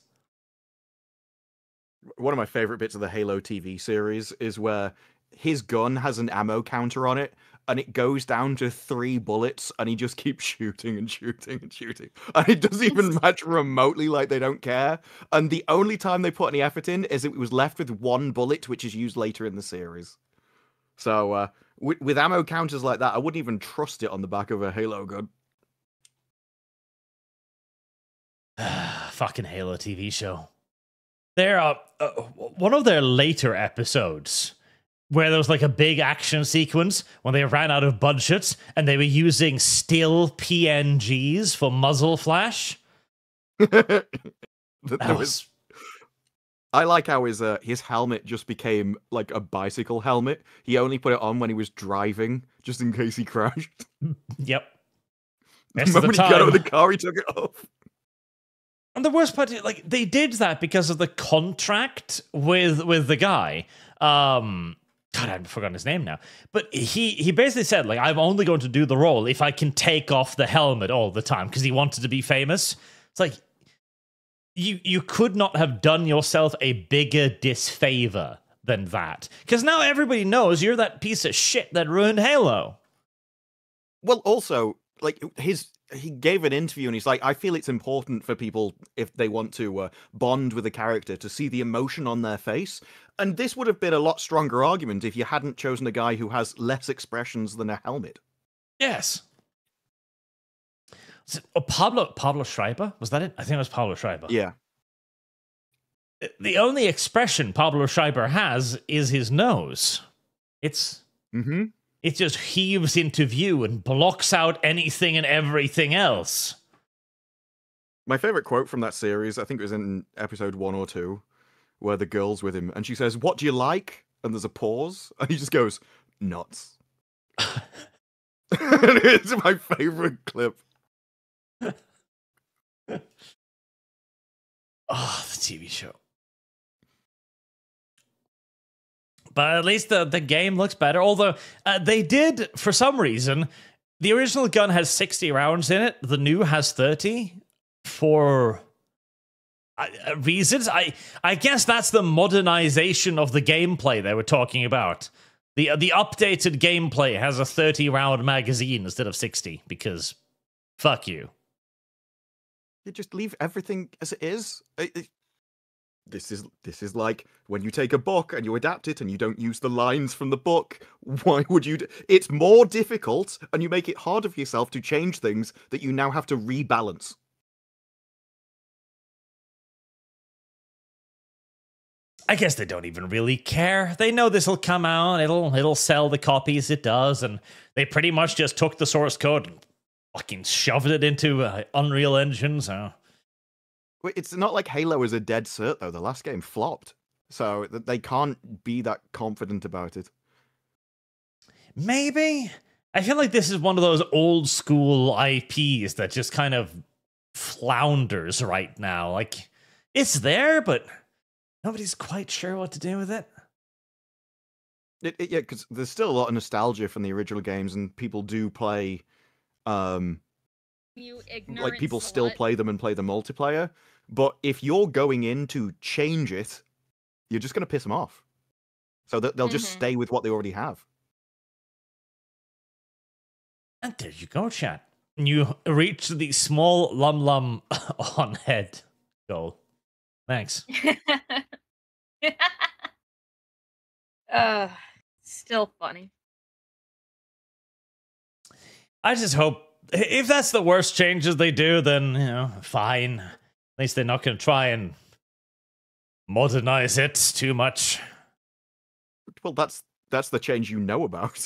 Speaker 2: One of my favorite bits of the Halo TV series is where his gun has an ammo counter on it, and it goes down to 3 bullets, and he just keeps shooting and shooting and shooting. And it doesn't even match remotely, like they don't care. And the only time they put any effort in is it was left with 1 bullet, which is used later in the series. So, with ammo counters like that, I wouldn't even trust it on the back of a Halo gun.
Speaker 1: Fucking Halo TV show. There are one of their later episodes where there was like a big action sequence when they ran out of budgets and they were using still PNGs for muzzle flash.
Speaker 2: I like how his helmet just became like a bicycle helmet. He only put it on when he was driving, just in case he crashed.
Speaker 1: Yep.
Speaker 2: The moment he got out of the car, he took it off.
Speaker 1: And the worst part, like, they did that because of the contract with the guy. God, I've forgotten his name now. But he basically said, like, I'm only going to do the role if I can take off the helmet all the time, because he wanted to be famous. It's like, you could not have done yourself a bigger disfavor than that. Because now everybody knows you're that piece of shit that ruined Halo.
Speaker 2: Well, also, like, he gave an interview and he's like, I feel it's important for people, if they want to bond with a character, to see the emotion on their face. And this would have been a lot stronger argument if you hadn't chosen a guy who has less expressions than a helmet.
Speaker 1: Yes. Pablo Schreiber? Was that it? I think it was Pablo Schreiber.
Speaker 2: Yeah.
Speaker 1: The only expression Pablo Schreiber has is his nose. It's...
Speaker 2: Mm-hmm.
Speaker 1: It just heaves into view and blocks out anything and everything else.
Speaker 2: My favorite quote from that series, I think it was in episode 1 or 2, where the girl's with him, and she says, "What do you like?" And there's a pause, and he just goes, "Nuts." It's my favorite clip.
Speaker 1: Oh, the TV show. But at least the game looks better. Although they did, for some reason, the original gun has 60 rounds in it. The new has 30 for reasons. I guess that's the modernization of the gameplay they were talking about. The updated gameplay has a 30-round magazine instead of 60 because fuck you.
Speaker 2: You just leave everything as it is. This is like when you take a book and you adapt it and you don't use the lines from the book. Why would you? It's more difficult, and you make it harder for yourself to change things that you now have to rebalance.
Speaker 1: I guess they don't even really care. They know this will come out. It'll sell the copies it does, and they pretty much just took the source code and fucking shoved it into Unreal Engine. So.
Speaker 2: It's not like Halo is a dead cert, though. The last game flopped. So they can't be that confident about it.
Speaker 1: Maybe? I feel like this is one of those old school IPs that just kind of flounders right now. Like, it's there, but nobody's quite sure what to do with it.
Speaker 2: Yeah, because there's still a lot of nostalgia from the original games, and people do play...
Speaker 3: You ignorant
Speaker 2: like, people
Speaker 3: slut.
Speaker 2: still play them and play the multiplayer. But if you're going in to change it, you're just going to piss them off. So that they'll just stay with what they already have.
Speaker 1: And there you go, chat. You reach the small lum on head goal. Thanks.
Speaker 3: Still funny.
Speaker 1: I just hope if that's the worst changes they do, then fine. At least they're not going to try and modernize it too much.
Speaker 2: Well, that's the change you know about.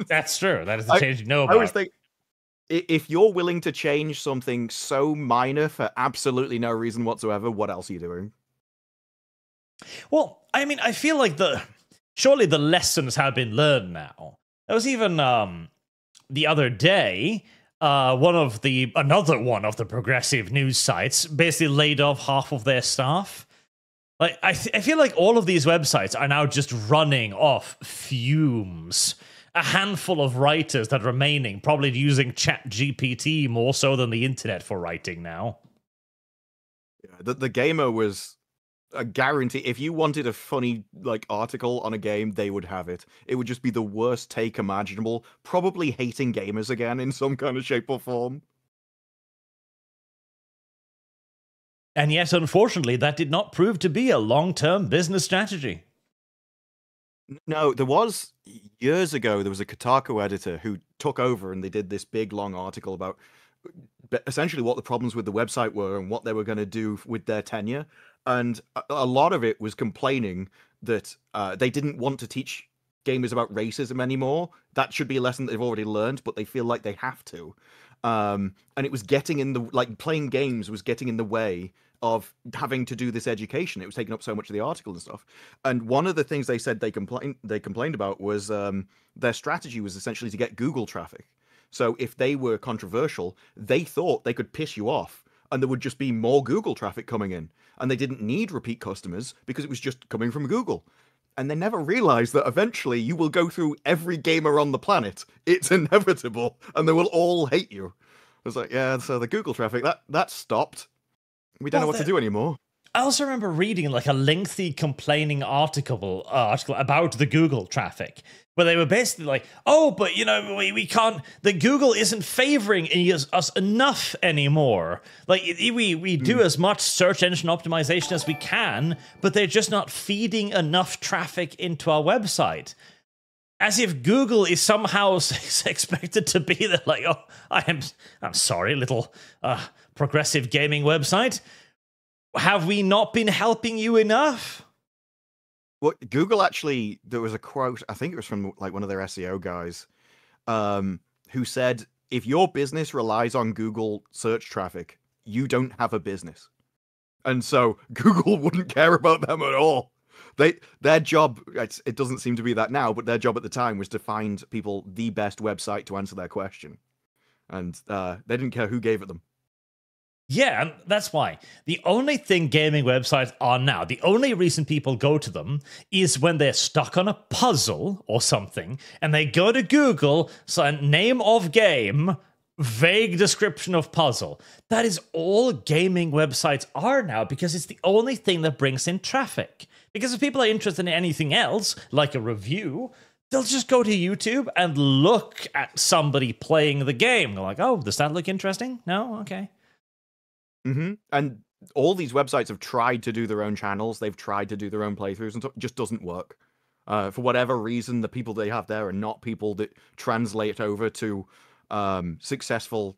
Speaker 1: That's true. That is the change you know about.
Speaker 2: I always think if you're willing to change something so minor for absolutely no reason whatsoever, what else are you doing?
Speaker 1: Well, I mean, I feel like surely the lessons have been learned now. There was even the other day, another one of the progressive news sites basically laid off half of their staff. Like, I feel like all of these websites are now just running off fumes. A handful of writers that are remaining, probably using ChatGPT more so than the internet for writing now.
Speaker 2: Yeah, the gamer was a guarantee. If you wanted a funny article on a game, they would have it. It would just be the worst take imaginable. Probably hating gamers again in some kind of shape or form.
Speaker 1: And yet, unfortunately, that did not prove to be a long-term business strategy.
Speaker 2: No, years ago, there was a Kotaku editor who took over and they did this big, long article about essentially what the problems with the website were and what they were going to do with their tenure. And a lot of it was complaining that they didn't want to teach gamers about racism anymore. That should be a lesson that they've already learned, but they feel like they have to. And it was getting in the, playing games was getting in the way of having to do this education. It was taking up so much of the article and stuff. And one of the things they said they complained about was their strategy was essentially to get Google traffic. So if they were controversial, they thought they could piss you off and there would just be more Google traffic coming in. And they didn't need repeat customers because it was just coming from Google. And they never realized that eventually you will go through every gamer on the planet. It's inevitable. And they will all hate you. I was like, yeah, so the Google traffic, that stopped. We don't know what to do anymore.
Speaker 1: I also remember reading a lengthy complaining article about the Google traffic, where they were basically like, oh, but we can't, the Google isn't favoring us enough anymore. We do as much search engine optimization as we can, but they're just not feeding enough traffic into our website. As if Google is somehow expected to be the oh, I'm sorry, little progressive gaming website. Have we not been helping you enough?
Speaker 2: Well, Google actually, there was a quote, I think it was from one of their SEO guys, who said, if your business relies on Google search traffic, you don't have a business. And so Google wouldn't care about them at all. Their job, it doesn't seem to be that now, but their job at the time was to find people the best website to answer their question. And they didn't care who gave it them.
Speaker 1: Yeah, and that's why. The only thing gaming websites are now, the only reason people go to them is when they're stuck on a puzzle or something, and they go to Google, so name of game, vague description of puzzle. That is all gaming websites are now, because it's the only thing that brings in traffic. Because if people are interested in anything else, like a review, they'll just go to YouTube and look at somebody playing the game. They're like, oh, does that look interesting? No? Okay.
Speaker 2: Mm-hmm. And all these websites have tried to do their own channels. They've tried to do their own playthroughs, and it just doesn't work. For whatever reason, the people they have there are not people that translate over to successful,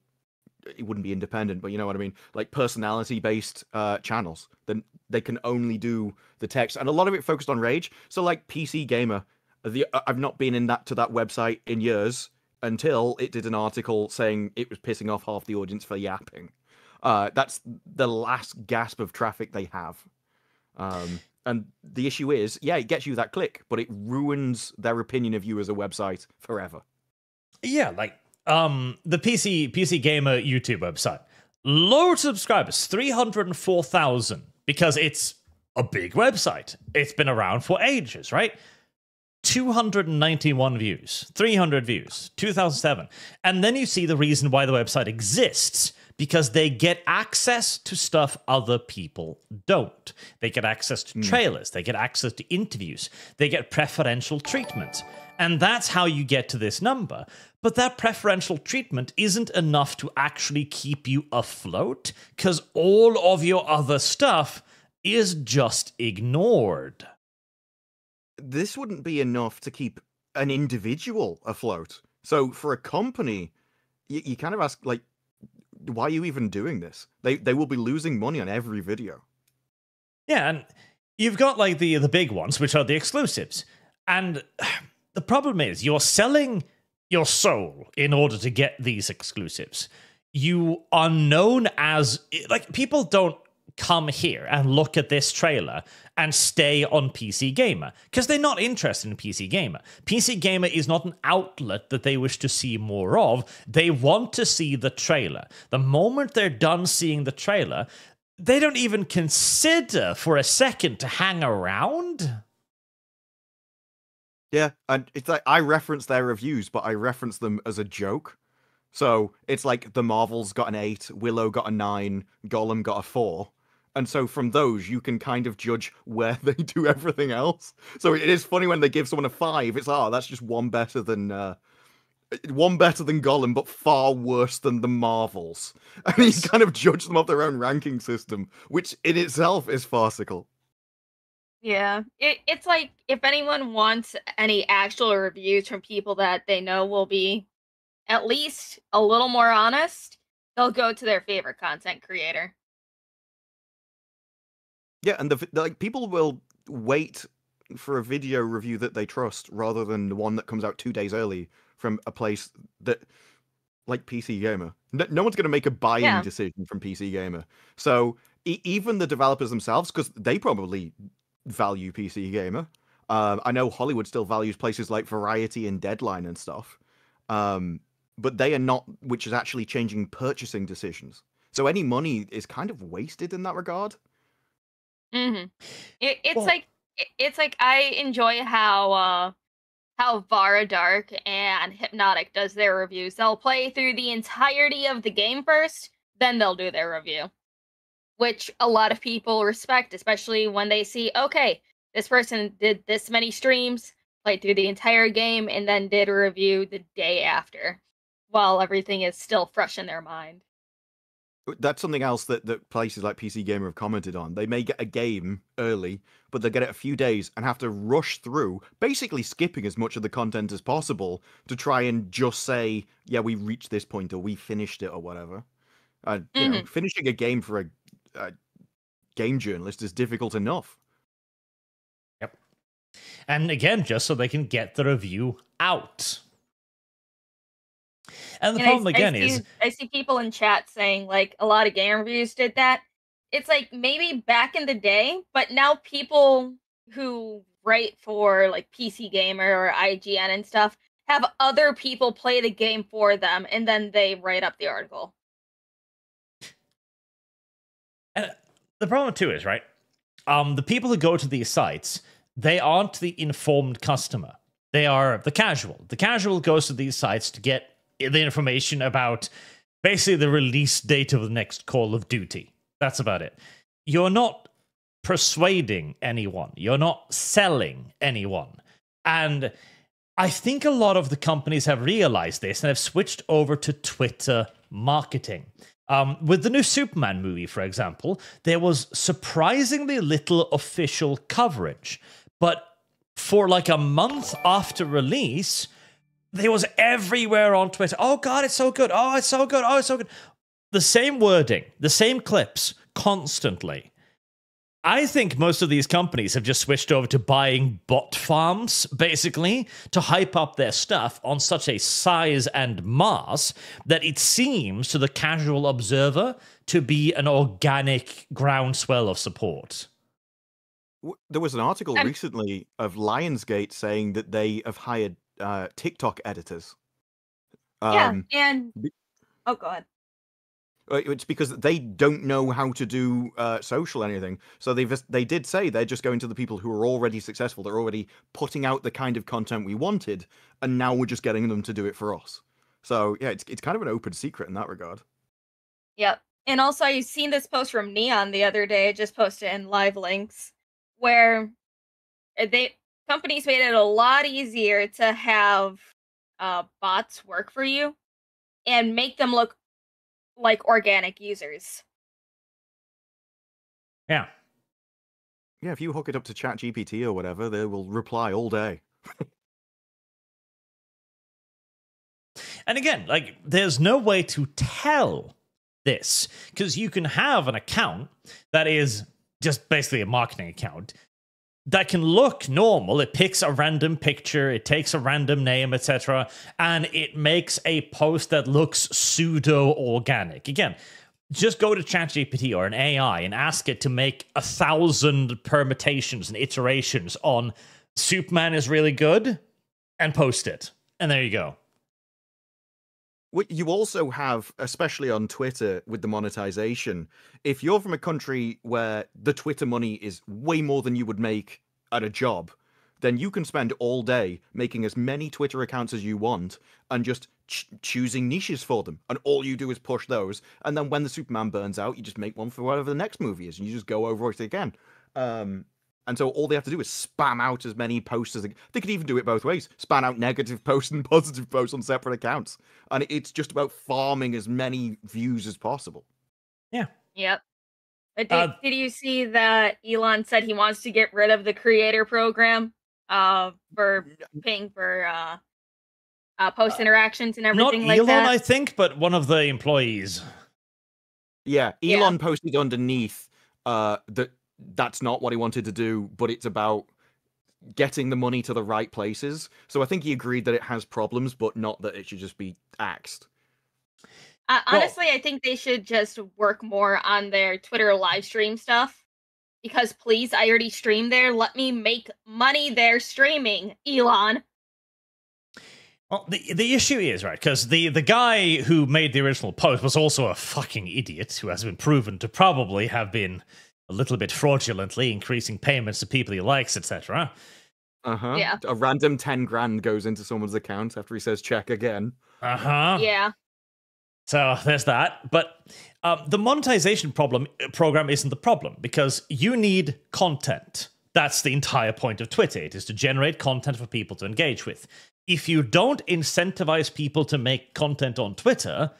Speaker 2: it wouldn't be independent, but you know what I mean, personality-based channels. Then they can only do the text, and a lot of it focused on rage. So PC Gamer, I've not been in that website in years until it did an article saying it was pissing off half the audience for yapping. That's the last gasp of traffic they have. And the issue is, yeah, it gets you that click, but it ruins their opinion of you as a website forever.
Speaker 1: Yeah, the PC Gamer YouTube website. Low subscribers, 304,000, because it's a big website. It's been around for ages, right? 291 views, 300 views, 2007. And then you see the reason why the website exists, because they get access to stuff other people don't. They get access to trailers, they get access to interviews, they get preferential treatment. And that's how you get to this number. But that preferential treatment isn't enough to actually keep you afloat, because all of your other stuff is just ignored.
Speaker 2: this wouldn't be enough to keep an individual afloat. So for a company, you kind of ask, like, why are you even doing this? They will be losing money on every video.
Speaker 1: Yeah, and you've got like the big ones, which are the exclusives. And the problem is you're selling your soul in order to get these exclusives. You are known as, like, people don't come here and look at this trailer and stay on PC Gamer because they're not interested in PC Gamer. PC Gamer is not an outlet that they wish to see more of. They want to see the trailer. The moment they're done seeing the trailer, they don't even consider for a second to hang around.
Speaker 2: Yeah, and it's like I reference their reviews, but I reference them as a joke. So it's like the Marvels got an 8, Willow got a 9, Gollum got a 4. And so from those, you can kind of judge where they do everything else. So it is funny when they give someone a 5. It's, that's just one better than Gollum, but far worse than the Marvels. And you kind of judge them off their own ranking system, which in itself is farcical.
Speaker 3: Yeah, it's like if anyone wants any actual reviews from people that they know will be at least a little more honest, they'll go to their favorite content creator.
Speaker 2: Yeah, and like people will wait for a video review that they trust rather than the one that comes out 2 days early from a place that, like PC Gamer. No one's going to make a buying decision from PC Gamer. So even the developers themselves, because they probably value PC Gamer. I know Hollywood still values places like Variety and Deadline and stuff. But they are not, which is actually changing purchasing decisions. So any money is kind of wasted in that regard.
Speaker 3: Mm-hmm. It's like I enjoy how Vara Dark and Hypnotic does their reviews. They'll play through the entirety of the game first, then they'll do their review, which a lot of people respect, especially when they see, okay, this person did this many streams, played through the entire game, and then did a review the day after, while everything is still fresh in their mind.
Speaker 2: That's something else that places like PC Gamer have commented on. They may get a game early, but they'll get it a few days and have to rush through, basically skipping as much of the content as possible to try and just say, yeah, we reached this point or we finished it or whatever. You know, finishing a game for a game journalist is difficult enough.
Speaker 1: Yep. And again, just so they can get the review out. And the problem again is
Speaker 3: I see people in chat saying like a lot of game reviews did that. It's like maybe back in the day, but now people who write for like PC Gamer or IGN and stuff have other people play the game for them and then they write up the article.
Speaker 1: And the problem too is, right, the people who go to these sites, they aren't the informed customer. They are the casual. The casual goes to these sites to get the information about basically the release date of the next Call of Duty. That's about it. You're not persuading anyone. You're not selling anyone. And I think a lot of the companies have realized this and have switched over to Twitter marketing. With the new Superman movie, for example, there was surprisingly little official coverage. But for like a month after release, there was everywhere on Twitter. Oh, God, it's so good. Oh, it's so good. Oh, it's so good. The same wording, the same clips, constantly. I think most of these companies have just switched over to buying bot farms, basically, to hype up their stuff on such a size and mass that it seems to the casual observer to be an organic groundswell of support.
Speaker 2: There was an article recently of Lionsgate saying that they have hired TikTok editors.
Speaker 3: Oh god.
Speaker 2: It's because they don't know how to do social anything. So they did say they're just going to the people who are already successful. They're already putting out the kind of content we wanted, and now we're just getting them to do it for us. So yeah, it's kind of an open secret in that regard.
Speaker 3: Yep. And also, I've seen this post from Neon the other day. I just posted in live links where companies made it a lot easier to have bots work for you and make them look like organic users.
Speaker 1: Yeah.
Speaker 2: Yeah, if you hook it up to ChatGPT or whatever, they will reply all day.
Speaker 1: And again, like, there's no way to tell this, because you can have an account that is just basically a marketing account that can look normal. It picks a random picture, it takes a random name, etc., and it makes a post that looks pseudo-organic. Again, just go to ChatGPT or an AI and ask it to make 1,000 permutations and iterations on Superman is really good and post it. And there you go.
Speaker 2: You also have, especially on Twitter with the monetization, if you're from a country where the Twitter money is way more than you would make at a job, then you can spend all day making as many Twitter accounts as you want and just choosing niches for them. And all you do is push those. And then when the Superman burns out, you just make one for whatever the next movie is, and you just go over it again. And so all they have to do is spam out as many posts as they could even do it both ways. Spam out negative posts and positive posts on separate accounts. And it's just about farming as many views as possible.
Speaker 1: Yeah.
Speaker 3: Yep. But did you see that Elon said he wants to get rid of the creator program for paying for post interactions and everything like that?
Speaker 1: Not Elon, I think, but one of the employees.
Speaker 2: Yeah, Elon posted underneath that that's not what he wanted to do, but it's about getting the money to the right places. So I think he agreed that it has problems, but not that it should just be axed.
Speaker 3: Honestly, I think they should just work more on their Twitter live stream stuff. Because please, I already stream there. Let me make money there streaming, Elon.
Speaker 1: Well, the issue is, right, because the guy who made the original post was also a fucking idiot who has been proven to probably have been a little bit fraudulently increasing payments to people he likes, etc.
Speaker 3: Yeah.
Speaker 2: A random 10 grand goes into someone's account after he says check again.
Speaker 3: Yeah.
Speaker 1: So there's that. But the monetization program isn't the problem, because you need content. That's the entire point of Twitter. It is to generate content for people to engage with. If you don't incentivize people to make content on Twitter,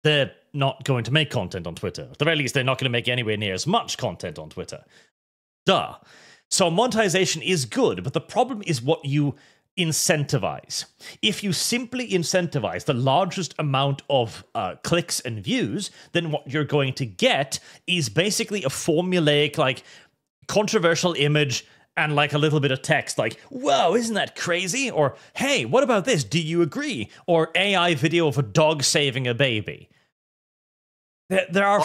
Speaker 1: they're not going to make content on Twitter. At the very least, they're not going to make anywhere near as much content on Twitter. Duh. So monetization is good, but the problem is what you incentivize. If you simply incentivize the largest amount of clicks and views, then what you're going to get is basically a formulaic, like, controversial image and like a little bit of text like, whoa, isn't that crazy? Or, hey, what about this? Do you agree? Or AI video of a dog saving a baby. There are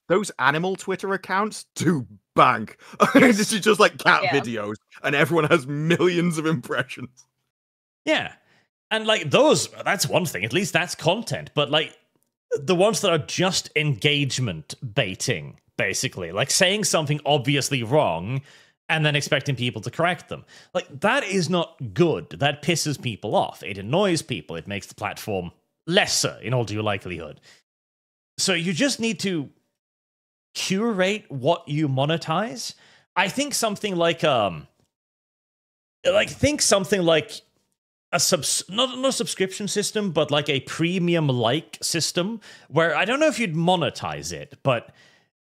Speaker 2: those animal Twitter accounts do bank. This is just like cat videos, and everyone has millions of impressions.
Speaker 1: Yeah, and like that's one thing. At least that's content. But like the ones that are just engagement baiting, basically, like saying something obviously wrong and then expecting people to correct them, like that is not good. That pisses people off. It annoys people. It makes the platform lesser in all due likelihood. So you just need to curate what you monetize. I think something like not a not a subscription system, but like a premium like system where I don't know if you'd monetize it, but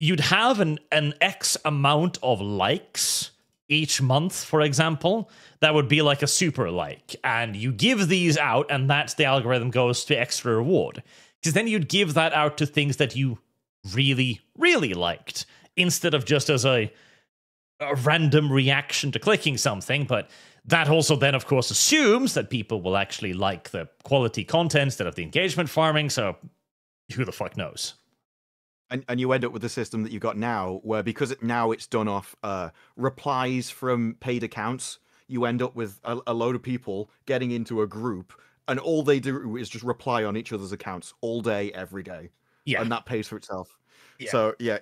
Speaker 1: you'd have an X amount of likes each month, for example. That would be like a super like, and you give these out, and that's the algorithm goes to extra reward. Because then you'd give that out to things that you really, really liked, instead of just as a random reaction to clicking something. But that also then, of course, assumes that people will actually like the quality content instead of the engagement farming, so who the fuck knows?
Speaker 2: And you end up with the system that you've got now, where because now it's done off replies from paid accounts, you end up with a load of people getting into a group, and all they do is just reply on each other's accounts all day, every day. Yeah. And that pays for itself. Yeah. So, yeah,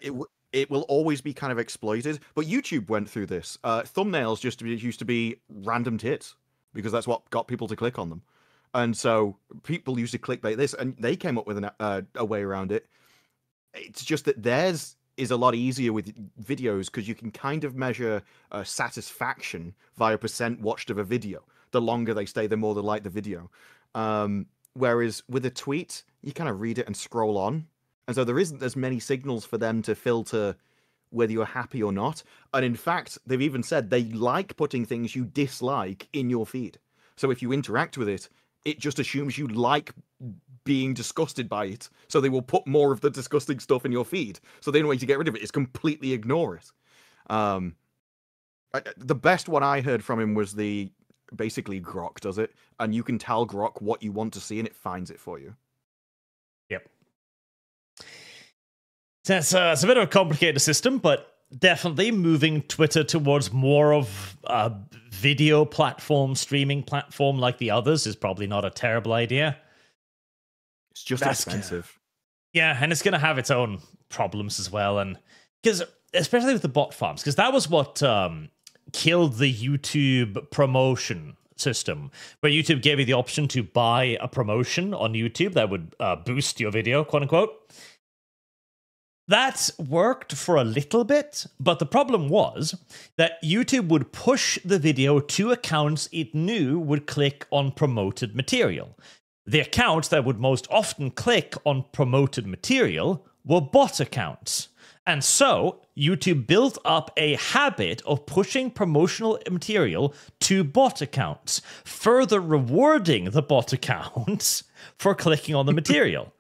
Speaker 2: it will always be kind of exploited. But YouTube went through this. Thumbnails used to be random tits, because that's what got people to click on them. And so people used to clickbait this, and they came up with a way around it. It's just that theirs is a lot easier with videos, because you can kind of measure satisfaction via percent watched of a video. The longer they stay, the more they like the video. Whereas with a tweet, you kind of read it and scroll on. And so there isn't as many signals for them to filter whether you're happy or not. And in fact, they've even said they like putting things you dislike in your feed. So if you interact with it, it just assumes you like being disgusted by it. So they will put more of the disgusting stuff in your feed. So the only way to get rid of it is completely ignore it. The best one I heard from him was basically Grok does it, and you can tell Grok what you want to see and it finds it for you.
Speaker 1: Yep. So it's a bit of a complicated system, but definitely moving Twitter towards more of a video platform, streaming platform like the others is probably not a terrible idea.
Speaker 2: It's just expensive.
Speaker 1: Yeah, and it's going to have its own problems as well. And because, especially with the bot farms, because that was what killed the YouTube promotion system, where YouTube gave you the option to buy a promotion on YouTube that would boost your video, quote unquote. That worked for a little bit, but the problem was that YouTube would push the video to accounts it knew would click on promoted material. The accounts that would most often click on promoted material were bot accounts. And so, YouTube built up a habit of pushing promotional material to bot accounts, further rewarding the bot accounts for clicking on the material.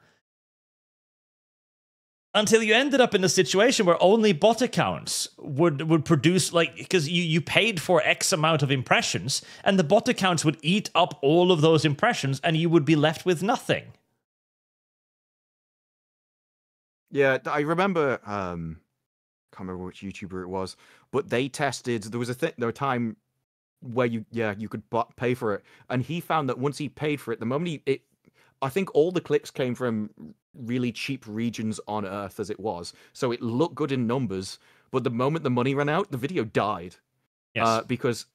Speaker 1: Until you ended up in a situation where only bot accounts would produce, like, because you paid for X amount of impressions, and the bot accounts would eat up all of those impressions, and you would be left with nothing.
Speaker 2: Yeah, I remember, can't remember which YouTuber it was, but they tested, there was a time where you could pay for it, and he found that once he paid for it, the moment I think all the clicks came from really cheap regions on Earth as it was, so it looked good in numbers, but the moment the money ran out, the video died. Yes. Because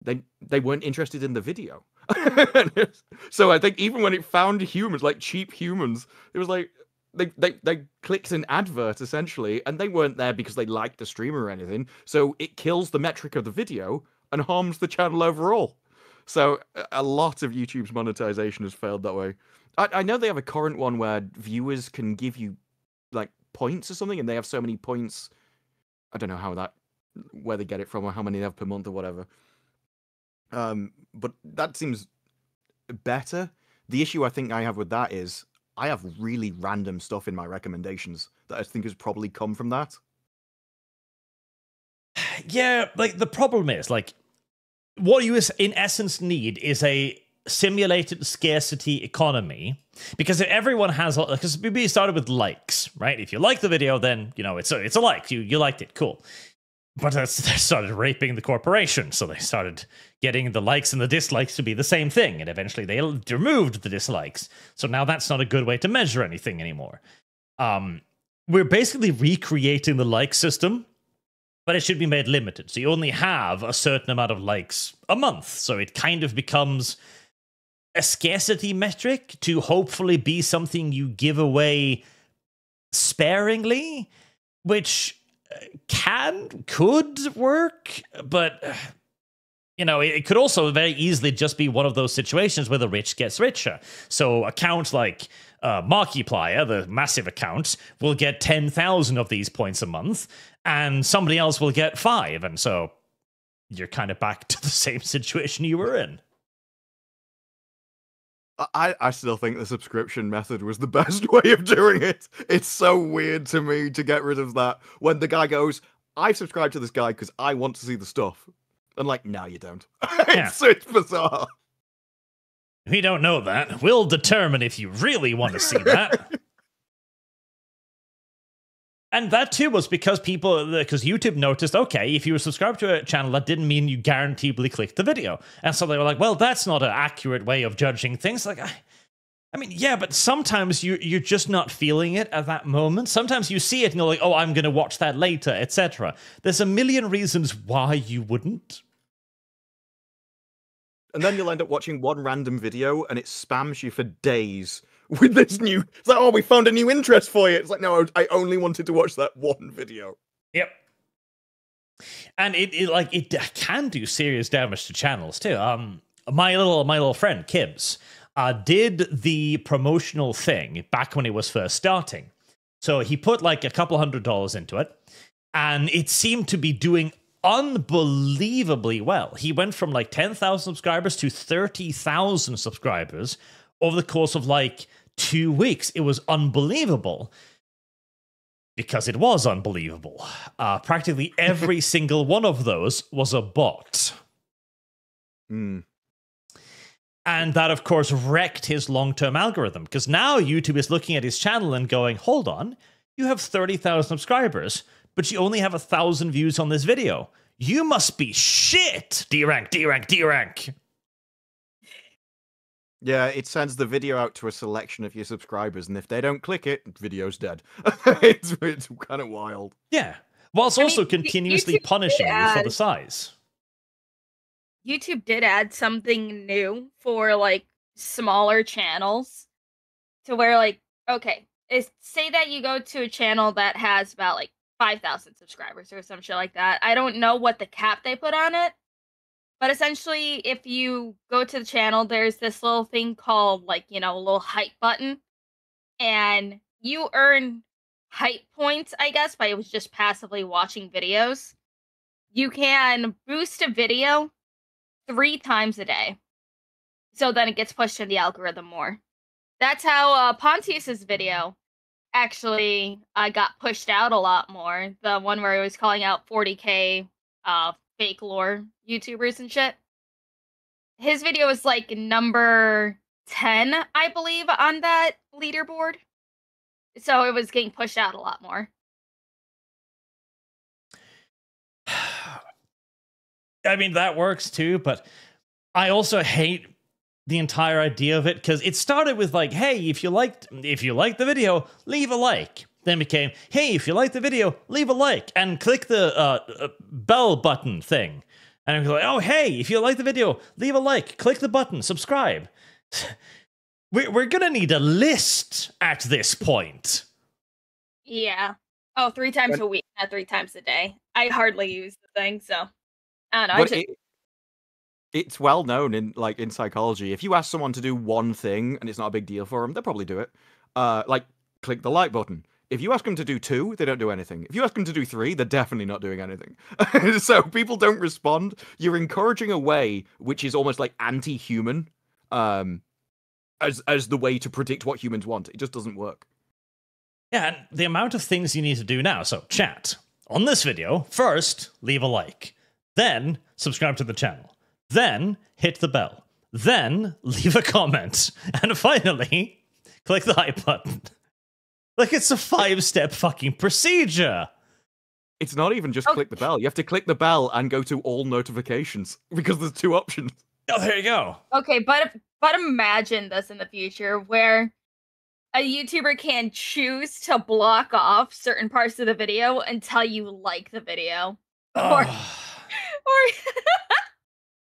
Speaker 2: they weren't interested in the video. So I think even when it found humans, like cheap humans, it was like they clicked an advert essentially, and they weren't there because they liked the streamer or anything, so it kills the metric of the video and harms the channel overall. So a lot of YouTube's monetization has failed that way. I know they have a current one where viewers can give you like points or something, and they have so many points. I don't know where they get it from or how many they have per month or whatever. But that seems better. The issue I think I have with that is I have really random stuff in my recommendations that I think has probably come from that.
Speaker 1: Yeah, like the problem is, like, what you in essence need is a simulated scarcity economy, because if everyone has, because we started with likes, right? If you like the video, then it's a like, you liked it, cool. But they started raping the corporation, so they started getting the likes and the dislikes to be the same thing, and eventually they removed the dislikes. So now that's not a good way to measure anything anymore. We're basically recreating the like system, but it should be made limited. So you only have a certain amount of likes a month. So it kind of becomes a scarcity metric to hopefully be something you give away sparingly, which could work, but it could also very easily just be one of those situations where the rich gets richer. So accounts like Markiplier, the massive accounts, will get 10,000 of these points a month, and somebody else will get 5, and so you're kind of back to the same situation you were in.
Speaker 2: I still think the subscription method was the best way of doing it. It's so weird to me to get rid of that. When the guy goes, I subscribe to this guy because I want to see the stuff. And like, no, you don't. It's bizarre.
Speaker 1: We don't know that. We'll determine if you really want to see that. And that too was because YouTube noticed, okay, if you were subscribed to a channel, that didn't mean you guaranteedly clicked the video. And so they were like, well, that's not an accurate way of judging things. Like, I mean, yeah, but sometimes you're just not feeling it at that moment. Sometimes you see it and you're like, oh, I'm going to watch that later, etc. There's a million reasons why you wouldn't.
Speaker 2: And then you'll end up watching one random video and it spams you for days with this new... It's like, oh, we found a new interest for you. It's like, no, I only wanted to watch that one video.
Speaker 1: Yep. And it can do serious damage to channels too. My little friend Kibbs did the promotional thing back when it was first starting. So he put like a couple $100 into it. And it seemed to be doing unbelievably well. He went from like 10,000 subscribers to 30,000 subscribers over the course of like 2 weeks. It was unbelievable. Because it was unbelievable. Practically every single one of those was a bot.
Speaker 2: Mm.
Speaker 1: And that, of course, wrecked his long-term algorithm. Because now YouTube is looking at his channel and going, hold on, you have 30,000 subscribers, but you only have 1,000 views on this video. You must be shit! D-rank, D-rank, D-rank.
Speaker 2: Yeah, it sends the video out to a selection of your subscribers, and if they don't click it, video's dead. it's kind of wild.
Speaker 1: Yeah. Whilst also continuously
Speaker 3: YouTube
Speaker 1: punishing
Speaker 3: did
Speaker 1: you for
Speaker 3: add-
Speaker 1: the size.
Speaker 3: YouTube did add something new for like smaller channels to where like, okay, say that you go to a channel that has about like 5,000 subscribers or some shit like that. I don't know what the cap they put on it, but essentially if you go to the channel, there's this little thing called like, you know, a little hype button, and you earn hype points, I guess, by just passively watching videos. You can boost a video 3 times a day, so then it gets pushed in the algorithm more. That's how Pontius's video actually got pushed out a lot more. The one where he was calling out 40k fake lore YouTubers and shit. His video was like number 10, I believe, on that leaderboard. So it was getting pushed out a lot more.
Speaker 1: I mean, that works too, but I also hate the entire idea of it, because it started with like, hey, if you liked the video, leave a like. Then became, hey, if you like the video, leave a like and click the bell button thing. And it was like, oh, hey, if you like the video, leave a like, click the button, subscribe. We're gonna need a list at this point.
Speaker 3: Yeah. Oh, 3 times a week, not 3 times a day. I hardly use the thing, so I don't know.
Speaker 2: But it's well known in psychology. If you ask someone to do one thing and it's not a big deal for them, they'll probably do it. Like click the like button. If you ask them to do 2, they don't do anything. If you ask them to do 3, they're definitely not doing anything. So people don't respond. You're encouraging a way which is almost like anti-human, as the way to predict what humans want. It just doesn't work.
Speaker 1: Yeah, and the amount of things you need to do now. So, chat. On this video, first, leave a like. Then, subscribe to the channel. Then, hit the bell. Then, leave a comment. And finally, click the hype button. Like, it's a 5-step fucking procedure.
Speaker 2: It's not even just click the bell. You have to click the bell and go to all notifications, because there's 2 options.
Speaker 1: Oh, there you go.
Speaker 3: Okay, but imagine this in the future where a YouTuber can choose to block off certain parts of the video until you like the video. Or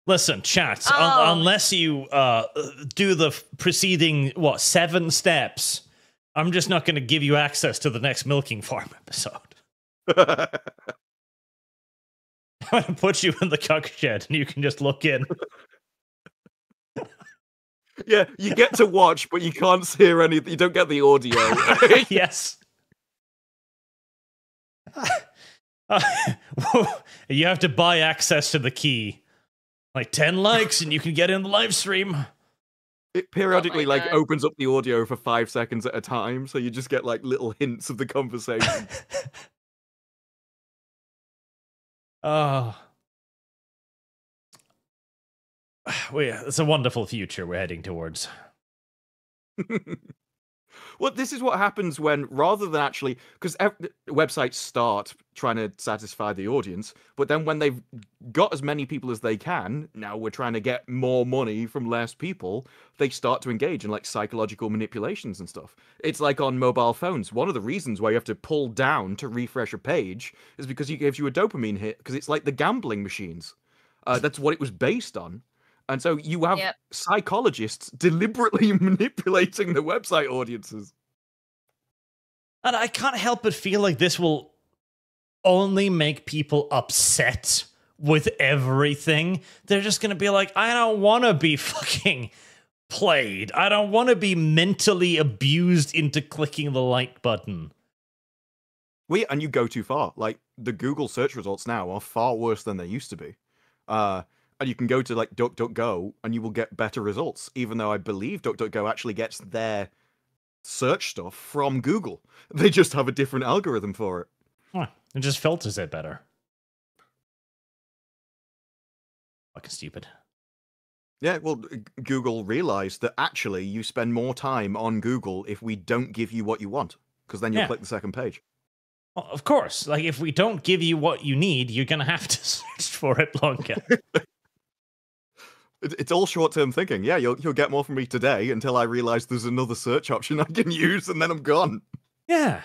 Speaker 1: Listen, chat, unless you do the preceding, 7 steps, I'm just not going to give you access to the next Milking Farm episode. I'm going to put you in the cuck shed and you can just look in.
Speaker 2: Yeah, you get to watch, but you can't hear anything. You don't get the audio.
Speaker 1: Yes. You have to buy access to the key. Like 10 likes and you can get in the live stream.
Speaker 2: It periodically
Speaker 3: God.
Speaker 2: opens up the audio for 5 seconds at a time, so you just get like little hints of the conversation.
Speaker 1: Oh. It's a wonderful future we're heading towards.
Speaker 2: Well, this is what happens when, rather than actually, because websites start trying to satisfy the audience, but then when they've got as many people as they can, now we're trying to get more money from less people, they start to engage in like psychological manipulations and stuff. It's like on mobile phones. One of the reasons why you have to pull down to refresh a page is because it gives you a dopamine hit, because it's like the gambling machines. That's what it was based on. And so you have psychologists deliberately manipulating the website audiences.
Speaker 1: And I can't help but feel like this will only make people upset with everything. They're just going to be like, I don't want to be fucking played. I don't want to be mentally abused into clicking the like button.
Speaker 2: Well, and you go too far. Like, the Google search results now are far worse than they used to be. And you can go to like DuckDuckGo and you will get better results, even though I believe DuckDuckGo actually gets their search stuff from Google. They just have a different algorithm for it.
Speaker 1: Huh. It just filters it better. Fucking stupid.
Speaker 2: Yeah, well, Google realized that actually you spend more time on Google if we don't give you what you want, because then you'll click the second page.
Speaker 1: Well, of course. Like, if we don't give you what you need, you're going to have to search for it longer.
Speaker 2: It's all short-term thinking. Yeah, you'll get more from me today until I realize there's another search option I can use, and then I'm gone.
Speaker 1: Yeah.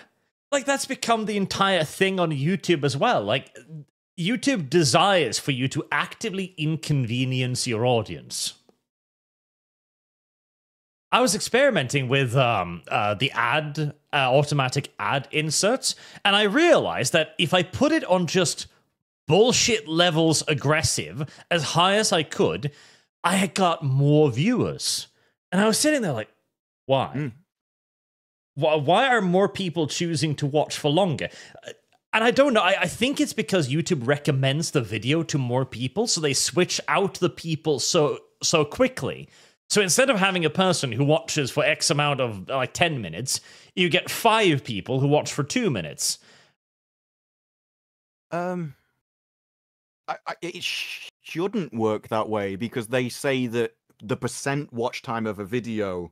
Speaker 1: Like, that's become the entire thing on YouTube as well. Like, YouTube desires for you to actively inconvenience your audience. I was experimenting with the automatic ad inserts, and I realized that if I put it on just bullshit levels aggressive, as high as I could, I had got more viewers. And I was sitting there like, why? Why are more people choosing to watch for longer? And I don't know. I think it's because YouTube recommends the video to more people, so they switch out the people so quickly. So instead of having a person who watches for X amount of, like, 10 minutes, you get 5 people who watch for 2 minutes.
Speaker 2: It shouldn't work that way, because they say that the percent watch time of a video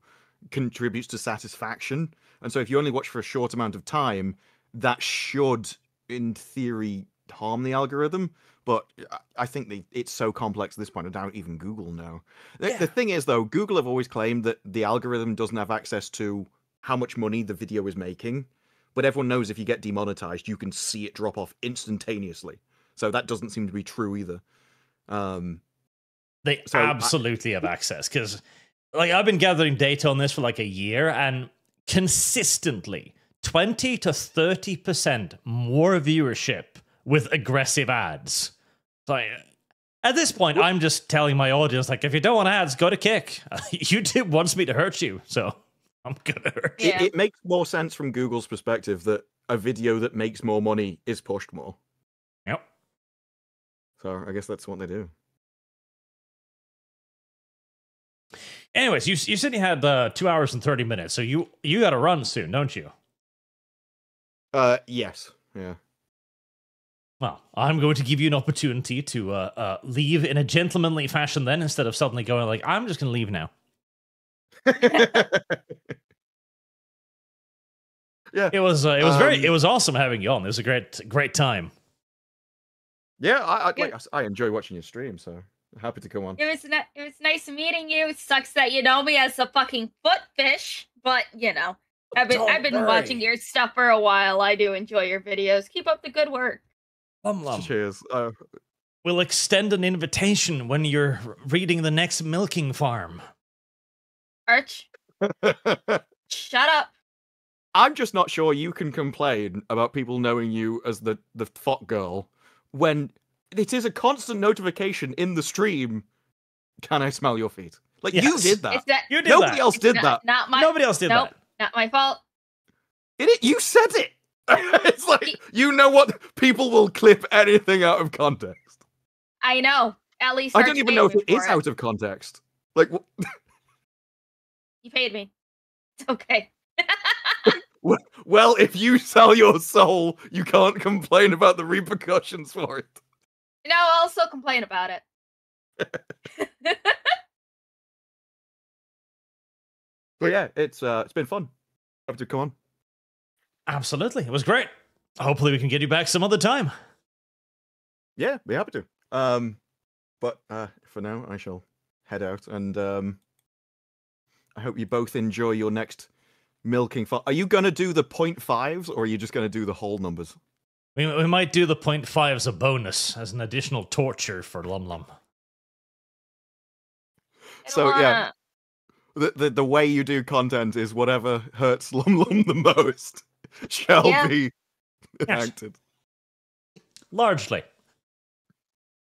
Speaker 2: contributes to satisfaction. And so if you only watch for a short amount of time, that should, in theory, harm the algorithm. But I think it's so complex at this point, I doubt even Google know. The thing is, though, Google have always claimed that the algorithm doesn't have access to how much money the video is making. But everyone knows if you get demonetized, you can see it drop off instantaneously. So that doesn't seem to be true either.
Speaker 1: They absolutely have access, because like, I've been gathering data on this for like a year, and consistently 20 to 30% more viewership with aggressive ads. So at this point, I'm just telling my audience, like, if you don't want ads, go to Kick. YouTube wants me to hurt you, so I'm gonna hurt you.
Speaker 2: It makes more sense from Google's perspective that a video that makes more money is pushed more.
Speaker 1: Yep.
Speaker 2: So I guess that's what they do.
Speaker 1: Anyways, you said you had 2 hours and 30 minutes, so you got to run soon, don't you?
Speaker 2: Yes. Yeah.
Speaker 1: Well, I'm going to give you an opportunity to leave in a gentlemanly fashion then, instead of suddenly going like, I'm just going to leave now.
Speaker 2: Yeah.
Speaker 1: It was awesome having you on. It was a great time.
Speaker 2: Yeah, I enjoy watching your stream, so happy to come on.
Speaker 3: It was nice meeting you. It sucks that you know me as a fucking foot fish, but you know, I've been watching your stuff for a while. I do enjoy your videos. Keep up the good work.
Speaker 2: Cheers.
Speaker 1: We'll extend an invitation when you're reading the next milking farm.
Speaker 3: Arch, shut up.
Speaker 2: I'm just not sure you can complain about people knowing you as the fot girl when it is a constant notification in the stream. Can I smell your feet? Like, you did that.
Speaker 1: You did
Speaker 2: Nobody
Speaker 1: that.
Speaker 2: else did that.
Speaker 1: Nobody else did that.
Speaker 3: Not my fault.
Speaker 2: You said it. It's like, you know what? People will clip anything out of context.
Speaker 3: I know. At least
Speaker 2: I
Speaker 3: Arch
Speaker 2: don't even
Speaker 3: paid
Speaker 2: know if
Speaker 3: me
Speaker 2: it is
Speaker 3: for
Speaker 2: out of context. Like,
Speaker 3: You paid me. It's okay.
Speaker 2: well, if you sell your soul, you can't complain about the repercussions for it.
Speaker 3: No, I'll still complain about it.
Speaker 2: But yeah, it's been fun. Have to come on.
Speaker 1: Absolutely, it was great. Hopefully, we can get you back some other time.
Speaker 2: Yeah, be happy to. But for now, I shall head out, and I hope you both enjoy your next milking farm. Are you gonna do the 0.5s, or are you just gonna do the whole numbers?
Speaker 1: We might do the 0.5 as a bonus, as an additional torture for Lum.
Speaker 2: So yeah, the way you do content is whatever hurts Lum the most shall be enacted.
Speaker 1: Largely.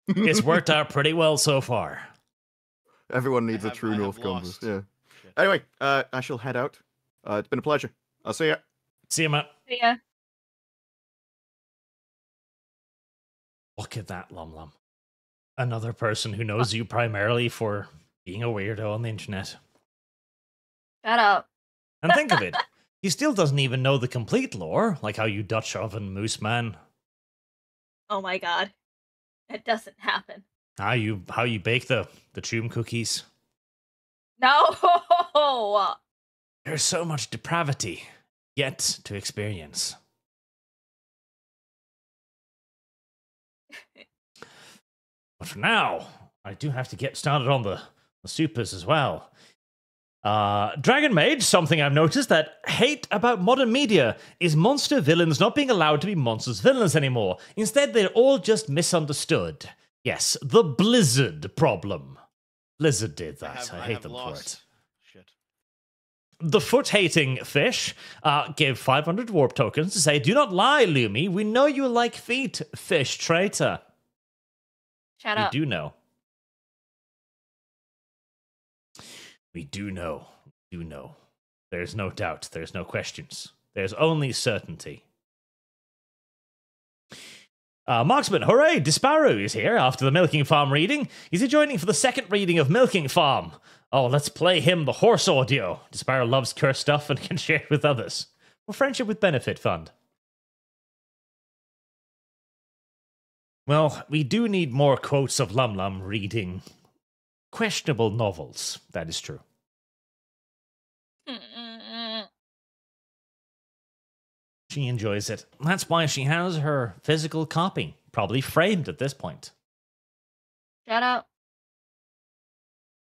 Speaker 1: It's worked out pretty well so far.
Speaker 2: Everyone needs a true North compass. Yeah. Anyway, I shall head out. It's been a pleasure. I'll see ya.
Speaker 1: See you, Matt.
Speaker 3: See ya.
Speaker 1: Look at that, Lum Lum. Another person who knows you primarily for being a weirdo on the internet.
Speaker 3: Shut up.
Speaker 1: And think of it, he still doesn't even know the complete lore, like how you Dutch oven Moose Man.
Speaker 3: Oh my god. That doesn't happen.
Speaker 1: How you bake the choom cookies.
Speaker 3: No!
Speaker 1: There's so much depravity yet to experience. But for now, I do have to get started on the supers as well. Dragon Mage, something I've noticed that hate about modern media is monster villains not being allowed to be monsters villains anymore. Instead, they're all just misunderstood. Yes, the Blizzard problem. Blizzard did that. I hate them for it.
Speaker 5: Shit.
Speaker 1: The foot-hating fish gave 500 warp tokens to say, "Do not lie, Lumi. We know you like feet, fish traitor."
Speaker 3: Shut up.
Speaker 1: We do know. We do know. We do know. There's no doubt. There's no questions. There's only certainty. Marksman, hooray! Disparu is here after the Milking Farm reading. Is he joining for the second reading of Milking Farm? Oh, let's play him the horse audio. Disparu loves cursed stuff and can share it with others. For Friendship with Benefit Fund. Well, we do need more quotes of Lum Lum reading questionable novels. That is true. She enjoys it. That's why she has her physical copy, probably framed at this point.
Speaker 3: Shut up.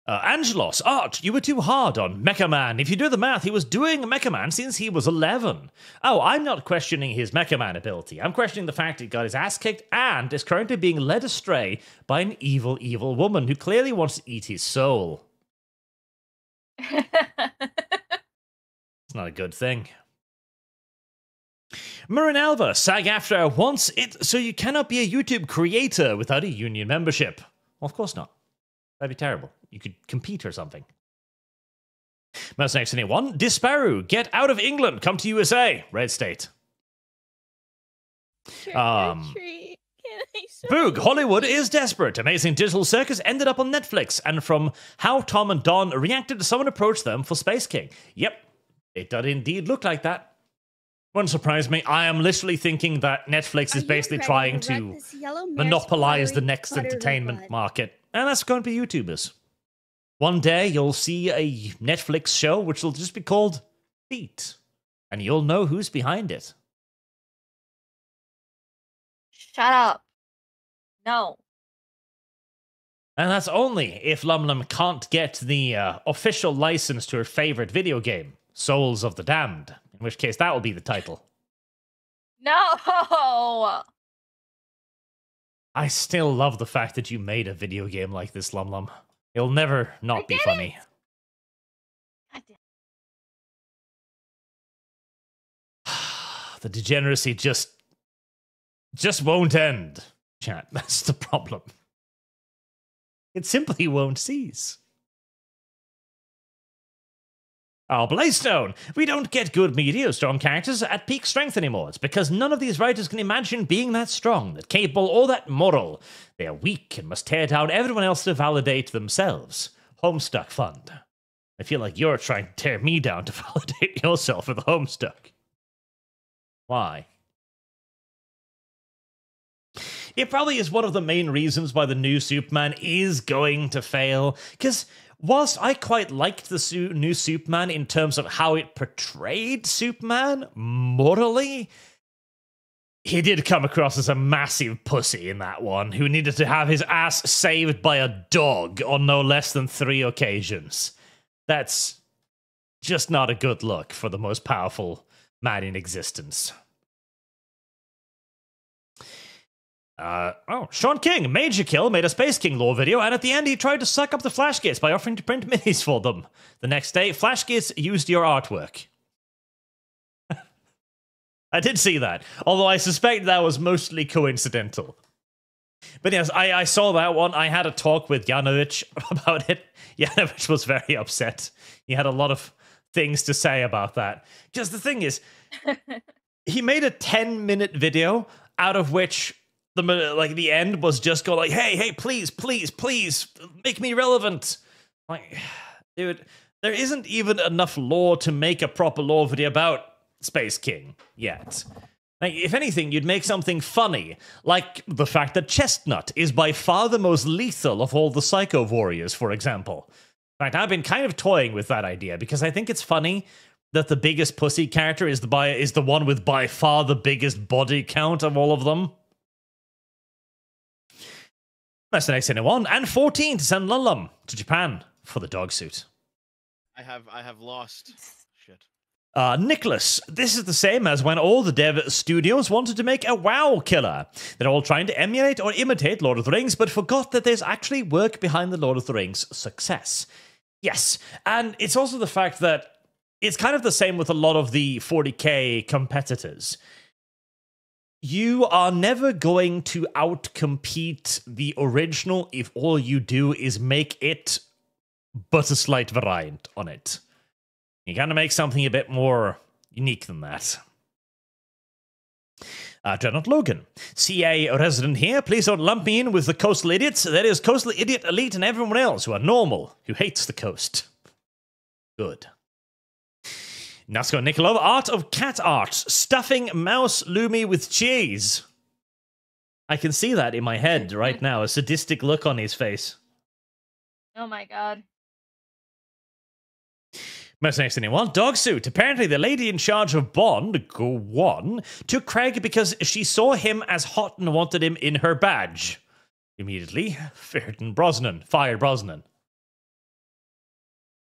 Speaker 1: Angelos, Arch, you were too hard on Mecha Man. If you do the math, he was doing Mecha Man since he was 11. Oh, I'm not questioning his Mecha Man ability. I'm questioning the fact he got his ass kicked and is currently being led astray by an evil, evil woman who clearly wants to eat his soul. It's not a good thing. Marinalva, SAG-AFTRA wants it so you cannot be a YouTube creator without a union membership. Well, of course not. That'd be terrible. You could compete or something. Mercenaries anyone? Disparu, get out of England, come to USA. Red State. Boog, Hollywood is desperate. Amazing Digital Circus ended up on Netflix, and from how Tom and Don reacted to someone approached them for Space King. Yep, it did indeed look like that. Wouldn't surprise me. I am literally thinking that Netflix is basically trying to monopolize the next entertainment market. And that's going to be YouTubers. One day you'll see a Netflix show which will just be called Feet. And you'll know who's behind it.
Speaker 3: Shut up. No.
Speaker 1: And that's only if Lum Lum can't get the official license to her favorite video game, Souls of the Damned. In which case, that will be the title.
Speaker 3: No!
Speaker 1: I still love the fact that you made a video game like this, Lum Lum. It'll never not be funny. The degeneracy just won't end, chat. That's the problem. It simply won't cease. Oh, Blaystone! We don't get good media or strong characters at peak strength anymore. It's because none of these writers can imagine being that strong, that capable, or that moral. They are weak and must tear down everyone else to validate themselves. Homestuck Fund. I feel like you're trying to tear me down to validate yourself with Homestuck. Why? It probably is one of the main reasons why the new Superman is going to fail, because whilst I quite liked the new Superman in terms of how it portrayed Superman morally, he did come across as a massive pussy in that one, who needed to have his ass saved by a dog on no less than 3 occasions. That's just not a good look for the most powerful man in existence. Sean King, Major Kill, made a Space King lore video, and at the end he tried to suck up the Flashgates by offering to print minis for them. The next day, Flashgates used your artwork. I did see that, although I suspect that was mostly coincidental. But yes, I saw that one. I had a talk with Yanovich about it. Yanovich was very upset. He had a lot of things to say about that. Because the thing is, he made a 10-minute video, out of which the end was just go like, hey, please, make me relevant. Like, dude, there isn't even enough lore to make a proper lore video about Space King yet. Like, if anything, you'd make something funny, like the fact that Chestnut is by far the most lethal of all the Psycho Warriors, for example. In fact, I've been kind of toying with that idea, because I think it's funny that the biggest pussy character is the one with by far the biggest body count of all of them. That's the next 1 and 14 to send Lum to Japan for the dog suit.
Speaker 5: I have lost. Shit.
Speaker 1: Nicholas, this is the same as when all the dev studios wanted to make a WoW killer. They're all trying to emulate or imitate Lord of the Rings, but forgot that there's actually work behind the Lord of the Rings success. Yes, and it's also the fact that it's kind of the same with a lot of the 40k competitors. You are never going to outcompete the original if all you do is make it but a slight variant on it. You gotta make something a bit more unique than that. Dreadnought Logan. CA resident here. Please don't lump me in with the coastal idiots. That is coastal idiot elite and everyone else who are normal, who hates the coast. Good. Nasco Nikolov. Art of cat art. Stuffing mouse Lumi with cheese. I can see that in my head right now. A sadistic look on his face.
Speaker 3: Oh my god.
Speaker 1: Most next anyone. Dog suit. Apparently the lady in charge of Bond, go on, took Craig because she saw him as hot and wanted him in her badge. Immediately, fired Brosnan.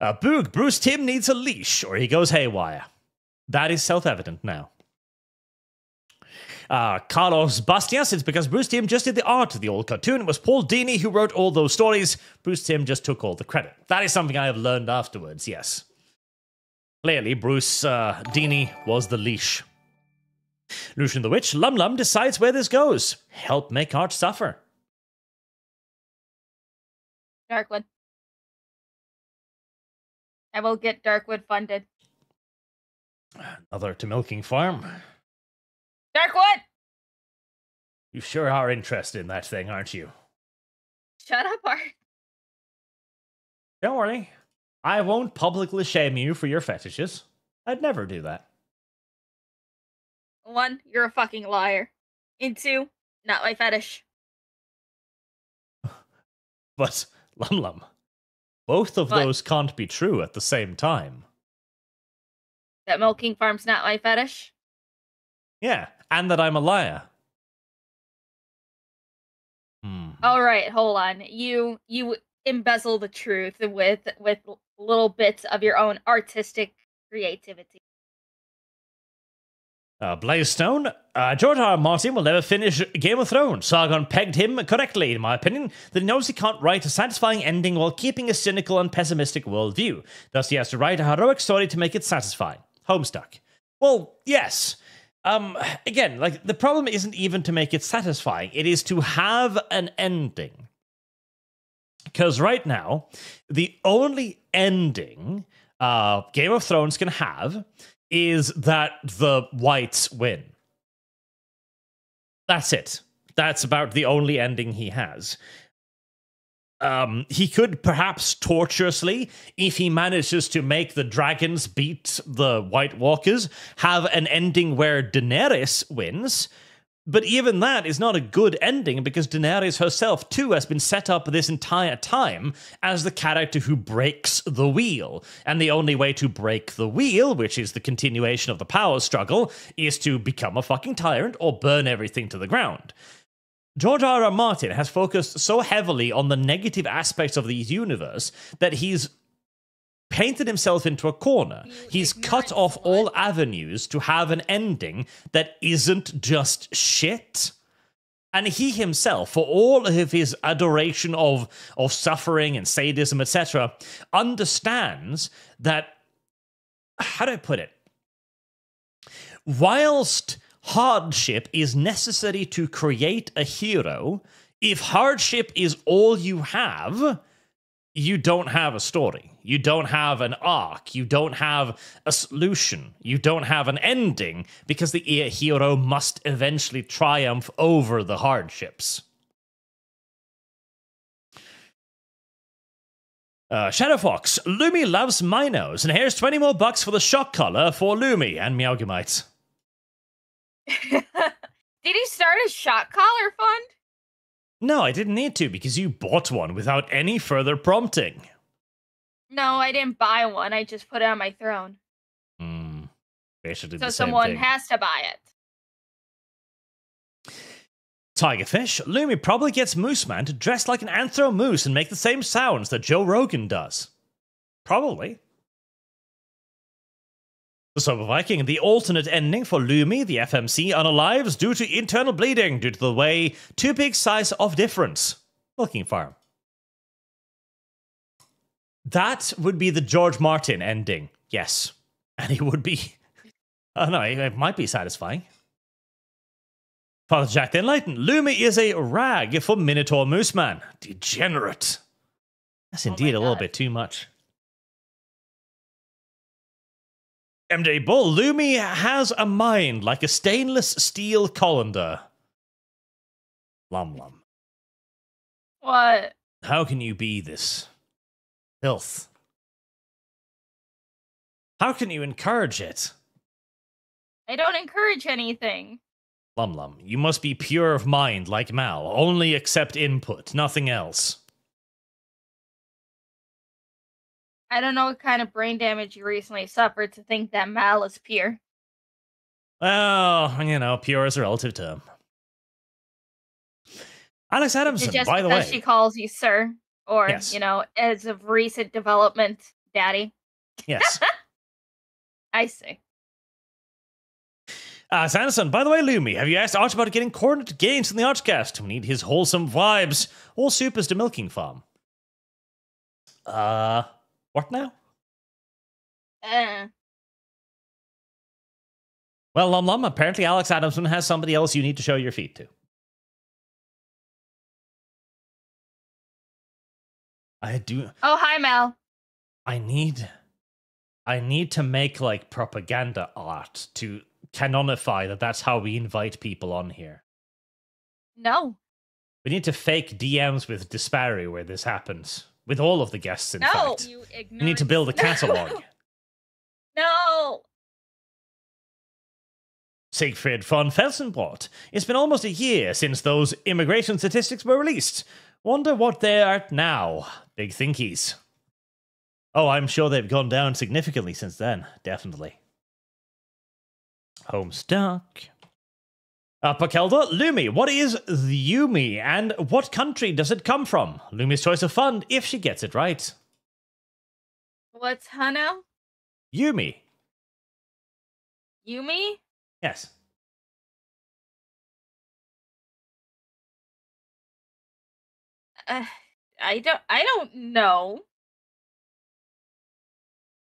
Speaker 1: Boog, Bruce Timm needs a leash or he goes haywire. That is self-evident now. Carlos Bastias, it's because Bruce Timm just did the art of the old cartoon. It was Paul Dini who wrote all those stories. Bruce Timm just took all the credit. That is something I have learned afterwards, yes. Clearly, Bruce Dini was the leash. Lucian the Witch, Lum decides where this goes. Help make Arch suffer.
Speaker 3: Darkwood. I will get Darkwood funded.
Speaker 1: Another to Milking Farm.
Speaker 3: Darkwood!
Speaker 1: You sure are interested in that thing, aren't you?
Speaker 3: Shut up, Art.
Speaker 1: Don't worry. I won't publicly shame you for your fetishes. I'd never do that.
Speaker 3: 1, you're a fucking liar. And 2, not my fetish.
Speaker 1: But, Lum, both of those can't be true at the same time.
Speaker 3: That milking farm's not my fetish?
Speaker 1: Yeah, and that I'm a liar.
Speaker 3: Alright, hold on. You embezzle the truth with little bits of your own artistic creativity.
Speaker 1: Blazestone, George R. R. Martin will never finish Game of Thrones. Sargon pegged him correctly, in my opinion, that he knows he can't write a satisfying ending while keeping a cynical and pessimistic worldview. Thus, he has to write a heroic story to make it satisfying. Homestuck. Well, yes. Again, like, the problem isn't even to make it satisfying. It is to have an ending. Because right now, the only ending Game of Thrones can have is that the whites win. That's it. That's about the only ending he has. He could perhaps tortuously, if he manages to make the dragons beat the White Walkers, have an ending where Daenerys wins. But even that is not a good ending because Daenerys herself, too, has been set up this entire time as the character who breaks the wheel. And the only way to break the wheel, which is the continuation of the power struggle, is to become a fucking tyrant or burn everything to the ground. George R. R. Martin has focused so heavily on the negative aspects of the universe that he's painted himself into a corner. He's cut off all avenues to have an ending that isn't just shit. And he himself, for all of his adoration of suffering and sadism, etc., understands that, how do I put it? Whilst hardship is necessary to create a hero, if hardship is all you have, you don't have a story. You don't have an arc. You don't have a solution. You don't have an ending because the hero must eventually triumph over the hardships. Shadowfox, Lumi loves Minos, and here's 20 more bucks for the shock collar for Lumi and Meowgamites.
Speaker 3: Did he start a shot collar fund?
Speaker 1: No, I didn't need to because you bought one without any further prompting.
Speaker 3: No, I didn't buy one. I just put it on my throne.
Speaker 1: Basically
Speaker 3: So
Speaker 1: the same
Speaker 3: someone
Speaker 1: thing.
Speaker 3: has to buy it.
Speaker 1: Tigerfish, Lumi probably gets Mooseman to dress like an anthro moose and make the same sounds that Joe Rogan does. Probably. The Sober Viking, the alternate ending for Lumi, the FMC, unalives due to internal bleeding due to the way too big size of difference. Milking Farm. That would be the George Martin ending, yes. And it would be... I don't know, it might be satisfying. Father Jack the Enlightened, Lumi is a rag for Minotaur Mooseman. Degenerate. That's indeed a little bit too much. MJ Bull, Lumi has a mind like a stainless steel colander. Lum Lum.
Speaker 3: What?
Speaker 1: How can you be this filth? How can you encourage it?
Speaker 3: I don't encourage anything.
Speaker 1: Lum Lum, you must be pure of mind like Mal. Only accept input, nothing else.
Speaker 3: I don't know what kind of brain damage you recently suffered to think that Mal is pure.
Speaker 1: Well, you know, pure is a relative term. Alex Adamson,
Speaker 3: Just
Speaker 1: by the
Speaker 3: because
Speaker 1: way.
Speaker 3: she calls you sir, or,
Speaker 1: Yes.
Speaker 3: you know, as of recent development, daddy.
Speaker 1: Yes.
Speaker 3: I see.
Speaker 1: Sanderson, by the way, Lumi, have you asked Arch about getting coordinate gains in the ArchCast? We need his wholesome vibes. All supers to Milking Farm. What now? Well, Lum Lum, apparently Alex Adamson has somebody else you need to show your feet to. I do.
Speaker 3: Oh, hi, Mal.
Speaker 1: I need to make, like, propaganda art to canonify that that's how we invite people on here.
Speaker 3: No.
Speaker 1: We need to fake DMs with Disparu where this happens. With all of the guests, in
Speaker 3: No.
Speaker 1: fact. We need to build a catalog.
Speaker 3: No.
Speaker 1: Siegfried von Felsenbrot. It's been almost a year since those immigration statistics were released. Wonder what they are now. Big thinkies. Oh, I'm sure they've gone down significantly since then. Definitely. Homestuck. Pakelda, Lumi, what is the Yumi and what country does it come from? Lumi's choice of fund if she gets it right.
Speaker 3: What's Hano?
Speaker 1: Yumi.
Speaker 3: Yumi?
Speaker 1: Yes.
Speaker 3: I don't know.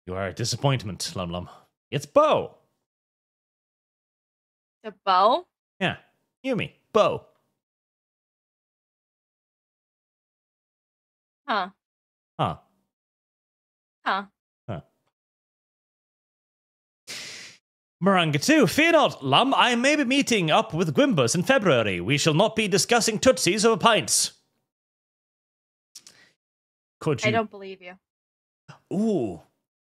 Speaker 1: You are a disappointment, Lum Lum. It's Bo.
Speaker 3: The bow?
Speaker 1: Yeah. Yumi. Bo.
Speaker 3: Huh.
Speaker 1: Huh.
Speaker 3: Huh.
Speaker 1: Huh. Maranga 2, fear not, Lum. I may be meeting up with Gwimbus in February. We shall not be discussing Tootsies over pints. Could you?
Speaker 3: I don't believe you.
Speaker 1: Ooh,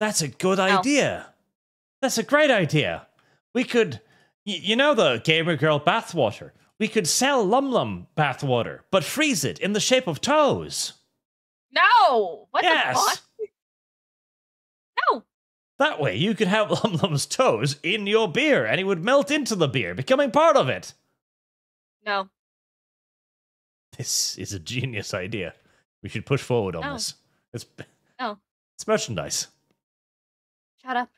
Speaker 1: that's a good idea. That's a great idea. We could, you know the Gamer Girl bathwater? We could sell Lum Lum bathwater, but freeze it in the shape of toes.
Speaker 3: No! What
Speaker 1: Yes.
Speaker 3: the fuck? No!
Speaker 1: That way you could have Lum Lum's toes in your beer, and it would melt into the beer, becoming part of it.
Speaker 3: No.
Speaker 1: This is a genius idea. We should push forward on
Speaker 3: No.
Speaker 1: this. It's
Speaker 3: No.
Speaker 1: It's merchandise.
Speaker 3: Shut up.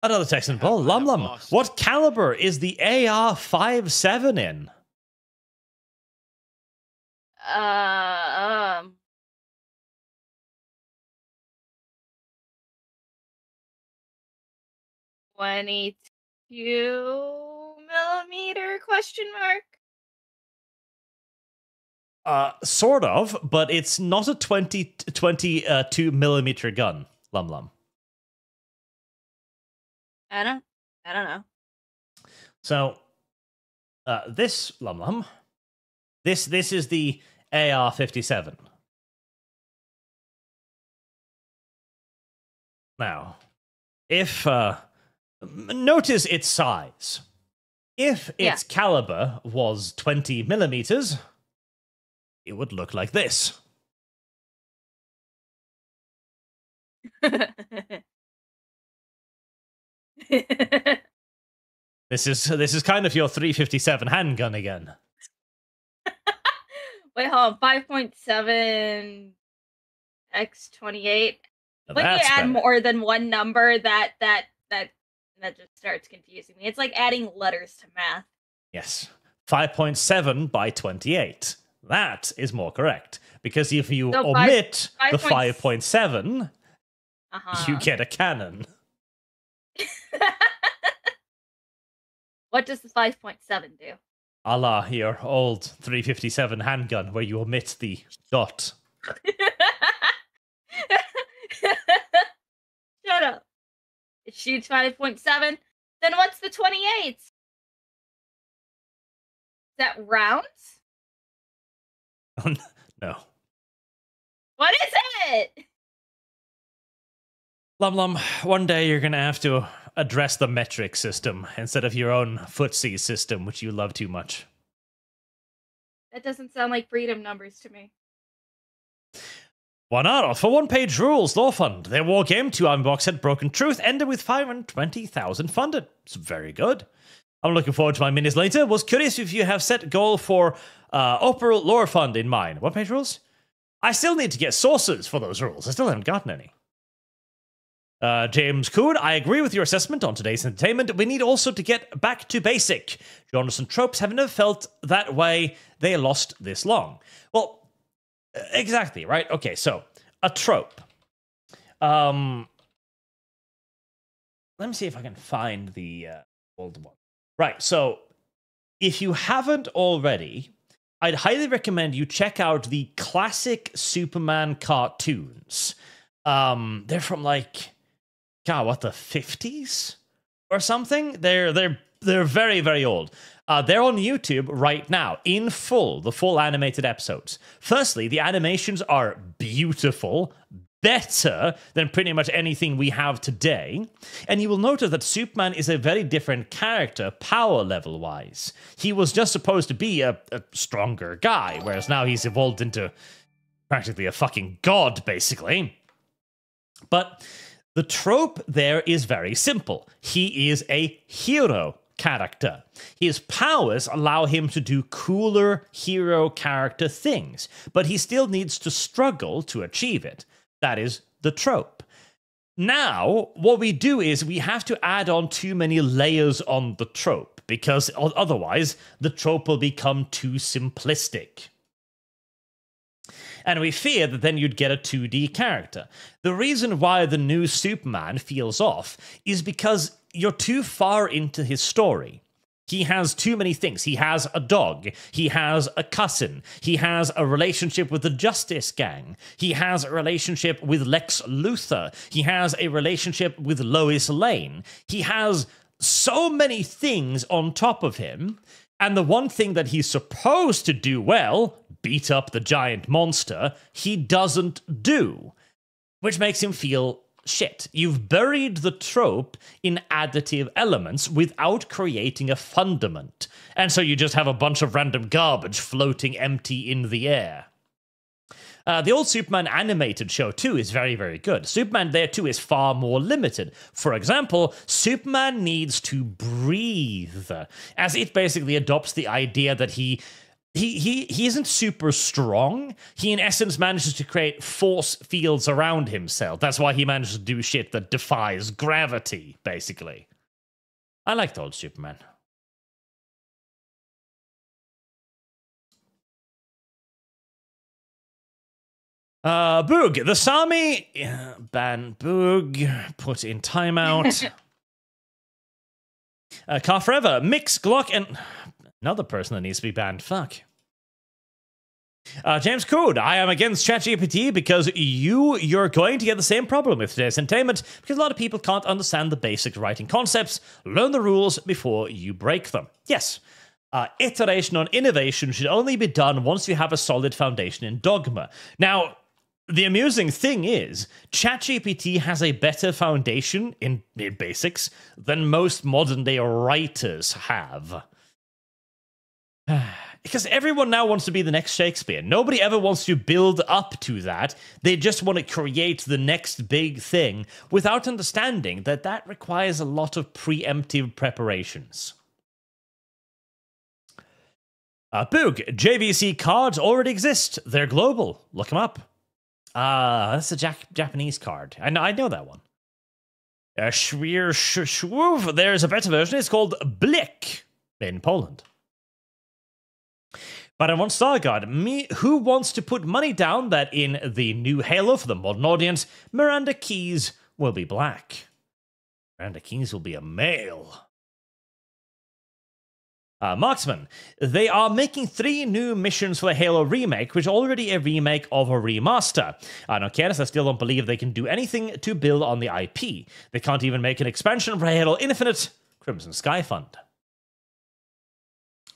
Speaker 1: Another text in
Speaker 5: I
Speaker 1: Paul.
Speaker 5: have
Speaker 1: Lum Lum,
Speaker 5: lost.
Speaker 1: what caliber is the AR-57 in?
Speaker 3: Um. 22 millimeter question mark?
Speaker 1: Sort of, but it's not a 22 millimeter gun, Lum.
Speaker 3: I don't know.
Speaker 1: So, this Lum, this is the AR-57. Now, if notice its size. If its caliber was 20 millimeters, it would look like this. This is kind of your 357 handgun again.
Speaker 3: Wait, hold on. 5.7 x 28. When you add
Speaker 1: better.
Speaker 3: more than one number, that just starts confusing me. It's like adding letters to math.
Speaker 1: Yes. 5.7 by 28. That is more correct. Because if you omit the 5.7, you get a cannon.
Speaker 3: What does the 5.7 do?
Speaker 1: A la your old 357 handgun where you omit the dot.
Speaker 3: Shut up. It shoots 5.7. Then what's the 28? Is that rounds?
Speaker 1: No.
Speaker 3: What is it?
Speaker 1: Lum, one day you're going to have to address the metric system instead of your own footsie system, which you love too much.
Speaker 3: That doesn't sound like freedom numbers to me.
Speaker 1: Why not? For one-page rules, Law Fund. Their war game, 2-hour box set, Broken Truth, ended with 520,000 funded. It's very good. I'm looking forward to my minis later. Was curious if you have set goal for Opera Lore Fund in mind. One-page rules? I still need to get sources for those rules. I still haven't gotten any. James Coon, I agree with your assessment on today's entertainment. We need also to get back to basic. Genres and tropes have never felt that way. They lost this long. Well, exactly, right? Okay, so, a trope. Let me see if I can find the old one. Right, so, if you haven't already, I'd highly recommend you check out the classic Superman cartoons. They're from, like, God, what, the 50s? Or something? They're very, very old. They're on YouTube right now, in full, the full animated episodes. Firstly, the animations are beautiful, better than pretty much anything we have today. And you will notice that Superman is a very different character, power level-wise. He was just supposed to be a stronger guy, whereas now he's evolved into practically a fucking god, basically. But the trope there is very simple. He is a hero character. His powers allow him to do cooler hero character things, but he still needs to struggle to achieve it. That is the trope. Now, what we do is we have to add on too many layers on the trope, because otherwise the trope will become too simplistic. And we fear that then you'd get a 2D character. The reason why the new Superman feels off is because you're too far into his story. He has too many things. He has a dog. He has a cousin. He has a relationship with the Justice Gang. He has a relationship with Lex Luthor. He has a relationship with Lois Lane. He has so many things on top of him. And the one thing that he's supposed to do well, beat up the giant monster, he doesn't do. Which makes him feel shit. You've buried the trope in additive elements without creating a fundament. And so you just have a bunch of random garbage floating empty in the air. The old Superman animated show, too, is very, very good. Superman there, too, is far more limited. For example, Superman needs to breathe, as it basically adopts the idea that he isn't super strong. He, in essence, manages to create force fields around himself. That's why he manages to do shit that defies gravity, basically. I liked old Superman. Boog, the Sami ban Boog, put in timeout. Car Forever, Mix, Glock, and another person that needs to be banned. Fuck. James Cood, I am against ChatGPT because you're going to get the same problem with today's entertainment because a lot of people can't understand the basic writing concepts. Learn the rules before you break them. Yes. Iteration on innovation should only be done once you have a solid foundation in dogma. Now, the amusing thing is, ChatGPT has a better foundation in basics than most modern-day writers have. Because everyone now wants to be the next Shakespeare. Nobody ever wants to build up to that. They just want to create the next big thing without understanding that that requires a lot of preemptive preparations. Boog, JVC cards already exist. They're global. Look them up. That's a Japanese card. I know that one. Shwoof. There's a better version. It's called Blick in Poland. But I want Starguard. Who wants to put money down that in the new Halo for the modern audience, Miranda Keys will be black. Miranda Keys will be a male. Marksman, they are making 3 new missions for the Halo remake, which is already a remake of a remaster. I don't care, I still don't believe they can do anything to build on the IP. They can't even make an expansion for Halo Infinite. Crimson Sky Fund.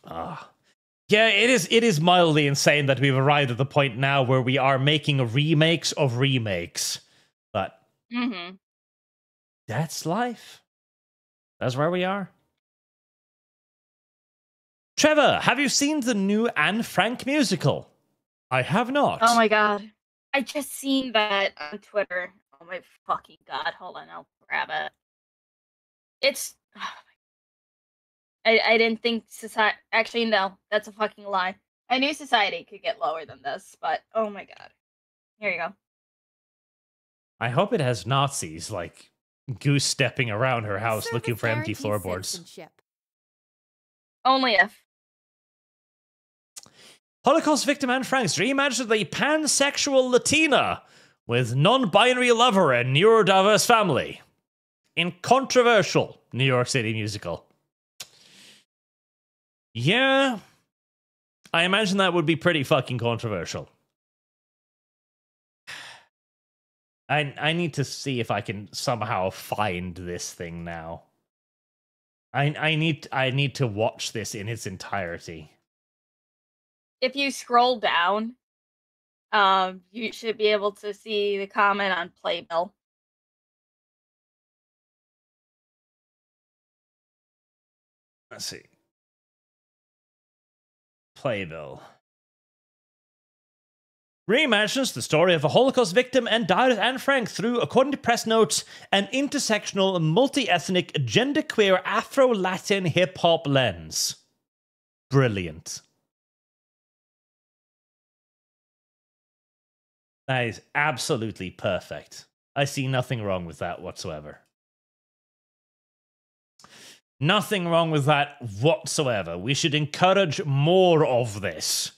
Speaker 1: Yeah, it is mildly insane that we've arrived at the point now where we are making remakes of remakes. But that's life. That's where we are. Trevor, have you seen the new Anne Frank musical? I have not.
Speaker 3: Oh my god. I just seen that on Twitter. Oh my fucking god. Hold on, I'll grab it. It's... I didn't think society... Actually, no. That's a fucking lie. I knew society could get lower than this, but oh my god. Here you go.
Speaker 1: I hope it has Nazis, like, goose-stepping around her house
Speaker 8: Service
Speaker 1: looking for empty
Speaker 8: guarantees
Speaker 1: floorboards.
Speaker 8: citizenship.
Speaker 3: Only if.
Speaker 1: Holocaust victim Anne Frank's reimagined the pansexual Latina with non-binary lover and neurodiverse family in controversial New York City musical. Yeah, I imagine that would be pretty fucking controversial. I need to see if I can somehow find this thing now. I need to watch this in its entirety.
Speaker 3: If you scroll down, you should be able to see the comment on Playbill.
Speaker 1: Let's see. Playbill. Reimagines the story of a Holocaust victim and died Anne Frank through, according to press notes, an intersectional, multi-ethnic, genderqueer, Afro-Latin hip-hop lens. Brilliant. That is absolutely perfect. I see nothing wrong with that whatsoever. Nothing wrong with that whatsoever. We should encourage more of this.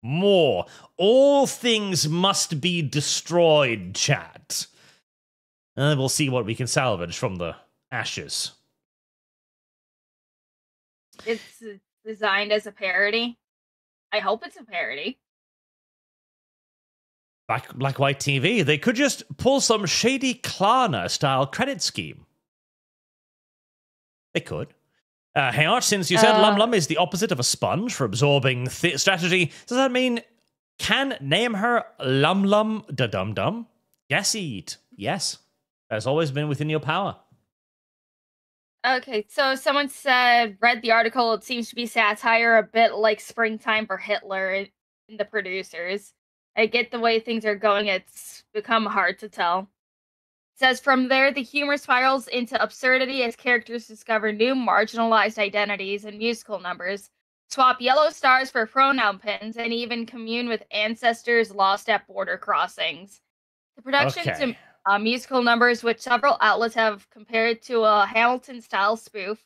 Speaker 1: More. All things must be destroyed, chat. And then we'll see what we can salvage from the ashes.
Speaker 3: It's designed as a parody. I hope it's a parody.
Speaker 1: Black White TV, they could just pull some shady Klarna-style credit scheme. They could. Hey Arch, since you said Lum Lum is the opposite of a sponge for absorbing strategy, does that mean can name her Lum Lum da Dum Dum? Yes, eat. Yes. That has always been within your power.
Speaker 3: Okay, so someone said, read the article, it seems to be satire a bit like Springtime for Hitler in the producers. I get the way things are going, it's become hard to tell. It says, from there, the humor spirals into absurdity as characters discover new marginalized identities and musical numbers, swap yellow stars for pronoun pins, and even commune with ancestors lost at border crossings. The production to musical numbers, which several outlets have compared to a Hamilton-style spoof,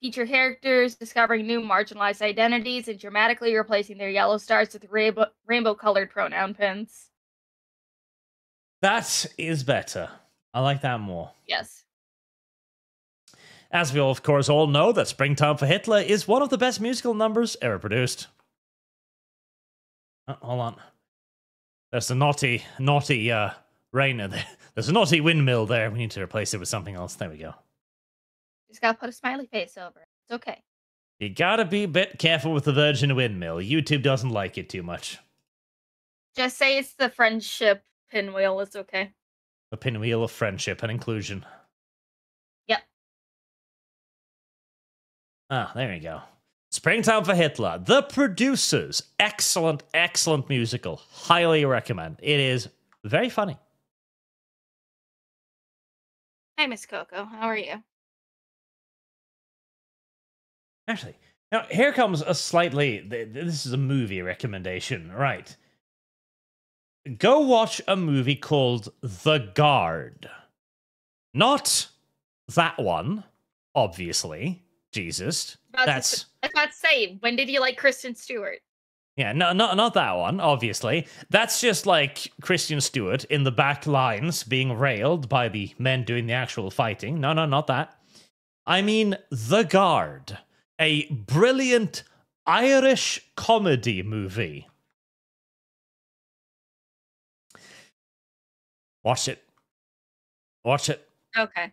Speaker 3: feature characters discovering new marginalized identities and dramatically replacing their yellow stars with rainbow-colored pronoun pins.
Speaker 1: That is better. I like that more.
Speaker 3: Yes.
Speaker 1: As we all, of course, all know, that Springtime for Hitler is one of the best musical numbers ever produced. Hold on. There's a naughty rainer there. There's a naughty windmill there. We need to replace it with something else. There we go.
Speaker 3: Just gotta put a smiley face over it. It's okay.
Speaker 1: You gotta be a bit careful with the Virgin Windmill. YouTube doesn't like it too much.
Speaker 3: Just say it's the friendship pinwheel. It's okay.
Speaker 1: The pinwheel of friendship and inclusion.
Speaker 3: Yep.
Speaker 1: Ah, there you go. Springtime for Hitler. The Producers. Excellent, excellent musical. Highly recommend. It is very funny.
Speaker 3: Hi, Miss Coco. How are you?
Speaker 1: Actually, now here comes a slightly... This is a movie recommendation, right? Go watch a movie called The Guard. Not that one, obviously. Jesus.
Speaker 3: I was about to say, when did you like Kristen Stewart?
Speaker 1: Yeah, no, not that one, obviously. That's just like Christian Stewart in the back lines being railed by the men doing the actual fighting. No, not that. I mean The Guard. A brilliant Irish comedy movie. Watch it. Watch it.
Speaker 3: Okay.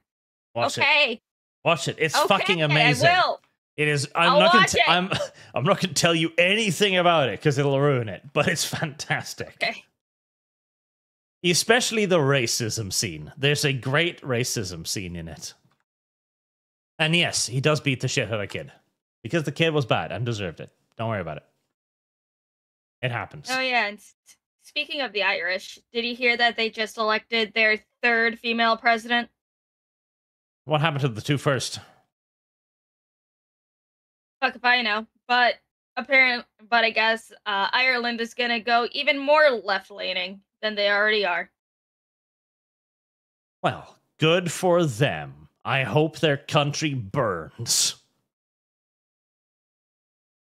Speaker 1: Watch it.
Speaker 3: Okay.
Speaker 1: Watch it. It's
Speaker 3: Okay,
Speaker 1: fucking amazing.
Speaker 3: I will.
Speaker 1: It is.
Speaker 3: I'll watch it.
Speaker 1: I'm not going to tell you anything about it because it'll ruin it. But it's fantastic.
Speaker 3: Okay.
Speaker 1: Especially the racism scene. There's a great racism scene in it. And yes, he does beat the shit out of a kid because the kid was bad and deserved it. Don't worry about it. It happens.
Speaker 3: Oh yeah. And speaking of the Irish, did you hear that they just elected their third female president?
Speaker 1: What happened to the two first?
Speaker 3: Fuck if I know. But I guess Ireland is gonna go even more left-leaning than they already are.
Speaker 1: Well, good for them. I hope their country burns.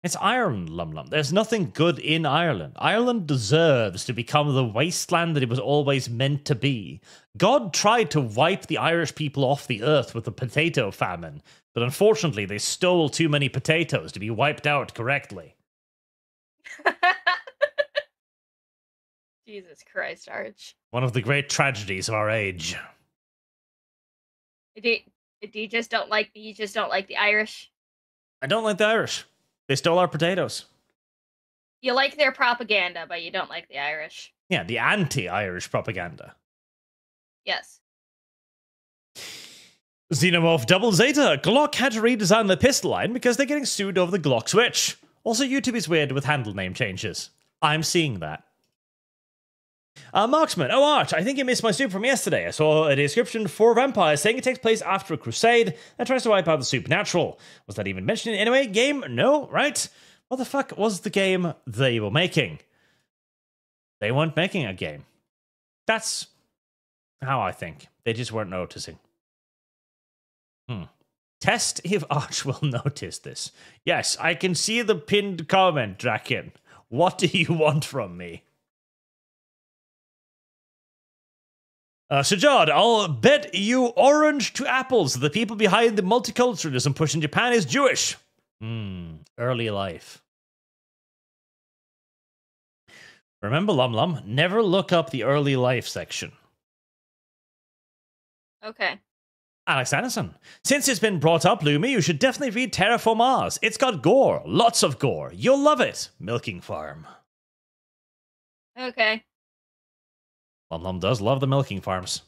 Speaker 1: It's Ireland, Lum. There's nothing good in Ireland. Ireland deserves to become the wasteland that it was always meant to be. God tried to wipe the Irish people off the earth with the potato famine, but unfortunately they stole too many potatoes to be wiped out correctly.
Speaker 3: Jesus Christ, Arch.
Speaker 1: One of the great tragedies of our age.
Speaker 3: You just don't like the Irish?
Speaker 1: I don't like the Irish. They stole our potatoes.
Speaker 3: You like their propaganda, but you don't like the Irish.
Speaker 1: Yeah, the anti-Irish propaganda.
Speaker 3: Yes.
Speaker 1: Xenomorph Double Zeta. Glock had to redesign the pistol line because they're getting sued over the Glock switch. Also, YouTube is weird with handle name changes. I'm seeing that. Marksman. Oh, Arch, I think you missed my soup from yesterday. I saw a description for Vampire saying it takes place after a crusade that tries to wipe out the supernatural. Was that even mentioned in any game? No, right? What the fuck was the game they were making? They weren't making a game. That's how I think. They just weren't noticing. Test if Arch will notice this. Yes, I can see the pinned comment, Draken. What do you want from me? Sajad, I'll bet you orange to apples the people behind the multiculturalism push in Japan is Jewish. Early life. Remember, Lum, never look up the early life section.
Speaker 3: Okay.
Speaker 1: Alex Anderson. Since it's been brought up, Lumi, you should definitely read Terraform Mars. It's got gore. Lots of gore. You'll love it. Milking Farm.
Speaker 3: Okay.
Speaker 1: Lum does love the milking farms.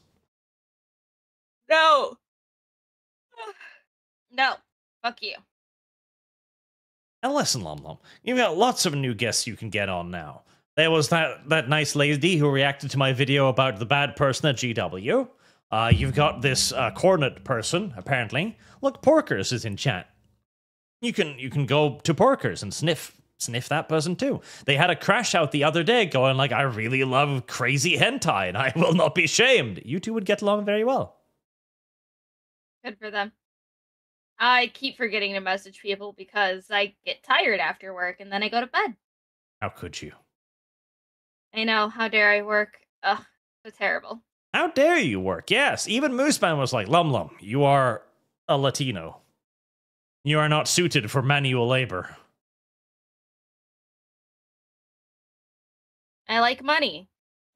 Speaker 3: No. No. Fuck you.
Speaker 1: And listen, Lum, you've got lots of new guests you can get on now. There was that nice lady who reacted to my video about the bad person at GW. You've got this cornet person, apparently. Look, Porkers is in chat. You can go to Porkers and sniff that person too. They had a crash out the other day going like, I really love crazy hentai and I will not be shamed. You two would get along very well.
Speaker 3: Good for them. I keep forgetting to message people because I get tired after work and then I go to bed.
Speaker 1: How could you?
Speaker 3: I know. How dare I work? Ugh, so terrible.
Speaker 1: How dare you work? Yes, even Mooseman was like, Lum, you are a Latino. You are not suited for manual labor.
Speaker 3: I like money.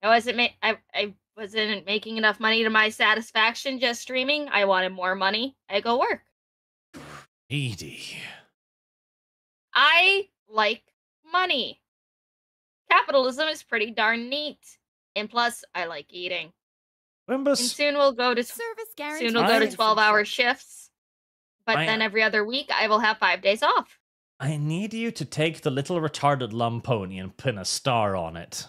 Speaker 3: I wasn't making enough money to my satisfaction just streaming. I wanted more money. I go work.
Speaker 1: Edie.
Speaker 3: I like money. Capitalism is pretty darn neat. And plus, I like eating. And
Speaker 1: Wimbus.
Speaker 3: soon we'll go to
Speaker 8: Service guarantee.
Speaker 3: 12-hour shifts. But then every other week, I will have 5 days off.
Speaker 1: I need you to take the little retarded Lum pony and pin a star on it.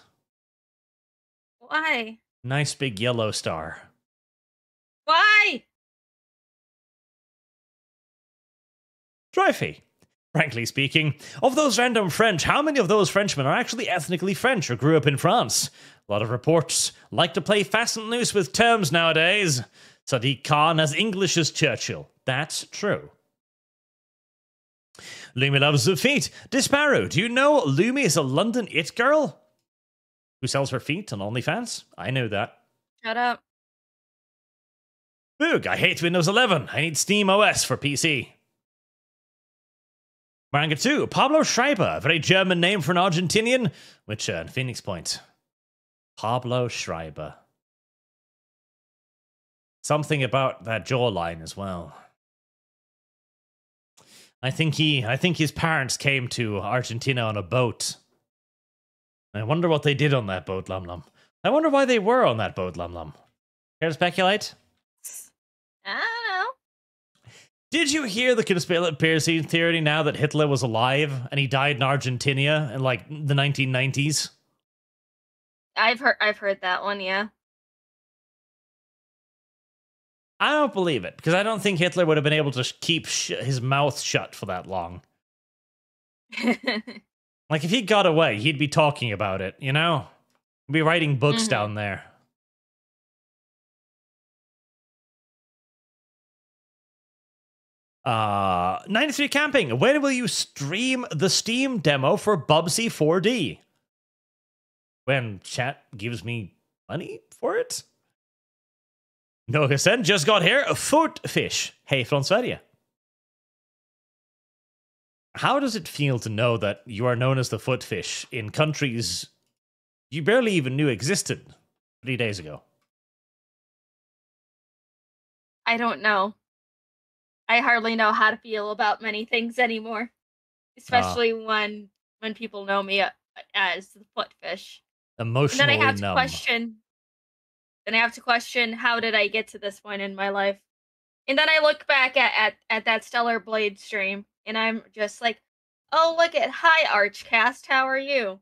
Speaker 3: Why?
Speaker 1: Nice big yellow star.
Speaker 3: Why?
Speaker 1: Dreyfy. Frankly speaking, of those random French, how many of those Frenchmen are actually ethnically French or grew up in France? A lot of reports like to play fast and loose with terms nowadays. Sadiq Khan as English as Churchill. That's true. Lumi loves the feet. Disparu, do you know Lumi is a London it girl who sells her feet on OnlyFans? I knew that.
Speaker 3: Shut up.
Speaker 1: Boog, I hate Windows 11. I need Steam OS for PC. Manga 2, Pablo Schreiber, a very German name for an Argentinian. Which, Phoenix Point. Pablo Schreiber. Something about that jawline as well. I think his parents came to Argentina on a boat. I wonder what they did on that boat, Lum Lum. I wonder why they were on that boat, Lum Lum. Care to speculate?
Speaker 3: I don't know.
Speaker 1: Did you hear the conspiracy theory now that Hitler was alive and he died in Argentina in like the 1990s?
Speaker 3: I've heard that one, yeah.
Speaker 1: I don't believe it, because I don't think Hitler would have been able to keep his mouth shut for that long. Like, if he got away, he'd be talking about it, you know? He'd be writing books down there. Uh, 93 Camping, when will you stream the Steam demo for Bubsy 4D? When chat gives me money for it? No, Hassan just got here. A footfish. Hey, från Sverige. How does it feel to know that you are known as the footfish in countries you barely even knew existed 3 days ago?
Speaker 3: I don't know. I hardly know how to feel about many things anymore. Especially when people know me as the footfish.
Speaker 1: Emotionally
Speaker 3: And then I have
Speaker 1: numb.
Speaker 3: Then I have to question, how did I get to this point in my life? And then I look back at that Stellar Blade stream, and I'm just like, oh, look at, hi, ArchCast, how are you?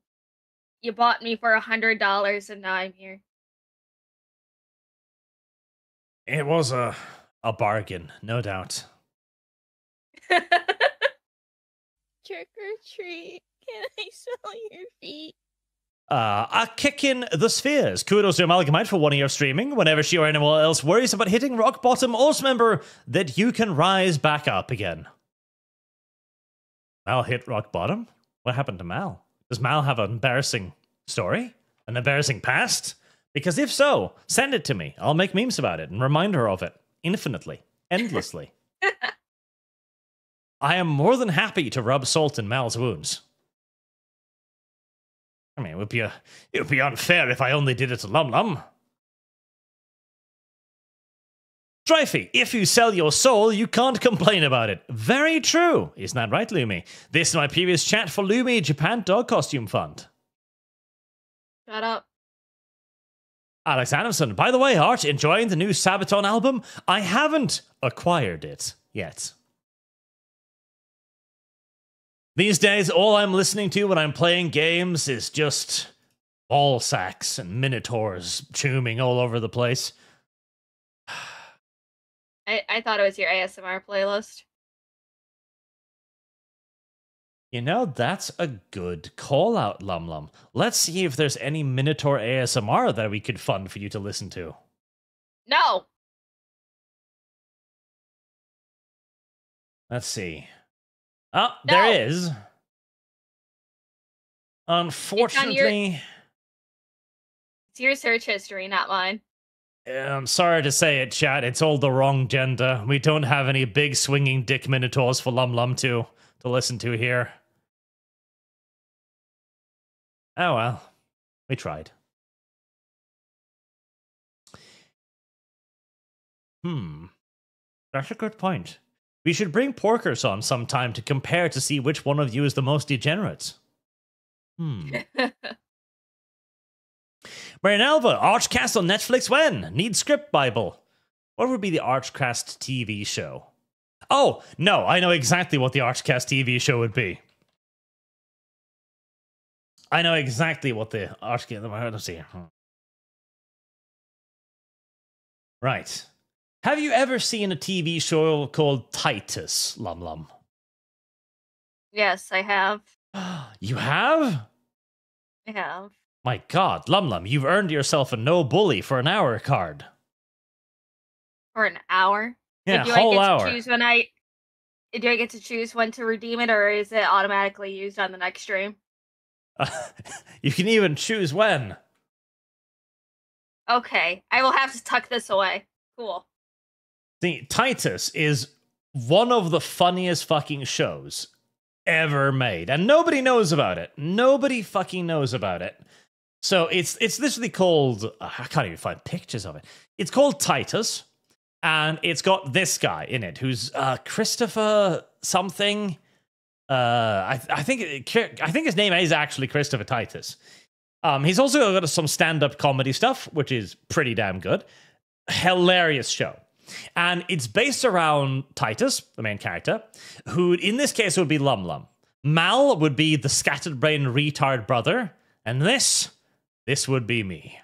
Speaker 3: You bought me for $100, and now I'm here.
Speaker 1: It was a bargain, no doubt.
Speaker 4: Trick or treat. Can I smell your feet?
Speaker 1: A kick in the spheres. Kudos to Amalgamite for 1 year of streaming. Whenever she or anyone else worries about hitting rock bottom, also remember that you can rise back up again. Mal hit rock bottom? What happened to Mal? Does Mal have an embarrassing story? An embarrassing past? Because if so, send it to me. I'll make memes about it and remind her of it. Infinitely. Endlessly. I am more than happy to rub salt in Mal's wounds. I mean, it would be unfair if I only did it to Lum Lum. Dreyfy, if you sell your soul, you can't complain about it. Very true. Isn't that right, Lumi? This is my previous chat for Lumi Japan Dog Costume Fund.
Speaker 3: Shut up.
Speaker 1: Alex Adamson, by the way, Arch, enjoying the new Sabaton album? I haven't acquired it yet. These days, all I'm listening to when I'm playing games is just ball sacks and minotaurs chooming all over the place.
Speaker 3: I thought it was your ASMR playlist.
Speaker 1: You know, that's a good call out, Lum Lum. Let's see if there's any Minotaur ASMR that we could fund for you to listen to.
Speaker 3: No!
Speaker 1: Let's see. Oh,
Speaker 3: No.
Speaker 1: there is. Unfortunately,
Speaker 3: It's your search history, not mine.
Speaker 1: I'm sorry to say it, chat. It's all the wrong gender. We don't have any big swinging dick Minotaurs for Lum Lum to listen to here. Oh well. We tried. That's a good point. We should bring Porkers on sometime to compare to see which one of you is the most degenerate. Marianelva, ArchCast on Netflix when? Need script Bible. What would be the ArchCast TV show? Oh, no, I know exactly what the ArchCast TV show would be. I know exactly what the ArchCast... Let's see. Right. Have you ever seen a TV show called Titus, Lum Lum?
Speaker 3: Yes, I have.
Speaker 1: You have?
Speaker 3: I have.
Speaker 1: My god, Lum Lum, you've earned yourself a no bully for an hour card.
Speaker 3: For an hour?
Speaker 1: Yeah,
Speaker 3: do
Speaker 1: whole
Speaker 3: I get
Speaker 1: hour.
Speaker 3: To choose when do I get to choose when to redeem it, or is it automatically used on the next stream?
Speaker 1: You can even choose when.
Speaker 3: Okay, I will have to tuck this away. Cool.
Speaker 1: See, Titus is one of the funniest fucking shows ever made, and nobody knows about it. Nobody fucking knows about it. So it's literally called... I can't even find pictures of it. It's called Titus, and it's got this guy in it, who's Christopher something. I think his name is actually Christopher Titus. He's also got some stand-up comedy stuff, which is pretty damn good. Hilarious show. And it's based around Titus, the main character, who in this case would be Lum Lum. Mal would be the scattered brain retard brother, and this would be me.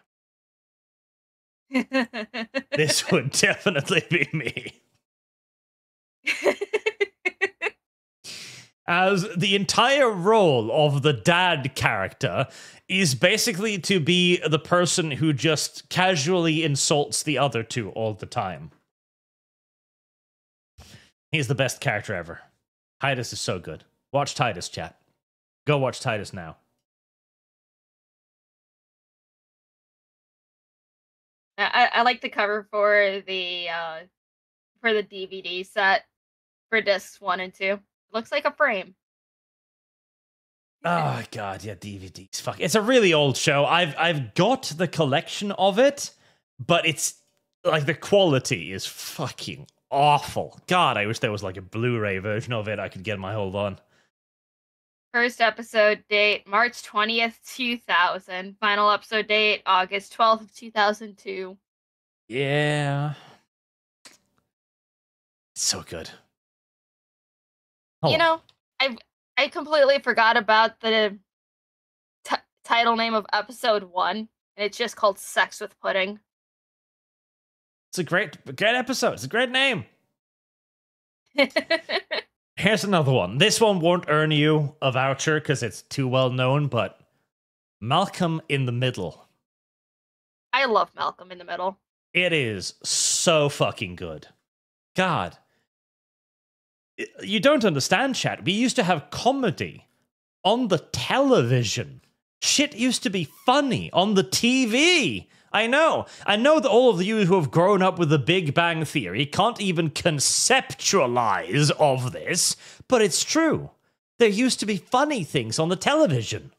Speaker 1: This would definitely be me. As the entire role of the dad character is basically to be the person who just casually insults the other two all the time. He's the best character ever. Titus is so good. Watch Titus, chat. Go watch Titus now.
Speaker 3: I like the cover for the DVD set for discs 1 and 2. Looks like a frame.
Speaker 1: Oh god, yeah, DVDs. Fuck, it's a really old show. I've got the collection of it, but it's like the quality is fucking awful. God, I wish there was like a Blu-ray version of it I could get my hold on.
Speaker 3: First episode date March 20th, 2000. Final episode date August 12th, 2002.
Speaker 1: Yeah, it's so good.
Speaker 3: You know, I completely forgot about the title name of episode 1, and it's just called Sex with Pudding.
Speaker 1: It's a great episode. It's a great name. Here's another one. This one won't earn you a voucher because it's too well known, but Malcolm in the Middle.
Speaker 3: I love Malcolm in the Middle.
Speaker 1: It is so fucking good. God. You don't understand, chat. We used to have comedy on the television. Shit used to be funny on the TV. I know that all of you who have grown up with the Big Bang Theory can't even conceptualize of this, but it's true. There used to be funny things on the television.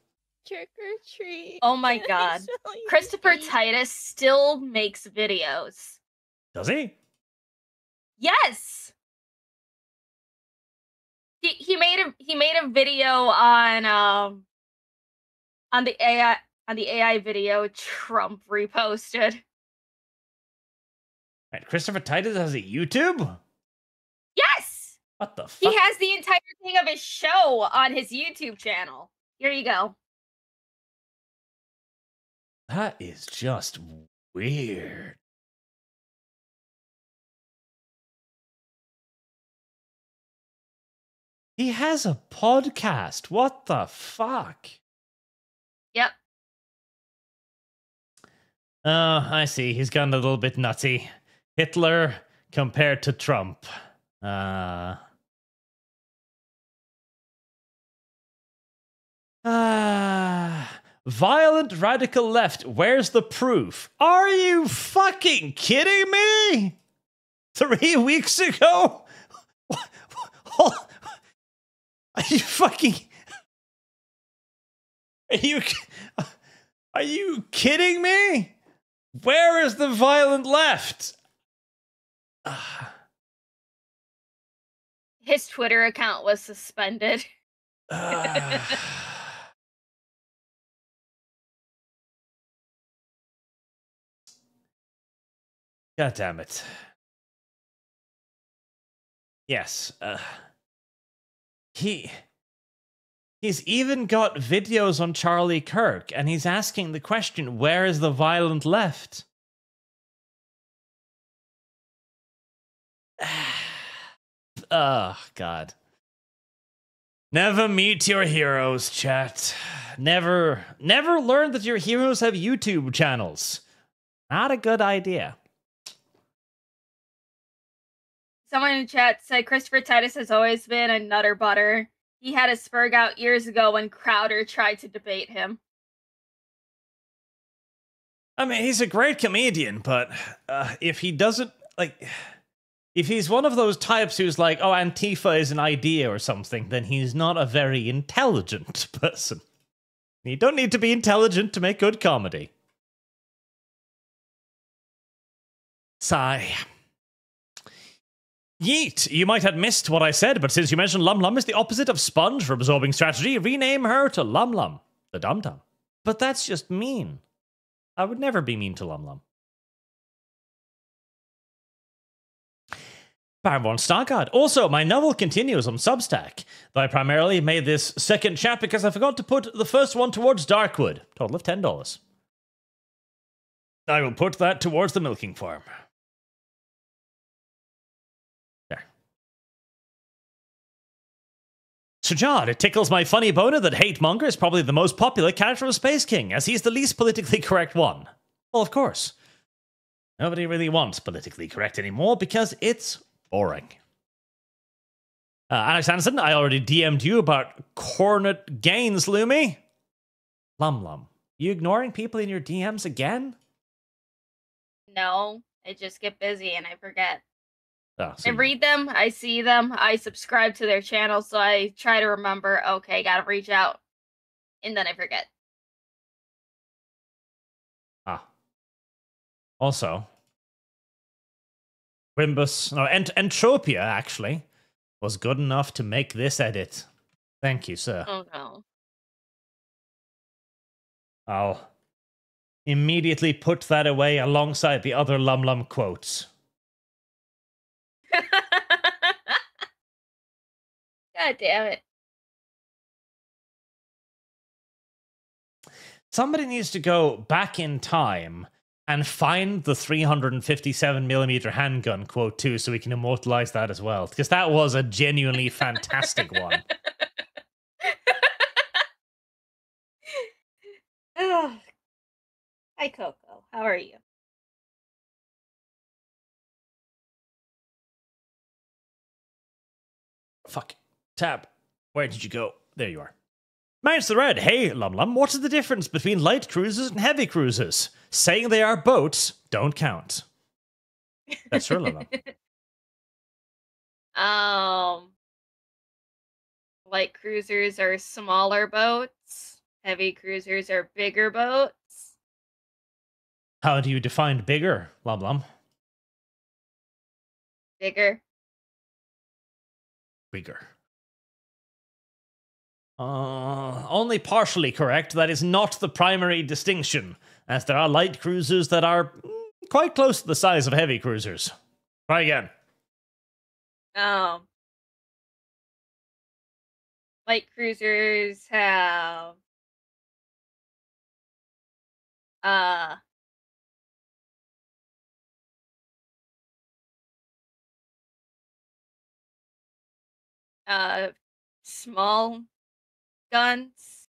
Speaker 4: Trick or treat.
Speaker 3: Oh my god. Christopher Titus still makes videos.
Speaker 1: Does he?
Speaker 3: Yes. He made a video on the AI video Trump reposted.
Speaker 1: Right, Christopher Titus has a YouTube?
Speaker 3: Yes!
Speaker 1: What the fuck?
Speaker 3: He has the entire thing of his show on his YouTube channel. Here you go.
Speaker 1: That is just weird. He has a podcast. What the fuck?
Speaker 3: Yep.
Speaker 1: Oh, I see. He's gone a little bit nutty. Hitler compared to Trump. Violent radical left. Where's the proof? Are you fucking kidding me? 3 weeks ago? Are you fucking... Are you kidding me? Where is the violent left?
Speaker 3: His Twitter account was suspended.
Speaker 1: God damn it. Yes. He's even got videos on Charlie Kirk, and he's asking the question, where is the violent left? Oh, God. Never meet your heroes, chat. Never learn that your heroes have YouTube channels. Not a good idea.
Speaker 3: Someone in chat said Christopher Titus has always been a nutter butter. He had a spurg out years ago when Crowder tried to debate him.
Speaker 1: I mean, he's a great comedian, but if he doesn't, like, if he's one of those types who's like, oh, Antifa is an idea or something, then he's not a very intelligent person. You don't need to be intelligent to make good comedy. Sigh. Yeet, you might have missed what I said, but since you mentioned Lum Lum is the opposite of Sponge for absorbing strategy, rename her to Lum Lum, the Dum Dum. But that's just mean. I would never be mean to Lum Lum. Baron Stargard. Also, my novel continues on Substack, though I primarily made this second chat because I forgot to put the first one towards Darkwood. Total of $10. I will put that towards the milking farm. Shajad, it tickles my funny boner that Hate Monger is probably the most popular character of Space King, as he's the least politically correct one. Well, of course. Nobody really wants politically correct anymore because it's boring. Alex Anderson, I already DM'd you about Cornet Gaines, Lumi. Lum Lum, you ignoring people in your DMs again?
Speaker 3: No, I just get busy and I forget.
Speaker 1: Oh,
Speaker 3: I read them, I see them, I subscribe to their channel, so I try to remember, okay, gotta reach out. And then I forget.
Speaker 1: Also, Entropia, actually, was good enough to make this edit. Thank you, sir.
Speaker 3: Oh, no.
Speaker 1: I'll immediately put that away alongside the other Lum Lum quotes.
Speaker 3: God damn it.
Speaker 1: Somebody needs to go back in time and find the 357mm handgun quote too, so we can immortalize that as well, because that was a genuinely fantastic one.
Speaker 3: Oh. Hi, Coco. How are you?
Speaker 1: Fuck. Tab. Where did you go? There you are. Manage the Red. Hey, Lum Lum, what is the difference between light cruisers and heavy cruisers? Saying they are boats don't count. That's true, Lum Lum.
Speaker 3: Light cruisers are smaller boats. Heavy cruisers are bigger boats.
Speaker 1: How do you define bigger, Lum Lum?
Speaker 3: Bigger.
Speaker 1: Bigger. Only partially correct. That is not the primary distinction, as there are light cruisers that are quite close to the size of heavy cruisers. Try again.
Speaker 3: Light cruisers have small guns.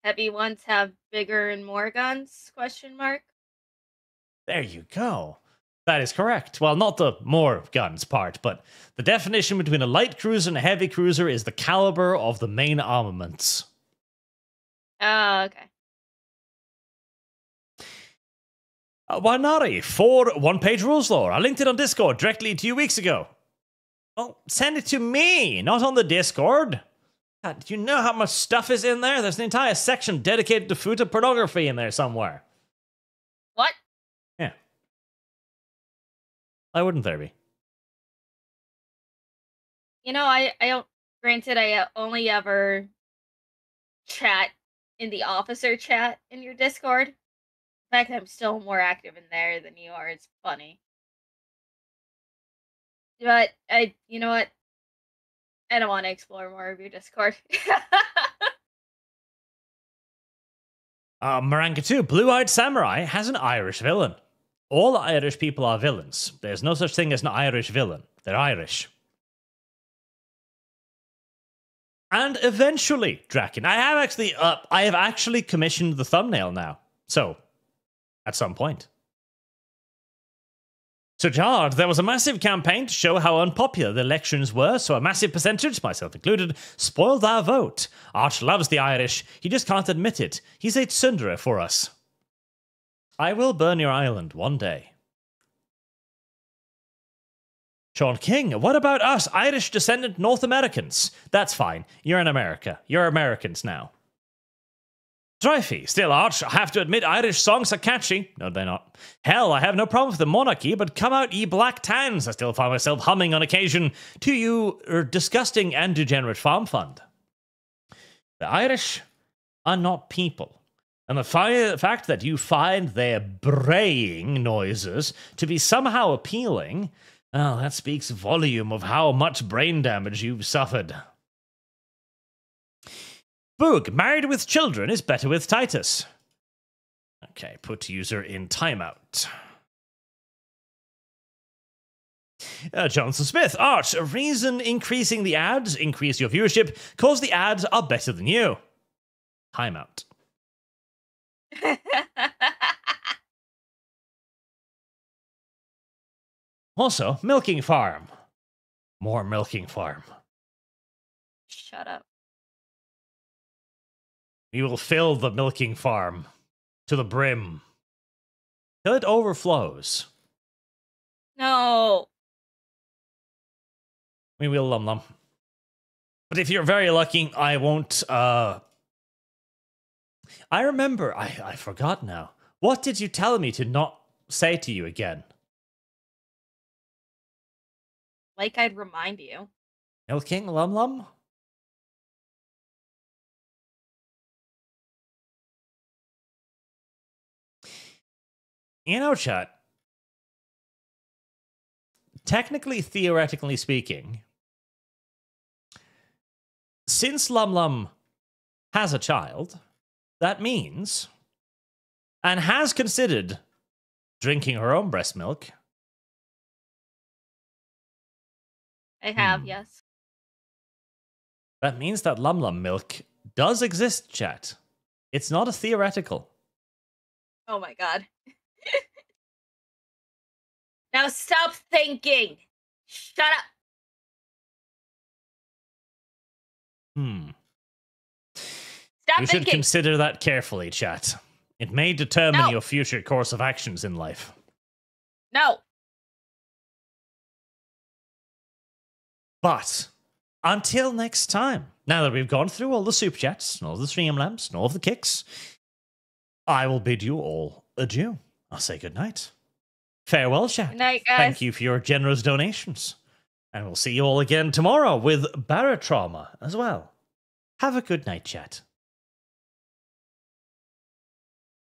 Speaker 3: Heavy ones have bigger and more guns, question mark.
Speaker 1: There you go. That is correct. Well, not the more guns part, but the definition between a light cruiser and a heavy cruiser is the caliber of the main armaments.
Speaker 3: Oh, okay.
Speaker 1: Wanari, 4 one-page rules lore. I linked it on Discord directly 2 weeks ago. Well, send it to me, not on the Discord. God, do you know how much stuff is in there? There's an entire section dedicated to food pornography in there somewhere.
Speaker 3: What?
Speaker 1: Yeah. Why wouldn't there be?
Speaker 3: You know, I don't. Granted, I only ever chat in the officer chat in your Discord. In fact, I'm still more active in there than you are. It's funny. But you know what? I don't want to explore more of your Discord.
Speaker 1: Maranga 2, Blue-Eyed Samurai has an Irish villain. All Irish people are villains. There's no such thing as an Irish villain. They're Irish. And eventually, Draken, I have actually commissioned the thumbnail now. So, at some point. So, Jard, there was a massive campaign to show how unpopular the elections were, so a massive percentage, myself included, spoiled our vote. Arch loves the Irish. He just can't admit it. He's a tsundere for us. I will burn your island one day. Sean King, what about us, Irish descendant North Americans? That's fine. You're in America. You're Americans now. Strifey, still Arch, I have to admit Irish songs are catchy. No, they're not. Hell, I have no problem with the monarchy, but come out ye black tans. I still find myself humming on occasion to you disgusting and degenerate farm fund. The Irish are not people. And the fact that you find their braying noises to be somehow appealing, well, that speaks volume of how much brain damage you've suffered. Boog, married with children is better with Titus. Okay, put user in timeout. Johnson Smith, Arch, a reason increasing the ads, increase your viewership, cause the ads are better than you. Timeout. Also, milking farm. More milking farm.
Speaker 3: Shut up.
Speaker 1: We will fill the milking farm to the brim till it overflows.
Speaker 3: No.
Speaker 1: We will, Lum. But if you're very lucky, I won't, I remember, I forgot now. What did you tell me to not say to you again?
Speaker 3: Like I'd remind you.
Speaker 1: Milking Lum? You know, chat, technically, theoretically speaking, since Lum has a child, that means, and has considered drinking her own breast milk.
Speaker 3: I have, yes.
Speaker 1: That means that Lum milk does exist, chat. It's not a theoretical.
Speaker 3: Oh my god. Now stop thinking. Shut up. Stop
Speaker 1: You should
Speaker 3: thinking.
Speaker 1: consider that carefully, chat. It may determine your future course of actions in life.
Speaker 3: No.
Speaker 1: But until next time, now that we've gone through all the super chats and all the Streamlabs and all of the kicks, I will bid you all adieu. I'll say good night. Farewell, chat.
Speaker 3: Good night, guys.
Speaker 1: Thank you for your generous donations. And we'll see you all again tomorrow with Barotrauma as well. Have a good night, chat.